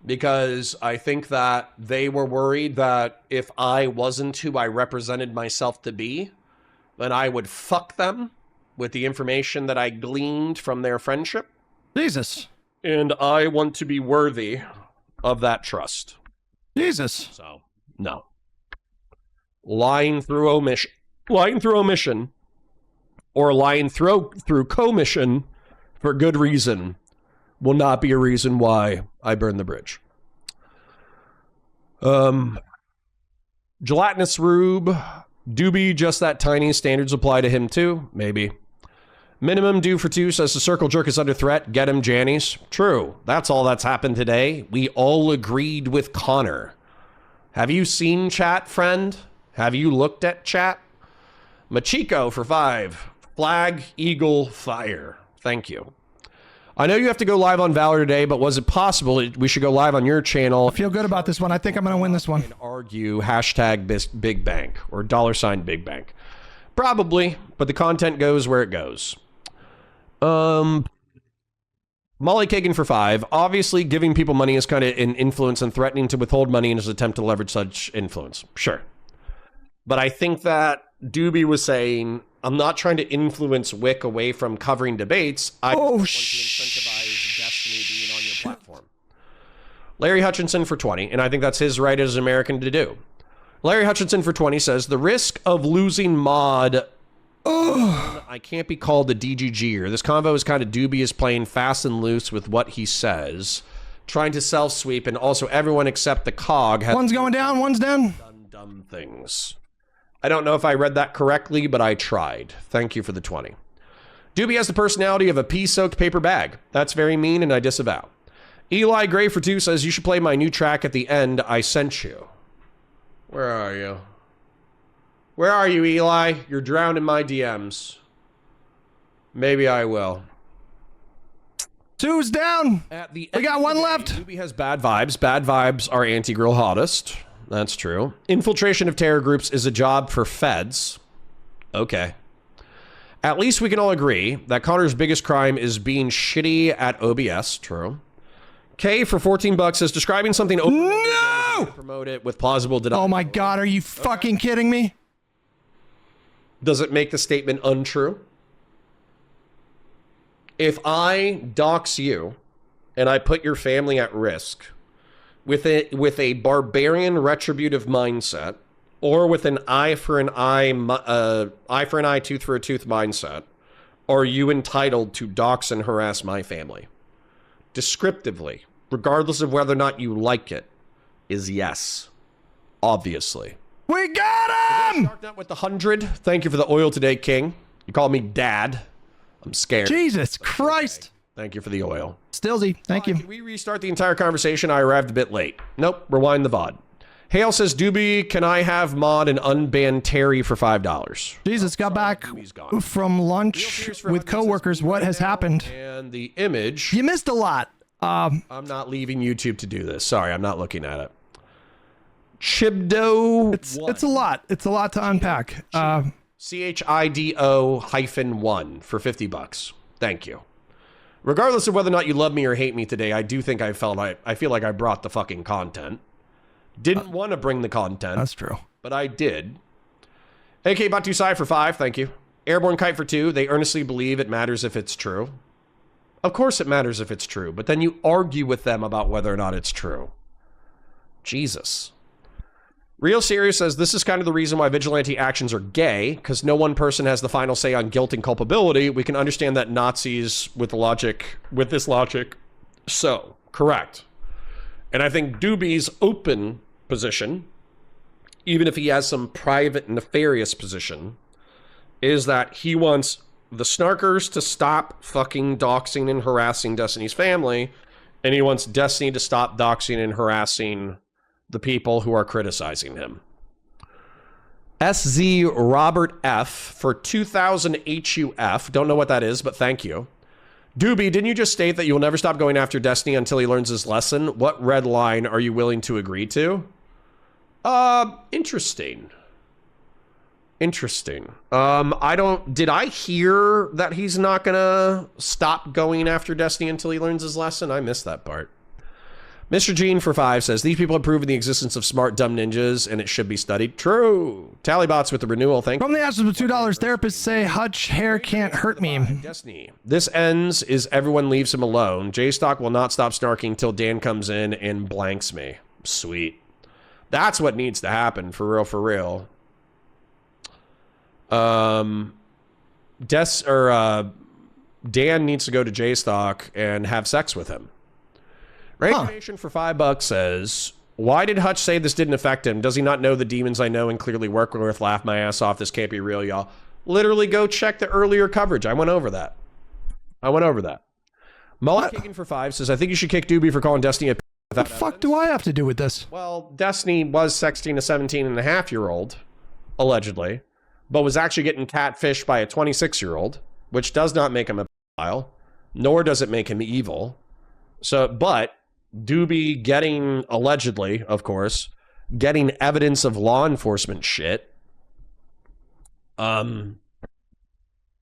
because I think that they were worried that if I wasn't who I represented myself to be, then I would fuck them with the information that I gleaned from their friendship. Jesus. And I want to be worthy of that trust. Jesus. So, no. Lying through omission, or lying through commission for good reason will not be a reason why I burn the bridge. Gelatinous Rube, Dooby, just that tiny. Standards apply to him too? Maybe. Minimum due for 2 says the circle jerk is under threat. Get him, Jannies. True. That's all that's happened today. We all agreed with Connor. Have you seen chat, friend? Have you looked at chat? Machiko for 5. Flag, Eagle, Fire. Thank you. I know you have to go live on Valor today, but was it possible we should go live on your channel? I feel good about this one. I think I'm going to win this one. And argue hashtag Big Bank or $ Big Bank. Probably, but the content goes where it goes. Molly Kagan for 5. Obviously, giving people money is kind of an influence, and threatening to withhold money in his attempt to leverage such influence. Sure. But I think that Dooby was saying, I'm not trying to influence Wick away from covering debates. I want to incentivize Destiny being on your platform. Larry Hutchinson for 20, and I think that's his right as an American to do. Larry Hutchinson for 20 says, the risk of losing mod... I can't be called a DGGer. This convo is kind of dubious, playing fast and loose with what he says, trying to self-sweep, and also everyone except the cog has... One's going down, one's down. ...done dumb things. I don't know if I read that correctly, but I tried. Thank you for the 20. Doobie has the personality of a pea-soaked paper bag. That's very mean, and I disavow. Eli Gray for 2 says, you should play my new track at the end I sent you. Where are you? Where are you, Eli? You're drowned in my DMs. Maybe I will. Two's down. At the We end got of the one day, left. Dooby has bad vibes. Bad vibes are anti-girl hottest. That's true. Infiltration of terror groups is a job for feds. Okay. At least we can all agree that Connor's biggest crime is being shitty at OBS. True. K for 14 bucks says describing something open. No! Promote it with plausible denial. Oh my God, are you fucking kidding me? Does it make the statement untrue? If I dox you and I put your family at risk with a barbarian retributive mindset, or with an eye for an eye, tooth for a tooth mindset, are you entitled to dox and harass my family? Descriptively, regardless of whether or not you like it, is yes. Obviously. We got him! Darknut with the 100. Thank you for the oil today, King. You call me Dad. I'm scared. Jesus Christ. Thank you for the oil. Stillsy, thank you. Can we restart the entire conversation? I arrived a bit late. Nope. Rewind the VOD. Hale says, Dooby, can I have mod and unban Terry for $5? Jesus, got back from lunch with coworkers. What has happened? And the image. You missed a lot. I'm not leaving YouTube to do this. Sorry, I'm not looking at it. Chibdo. It's a lot. It's a lot to unpack. CHIDO-1 for $50. Thank you. Regardless of whether or not you love me or hate me today, I do think I feel like I brought the fucking content. Didn't want to bring the content. That's true. But I did. AK Batu Sai for 5, thank you. Airborne Kite for 2, they earnestly believe it matters if it's true. Of course it matters if it's true, but then you argue with them about whether or not it's true. Jesus. Real Serious says, this is kind of the reason why vigilante actions are gay, because no one person has the final say on guilt and culpability. We can understand that Nazis with this logic. So, correct. And I think Dooby's open position, even if he has some private nefarious position, is that he wants the snarkers to stop fucking doxing and harassing Destiny's family, and he wants Destiny to stop doxing and harassing the people who are criticizing him. SZ Robert F for 2000 HUF. Don't know what that is, but thank you. Dooby, didn't you just state that you will never stop going after Destiny until he learns his lesson? What red line are you willing to agree to? Interesting. Interesting. Did I hear that he's not gonna stop going after Destiny until he learns his lesson? I missed that part. Mr. Gene for 5 says, these people have proven the existence of smart, dumb ninjas, and it should be studied. True. Tallybots with the renewal. Thank you. From the ashes with $2, therapists say Hutch hair can't hurt me. Destiny. This ends is everyone leaves him alone. J-Stock will not stop snarking till Dan comes in and blanks me. Sweet. That's what needs to happen, for real, for real. Dan needs to go to J-Stock and have sex with him. Regulation for $5 says, why did Hutch say this didn't affect him? Does he not know the demons I know and clearly work with? Laugh my ass off. This can't be real, y'all. Literally go check the earlier coverage. I went over that. Mullet kicking for 5 says, I think you should kick Dooby for calling Destiny a p***. What the fuck do I have to do with this? Well, Destiny was sexting a 17-and-a-half-year-old, allegedly, but was actually getting catfished by a 26-year-old, which does not make him a pedophile, nor does it make him evil. So, but Dooby getting, allegedly, of course, getting evidence of law enforcement shit.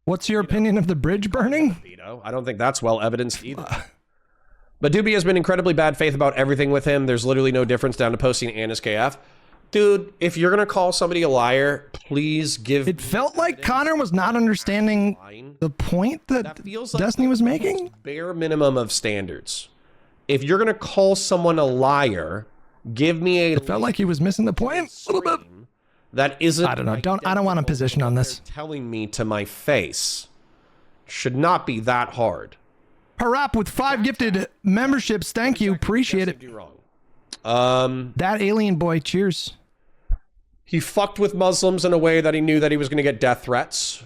What's your opinion of the bridge burning? I don't think that's well evidenced either. But Dooby has been incredibly bad faith about everything with him. There's literally no difference down to posting Anna's KF. Dude, if you're going to call somebody a liar, please give... It felt like Connor was not understanding the point that feels like Destiny was making. Bare minimum of standards. If you're going to call someone a liar, give me a... It felt like he was missing the point a little bit. That isn't... I don't know. I don't want a position on this. Telling me to my face should not be that hard. Parap with 5 gifted memberships. Thank you. Appreciate it. That alien boy. Cheers. He fucked with Muslims in a way that he knew that he was going to get death threats.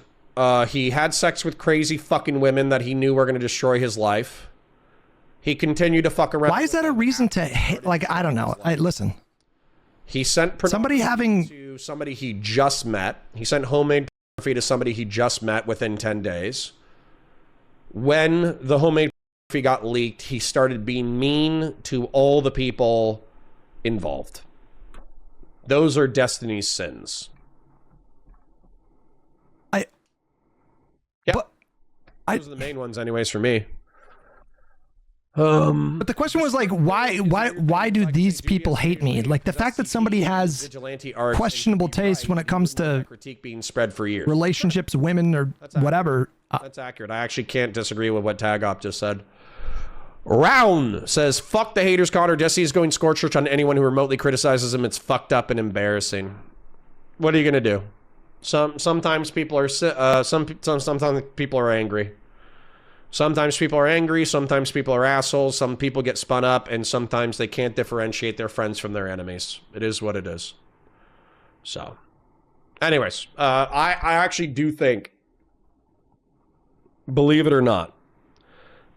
He had sex with crazy fucking women that he knew were going to destroy his life. He continued to fuck around. Why is that a reason to hit? Like, I don't know. Listen. He sent somebody to somebody he just met. He sent homemade pornography to somebody he just met within 10 days. When the homemade he got leaked, he started being mean to all the people involved. Those are Destiny's sins. Those are the main ones anyways for me. But the question was like, why do these people hate me? Like the fact that somebody has questionable taste when it comes to critique being spread for years. Relationships, women, or whatever. That's accurate. I actually can't disagree with what Tagop just said. Round says, fuck the haters, Connor. Jesse is going scorched on anyone who remotely criticizes him. It's fucked up and embarrassing. What are you gonna do? Sometimes people are sometimes people are angry. Sometimes people are angry, sometimes people are assholes, some people get spun up, and sometimes they can't differentiate their friends from their enemies. It is what it is. So, anyways, I actually do think, believe it or not,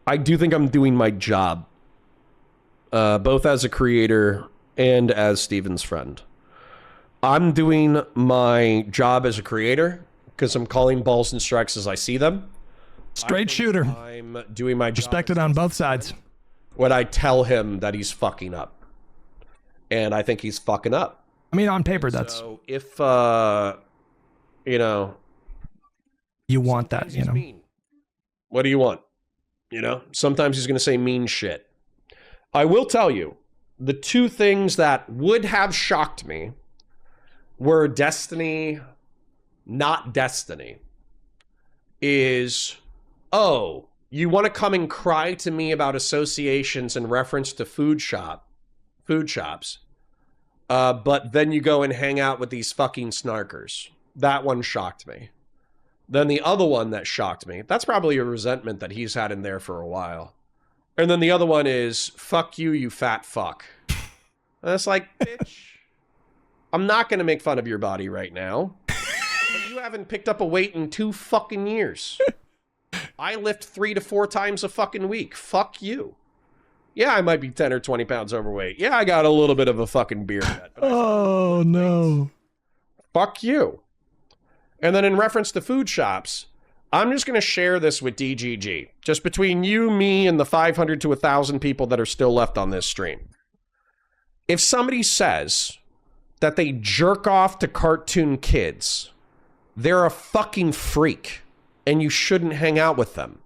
I do think I'm doing my job, both as a creator and as Steven's friend. I'm doing my job as a creator because I'm calling balls and strikes as I see them. Straight shooter. I'm doing my job. Respected on both sides. When I tell him that he's fucking up. And I think he's fucking up. I mean, on paper, that's... So if, you know... You want that, you know? Mean. What do you want? You know? Sometimes he's going to say mean shit. I will tell you, the two things that would have shocked me were Destiny, not Destiny, is... Oh, you want to come and cry to me about associations in reference to food shops, but then you go and hang out with these fucking snarkers. That one shocked me. Then the other one that shocked me, that's probably a resentment that he's had in there for a while. And then the other one is, fuck you, you fat fuck. And it's like, bitch, I'm not going to make fun of your body right now. But you haven't picked up a weight in 2 fucking years. I lift 3 to 4 times a fucking week. Fuck you. Yeah, I might be 10 or 20 pounds overweight. Yeah, I got a little bit of a fucking beard head. Oh, no. Fuck you. And then in reference to food shops, I'm just going to share this with DGG. Just between you, me, and the 500 to 1,000 people that are still left on this stream. If somebody says that they jerk off to cartoon kids, they're a fucking freak. And you shouldn't hang out with them.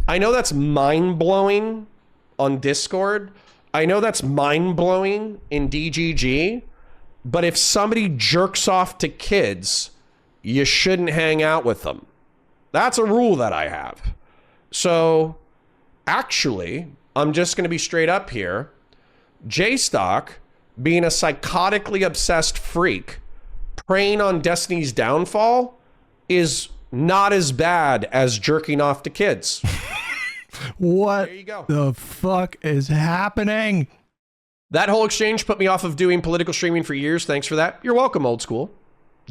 I know that's mind-blowing on Discord. I know that's mind-blowing in DGG. But if somebody jerks off to kids, you shouldn't hang out with them. That's a rule that I have. So, actually, I'm just going to be straight up here. J-Stock, being a psychotically obsessed freak, preying on Destiny's downfall, is not as bad as jerking off to kids. What there you go. The fuck is happening? That whole exchange put me off of doing political streaming for years. Thanks for that. You're welcome, old school.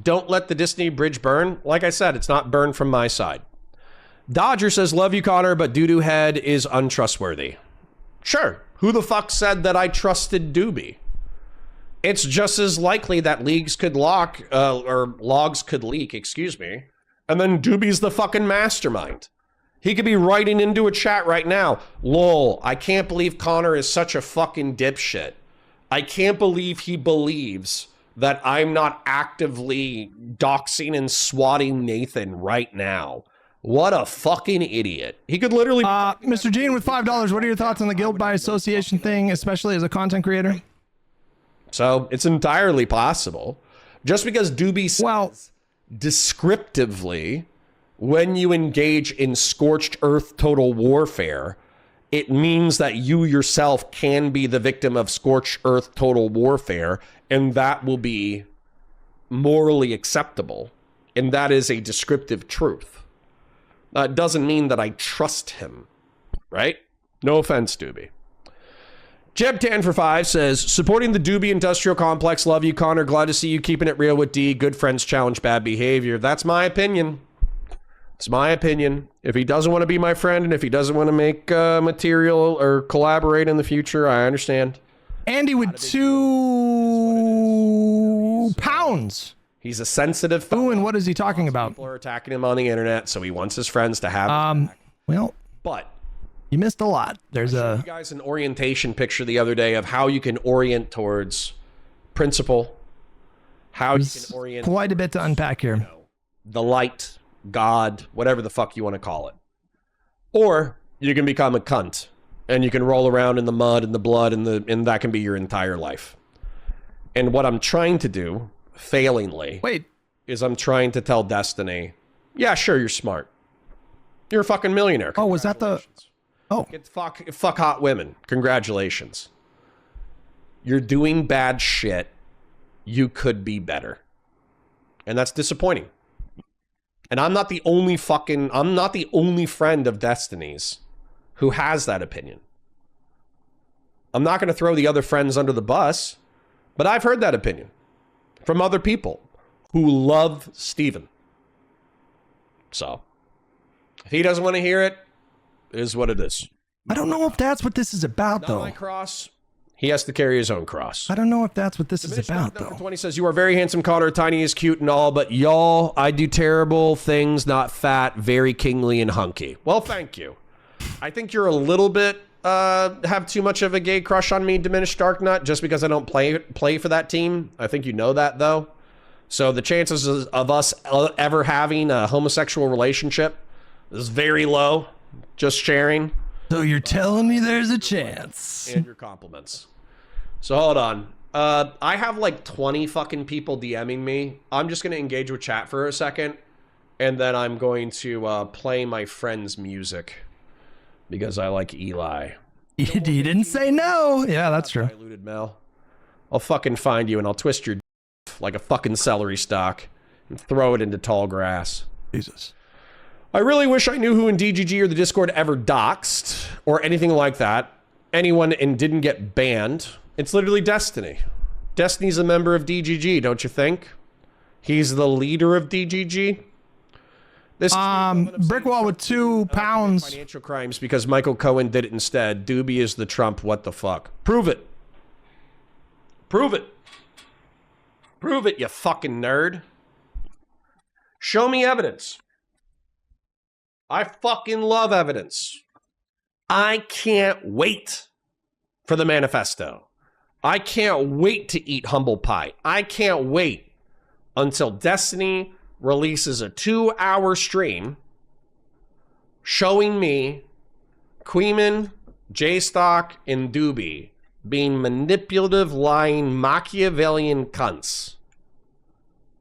Don't let the Disney bridge burn. Like I said, it's not burned from my side. Dodger says, love you, Connor, but Doo-Doo Head is untrustworthy. Sure. Who the fuck said that I trusted Dooby? It's just as likely that leagues could logs could leak, excuse me. And then Dooby's the fucking mastermind. He could be writing into a chat right now. Lol, I can't believe Connor is such a fucking dipshit. I can't believe he believes that I'm not actively doxing and swatting Nathan right now. What a fucking idiot. He could literally... Mr. Gene with $5, what are your thoughts on the guild by association thing, especially as a content creator? So, it's entirely possible. Just because Dooby says... descriptively, when you engage in scorched earth total warfare, it means that you yourself can be the victim of scorched earth total warfare, and that will be morally acceptable. And that is a descriptive truth. It doesn't mean that I trust him, right? No offense, Dooby. Jeb10 for 5 says, supporting the Dooby Industrial Complex. Love you, Connor. Glad to see you keeping it real with D. Good friends challenge bad behavior. That's my opinion. It's my opinion. If he doesn't want to be my friend and if he doesn't want to make material or collaborate in the future, I understand. Andy with 2 pounds. He's a sensitive fellow. Ooh, and what is he talking about? People are attacking him on the internet, so he wants his friends to have his back. Well, but You missed a lot. There's I showed you guys an orientation picture the other day of how you can orient towards principle, how you can orient quite a bit to unpack here. you know, the light, God, whatever the fuck you want to call it. Or you can become a cunt and you can roll around in the mud and the blood and that can be your entire life. And what I'm trying to do, failingly, is I'm trying to tell Destiny, yeah, sure, you're smart. You're a fucking millionaire. Oh, was that the... Oh. Fuck hot women. Congratulations. You're doing bad shit. You could be better. And that's disappointing. And I'm not the only friend of Destiny's who has that opinion. I'm not going to throw the other friends under the bus, but I've heard that opinion from other people who love Steven. So, if he doesn't want to hear it, it is what it is. I don't know if that's what this is about, Not though. my cross. He has to carry his own cross. I don't know if that's what this is about, though. 20 says, you are very handsome, Connor. Tiny is cute and all, but y'all, I do terrible things, not fat, very kingly and hunky. Well, thank you. I think you're a little bit, have too much of a gay crush on me, Diminished Darknut, just because I don't play for that team. I think you know that, though. So the chances of us ever having a homosexual relationship is very low. Just sharing. So you're telling me there's a chance. And your compliments. So hold on. I have like 20 fucking people DMing me. I'm just going to engage with chat for a second. And then I'm going to play my friend's music. Because I like Eli. He didn't say no. Yeah, that's true. Diluted Mel. I'll fucking find you and I'll twist your like a fucking celery stalk. And throw it into tall grass. Jesus. I really wish I knew who in DGG or the Discord ever doxed or anything like that. Anyone and didn't get banned. It's literally Destiny. Destiny's a member of DGG, don't you think? He's the leader of DGG. This Brickwall with 2 pounds. Financial crimes because Michael Cohen did it instead. Dooby is the Trump. What the fuck? Prove it. Prove it. Prove it, you fucking nerd. Show me evidence. I fucking love evidence. I can't wait for the manifesto. I can't wait to eat humble pie. I can't wait until Destiny releases a 2-hour stream showing me Queeman, J-Stock, and Dooby being manipulative, lying, Machiavellian cunts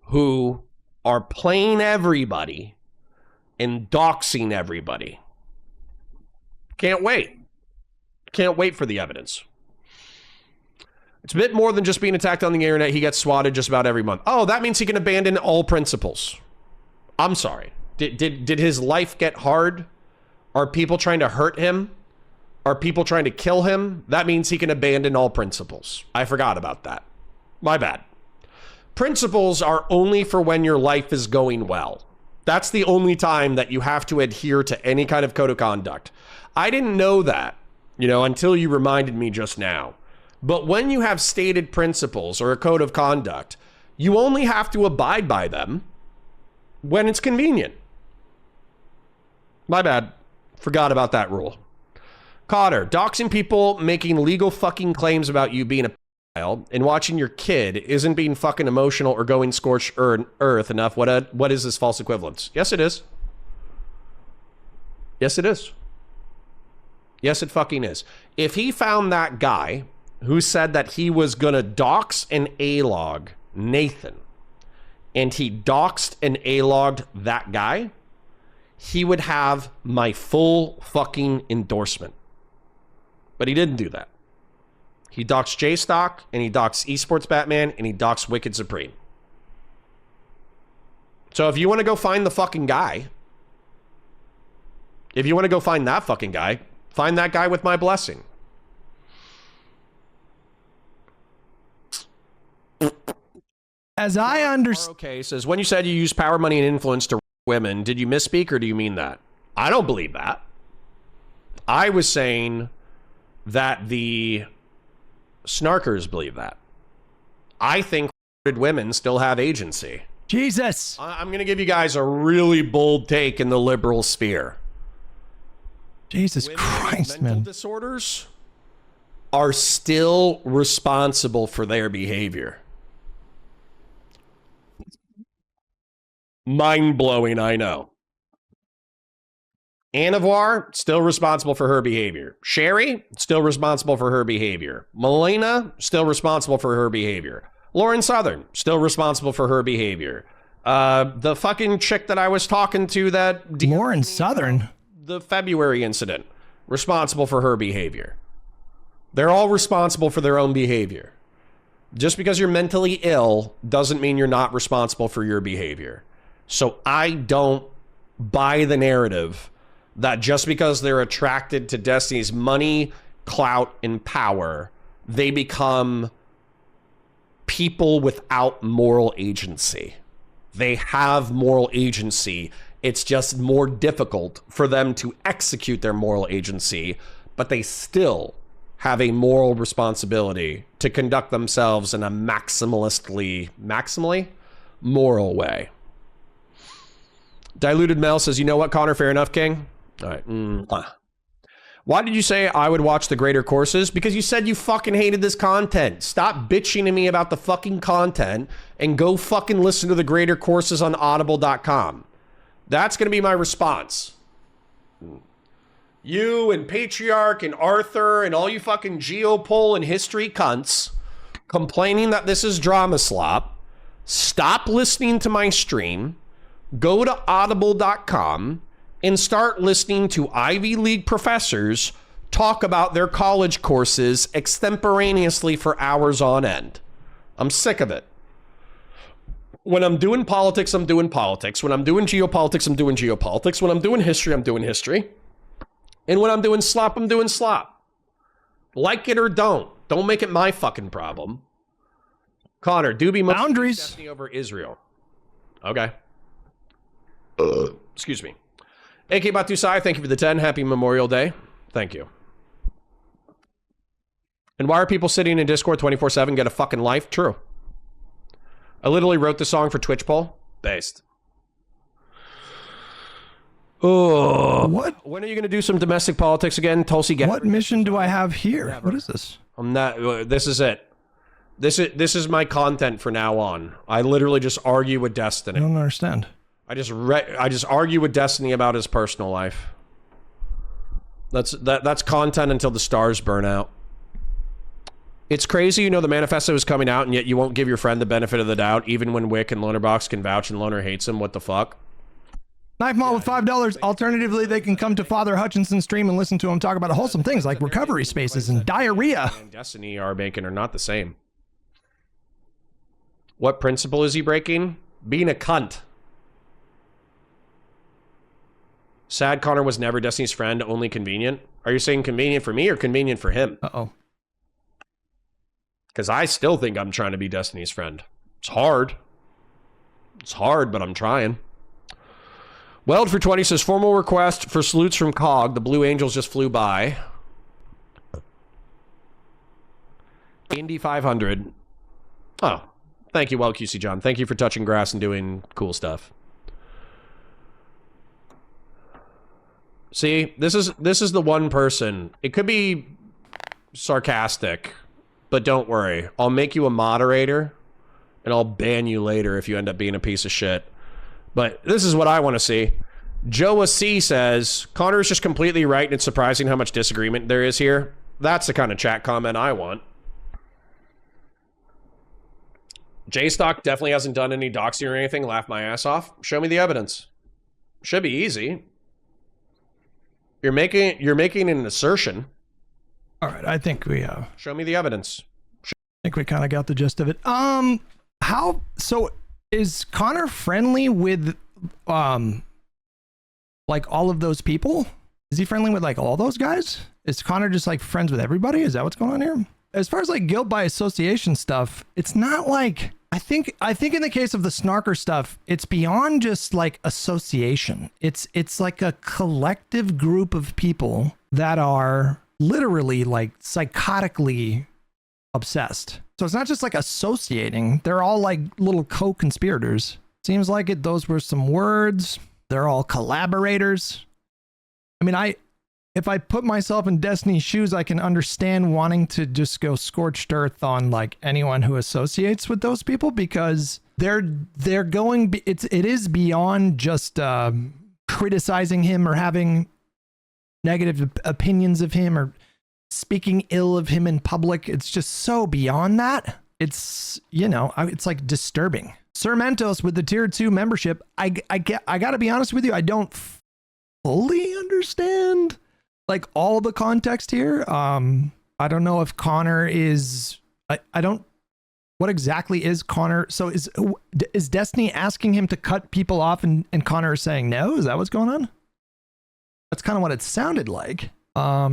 who are playing everybody and doxing everybody. Can't wait. Can't wait for the evidence. It's a bit more than just being attacked on the internet. He gets swatted just about every month. Oh, that means he can abandon all principles. I'm sorry. Did his life get hard? Are people trying to hurt him? Are people trying to kill him? That means he can abandon all principles. I forgot about that. My bad. Principles are only for when your life is going well. That's the only time that you have to adhere to any kind of code of conduct. I didn't know that, until you reminded me just now. But when you have stated principles or a code of conduct, you only have to abide by them when it's convenient. My bad. Forgot about that rule. Cotter, doxing people, making legal fucking claims about you being a pedophile and watching your kid isn't being fucking emotional or going scorched earth enough. What is this false equivalence? Yes, it is. Yes, it is. Yes, it fucking is. If he found that guy who said that he was going to dox and A-log Nathan, and he doxed and A-logged that guy, he would have my full fucking endorsement. But he didn't do that. He doxed J-Stock, and he doxed Esports Batman, and he doxed Wicked Supreme. So if you want to go find the fucking guy, if you want to go find that fucking guy, find that guy with my blessing. As I understand, Okay, says, when you said you use power, money, and influence to women, did you misspeak or do you mean that? I don't believe that. I was saying that the snarkers believe that. I think women still have agency. Jesus. I'm going to give you guys a really bold take in the liberal sphere. Jesus women Christ, with mental man. disorders are still responsible for their behavior. Mind-blowing, I know. Anavar, still responsible for her behavior. Sherry, still responsible for her behavior. Melina, still responsible for her behavior. Lauren Southern, still responsible for her behavior. The fucking chick that I was talking to that... Lauren Southern? The February incident, responsible for her behavior. They're all responsible for their own behavior. Just because you're mentally ill doesn't mean you're not responsible for your behavior. So I don't buy the narrative that just because they're attracted to Destiny's money, clout, and power, they become people without moral agency. They have moral agency. It's just more difficult for them to execute their moral agency, but they still have a moral responsibility to conduct themselves in a maximally moral way. Diluted Mel says, you know what, Connor? Fair enough, King. All right. Why did you say I would watch the greater courses? Because you said you fucking hated this content. Stop bitching to me about the fucking content and go fucking listen to the greater courses on audible.com. That's going to be my response. You and Patriarch and Arthur and all you fucking geopol and history cunts complaining that this is drama slop. Stop listening to my stream. Go to audible.com and start listening to Ivy League professors talk about their college courses extemporaneously for hours on end. I'm sick of it. When I'm doing politics, I'm doing politics. When I'm doing geopolitics, I'm doing geopolitics. When I'm doing history, I'm doing history. And when I'm doing slop, I'm doing slop. Like it or don't. Don't make it my fucking problem. Connor, Dooby must Boundaries. Destiny over Israel. Okay. Excuse me. AK Batusai, thank you for the 10. Happy Memorial Day. Thank you. And why are people sitting in Discord 24/7? Get a fucking life? True. I literally wrote the song for Twitch poll. Based. Oh. What? When are you going to do some domestic politics again, Tulsi? What mission do I have here? Never. What is this? I'm not. This is it. This is my content for now on. I literally just argue with I Destiny. don't understand. I just argue with Destiny about his personal life. That's content until the stars burn out. It's crazy, you know, the manifesto is coming out, and yet you won't give your friend the benefit of the doubt, even when Wick and Lonerbox can vouch and Loner hates him. What the fuck? Knife Mall with $5. Alternatively, they can come to Father Hutchinson's stream and listen to him talk about wholesome things like recovery spaces and diarrhea. And Destiny are making are not the same. What principle is he breaking? Being a cunt. Sad Connor was never Destiny's friend, only convenient. Are you saying convenient for me or convenient for him? Uh-oh. Because I still think I'm trying to be Destiny's friend. It's hard. It's hard, but I'm trying. Weld for 20 says, formal request for salutes from COG. The Blue Angels just flew by. Indy 500. Oh, thank you, Well QC John. Thank you for touching grass and doing cool stuff. See, this is the one person. It could be sarcastic, but don't worry. I'll make you a moderator, and I'll ban you later if you end up being a piece of shit. But this is what I want to see. Joa C says, Connor is just completely right, and it's surprising how much disagreement there is here. That's the kind of chat comment I want. J-Stock definitely hasn't done any doxing or anything. Laugh my ass off. Show me the evidence. Should be easy. You're making an assertion. All right, I think we Show me the evidence. kind of got the gist of it. How so is Connor friendly with like all of those people? Is he friendly with like all those guys? Is Connor just like friends with everybody? Is that what's going on here? As far as like guilt by association stuff, it's not like I think in the case of the Snarker stuff, it's beyond just like association. It's like a collective group of people that are literally like psychotically obsessed. So it's not just like associating. They're all like little co-conspirators. Seems like it. Those were some words. They're all collaborators. I mean, if I put myself in Destiny's shoes, I can understand wanting to just go scorched earth on like anyone who associates with those people, because they're going, it is beyond just criticizing him or having negative opinions of him or speaking ill of him in public. It's just so beyond that. It's, you know, it's like disturbing. Sir Mentos with the tier 2 membership. I gotta be honest with you, I don't fully understand like all the context here. I don't know if Connor is, I don't, what exactly is Connor? So is Destiny asking him to cut people off and Connor is saying no? Is that what's going on? That's kind of what it sounded like.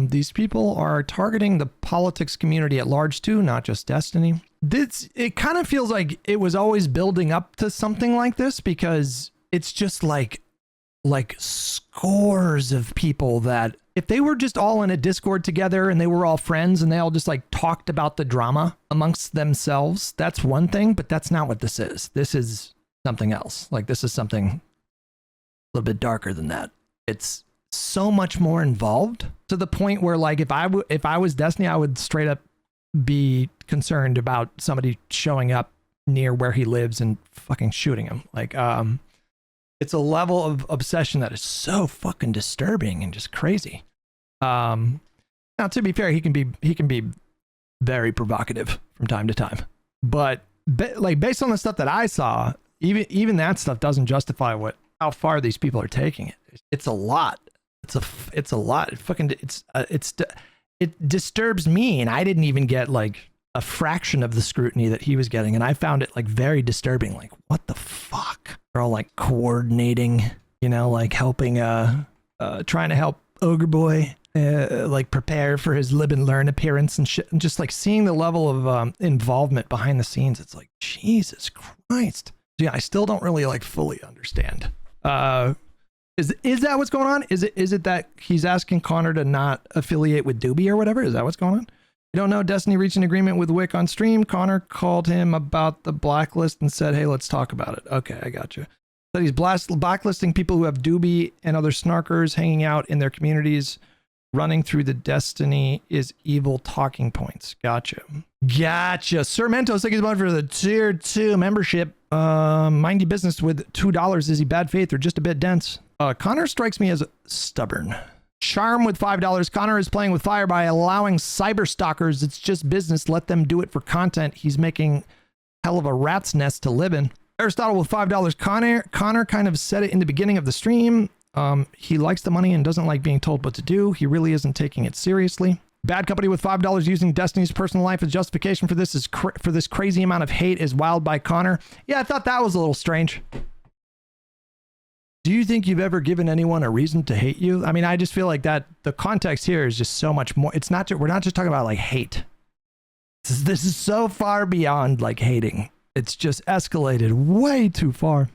These people are targeting the politics community at large too, not just Destiny. It kind of feels like it was always building up to something like this, because it's just like scores of people that if they were just all in a Discord together and they were all friends and they all just like talked about the drama amongst themselves, that's one thing, but that's not what this is. This is something else. Like, this is something a little bit darker than that. It's so much more involved, to the point where like if I was Destiny, I would straight up be concerned about somebody showing up near where he lives and fucking shooting him. Like, it's a level of obsession that is so fucking disturbing and just crazy. Now, to be fair, he can be very provocative from time to time, but like based on the stuff that I saw, even that stuff doesn't justify how far these people are taking it. It's a lot. It's a lot. It disturbs me, and I didn't even get like a fraction of the scrutiny that he was getting, and I found it like very disturbing. Like, what the fuck? They're all like coordinating, you know, like helping trying to help Ogre Boy like prepare for his live and learn appearance and shit, and just like seeing the level of involvement behind the scenes, it's like, Jesus Christ. So, yeah, I still don't really like fully understand. Is that what's going on? Is it that he's asking Connor to not affiliate with Dooby or whatever? Is that what's going on? You don't know. Destiny reached an agreement with Wick on stream. Connor called him about the blacklist and said, hey, let's talk about it. Okay, I got you. So he's blacklisting people who have Dooby and other snarkers hanging out in their communities. Running through the Destiny is evil talking points. Gotcha. Sir Mentos, thank you so much for the tier 2 membership. Mind your business with $2. Is he bad faith or just a bit dense? Connor strikes me as stubborn. Charm with $5. Connor is playing with fire by allowing cyber stalkers. It's just business. Let them do it for content. He's making hell of a rat's nest to live in. Aristotle with $5. Connor kind of said it in the beginning of the stream. He likes the money and doesn't like being told what to do. He really isn't taking it seriously. Bad Company with $5, using Destiny's personal life as justification for this for this crazy amount of hate is wild by Connor. Yeah, I thought that was a little strange. Do you think you've ever given anyone a reason to hate you? I mean, I just feel like that the context here is just so much more. It's not, we're not just talking about like hate. This is so far beyond like hating. It's just escalated way too far.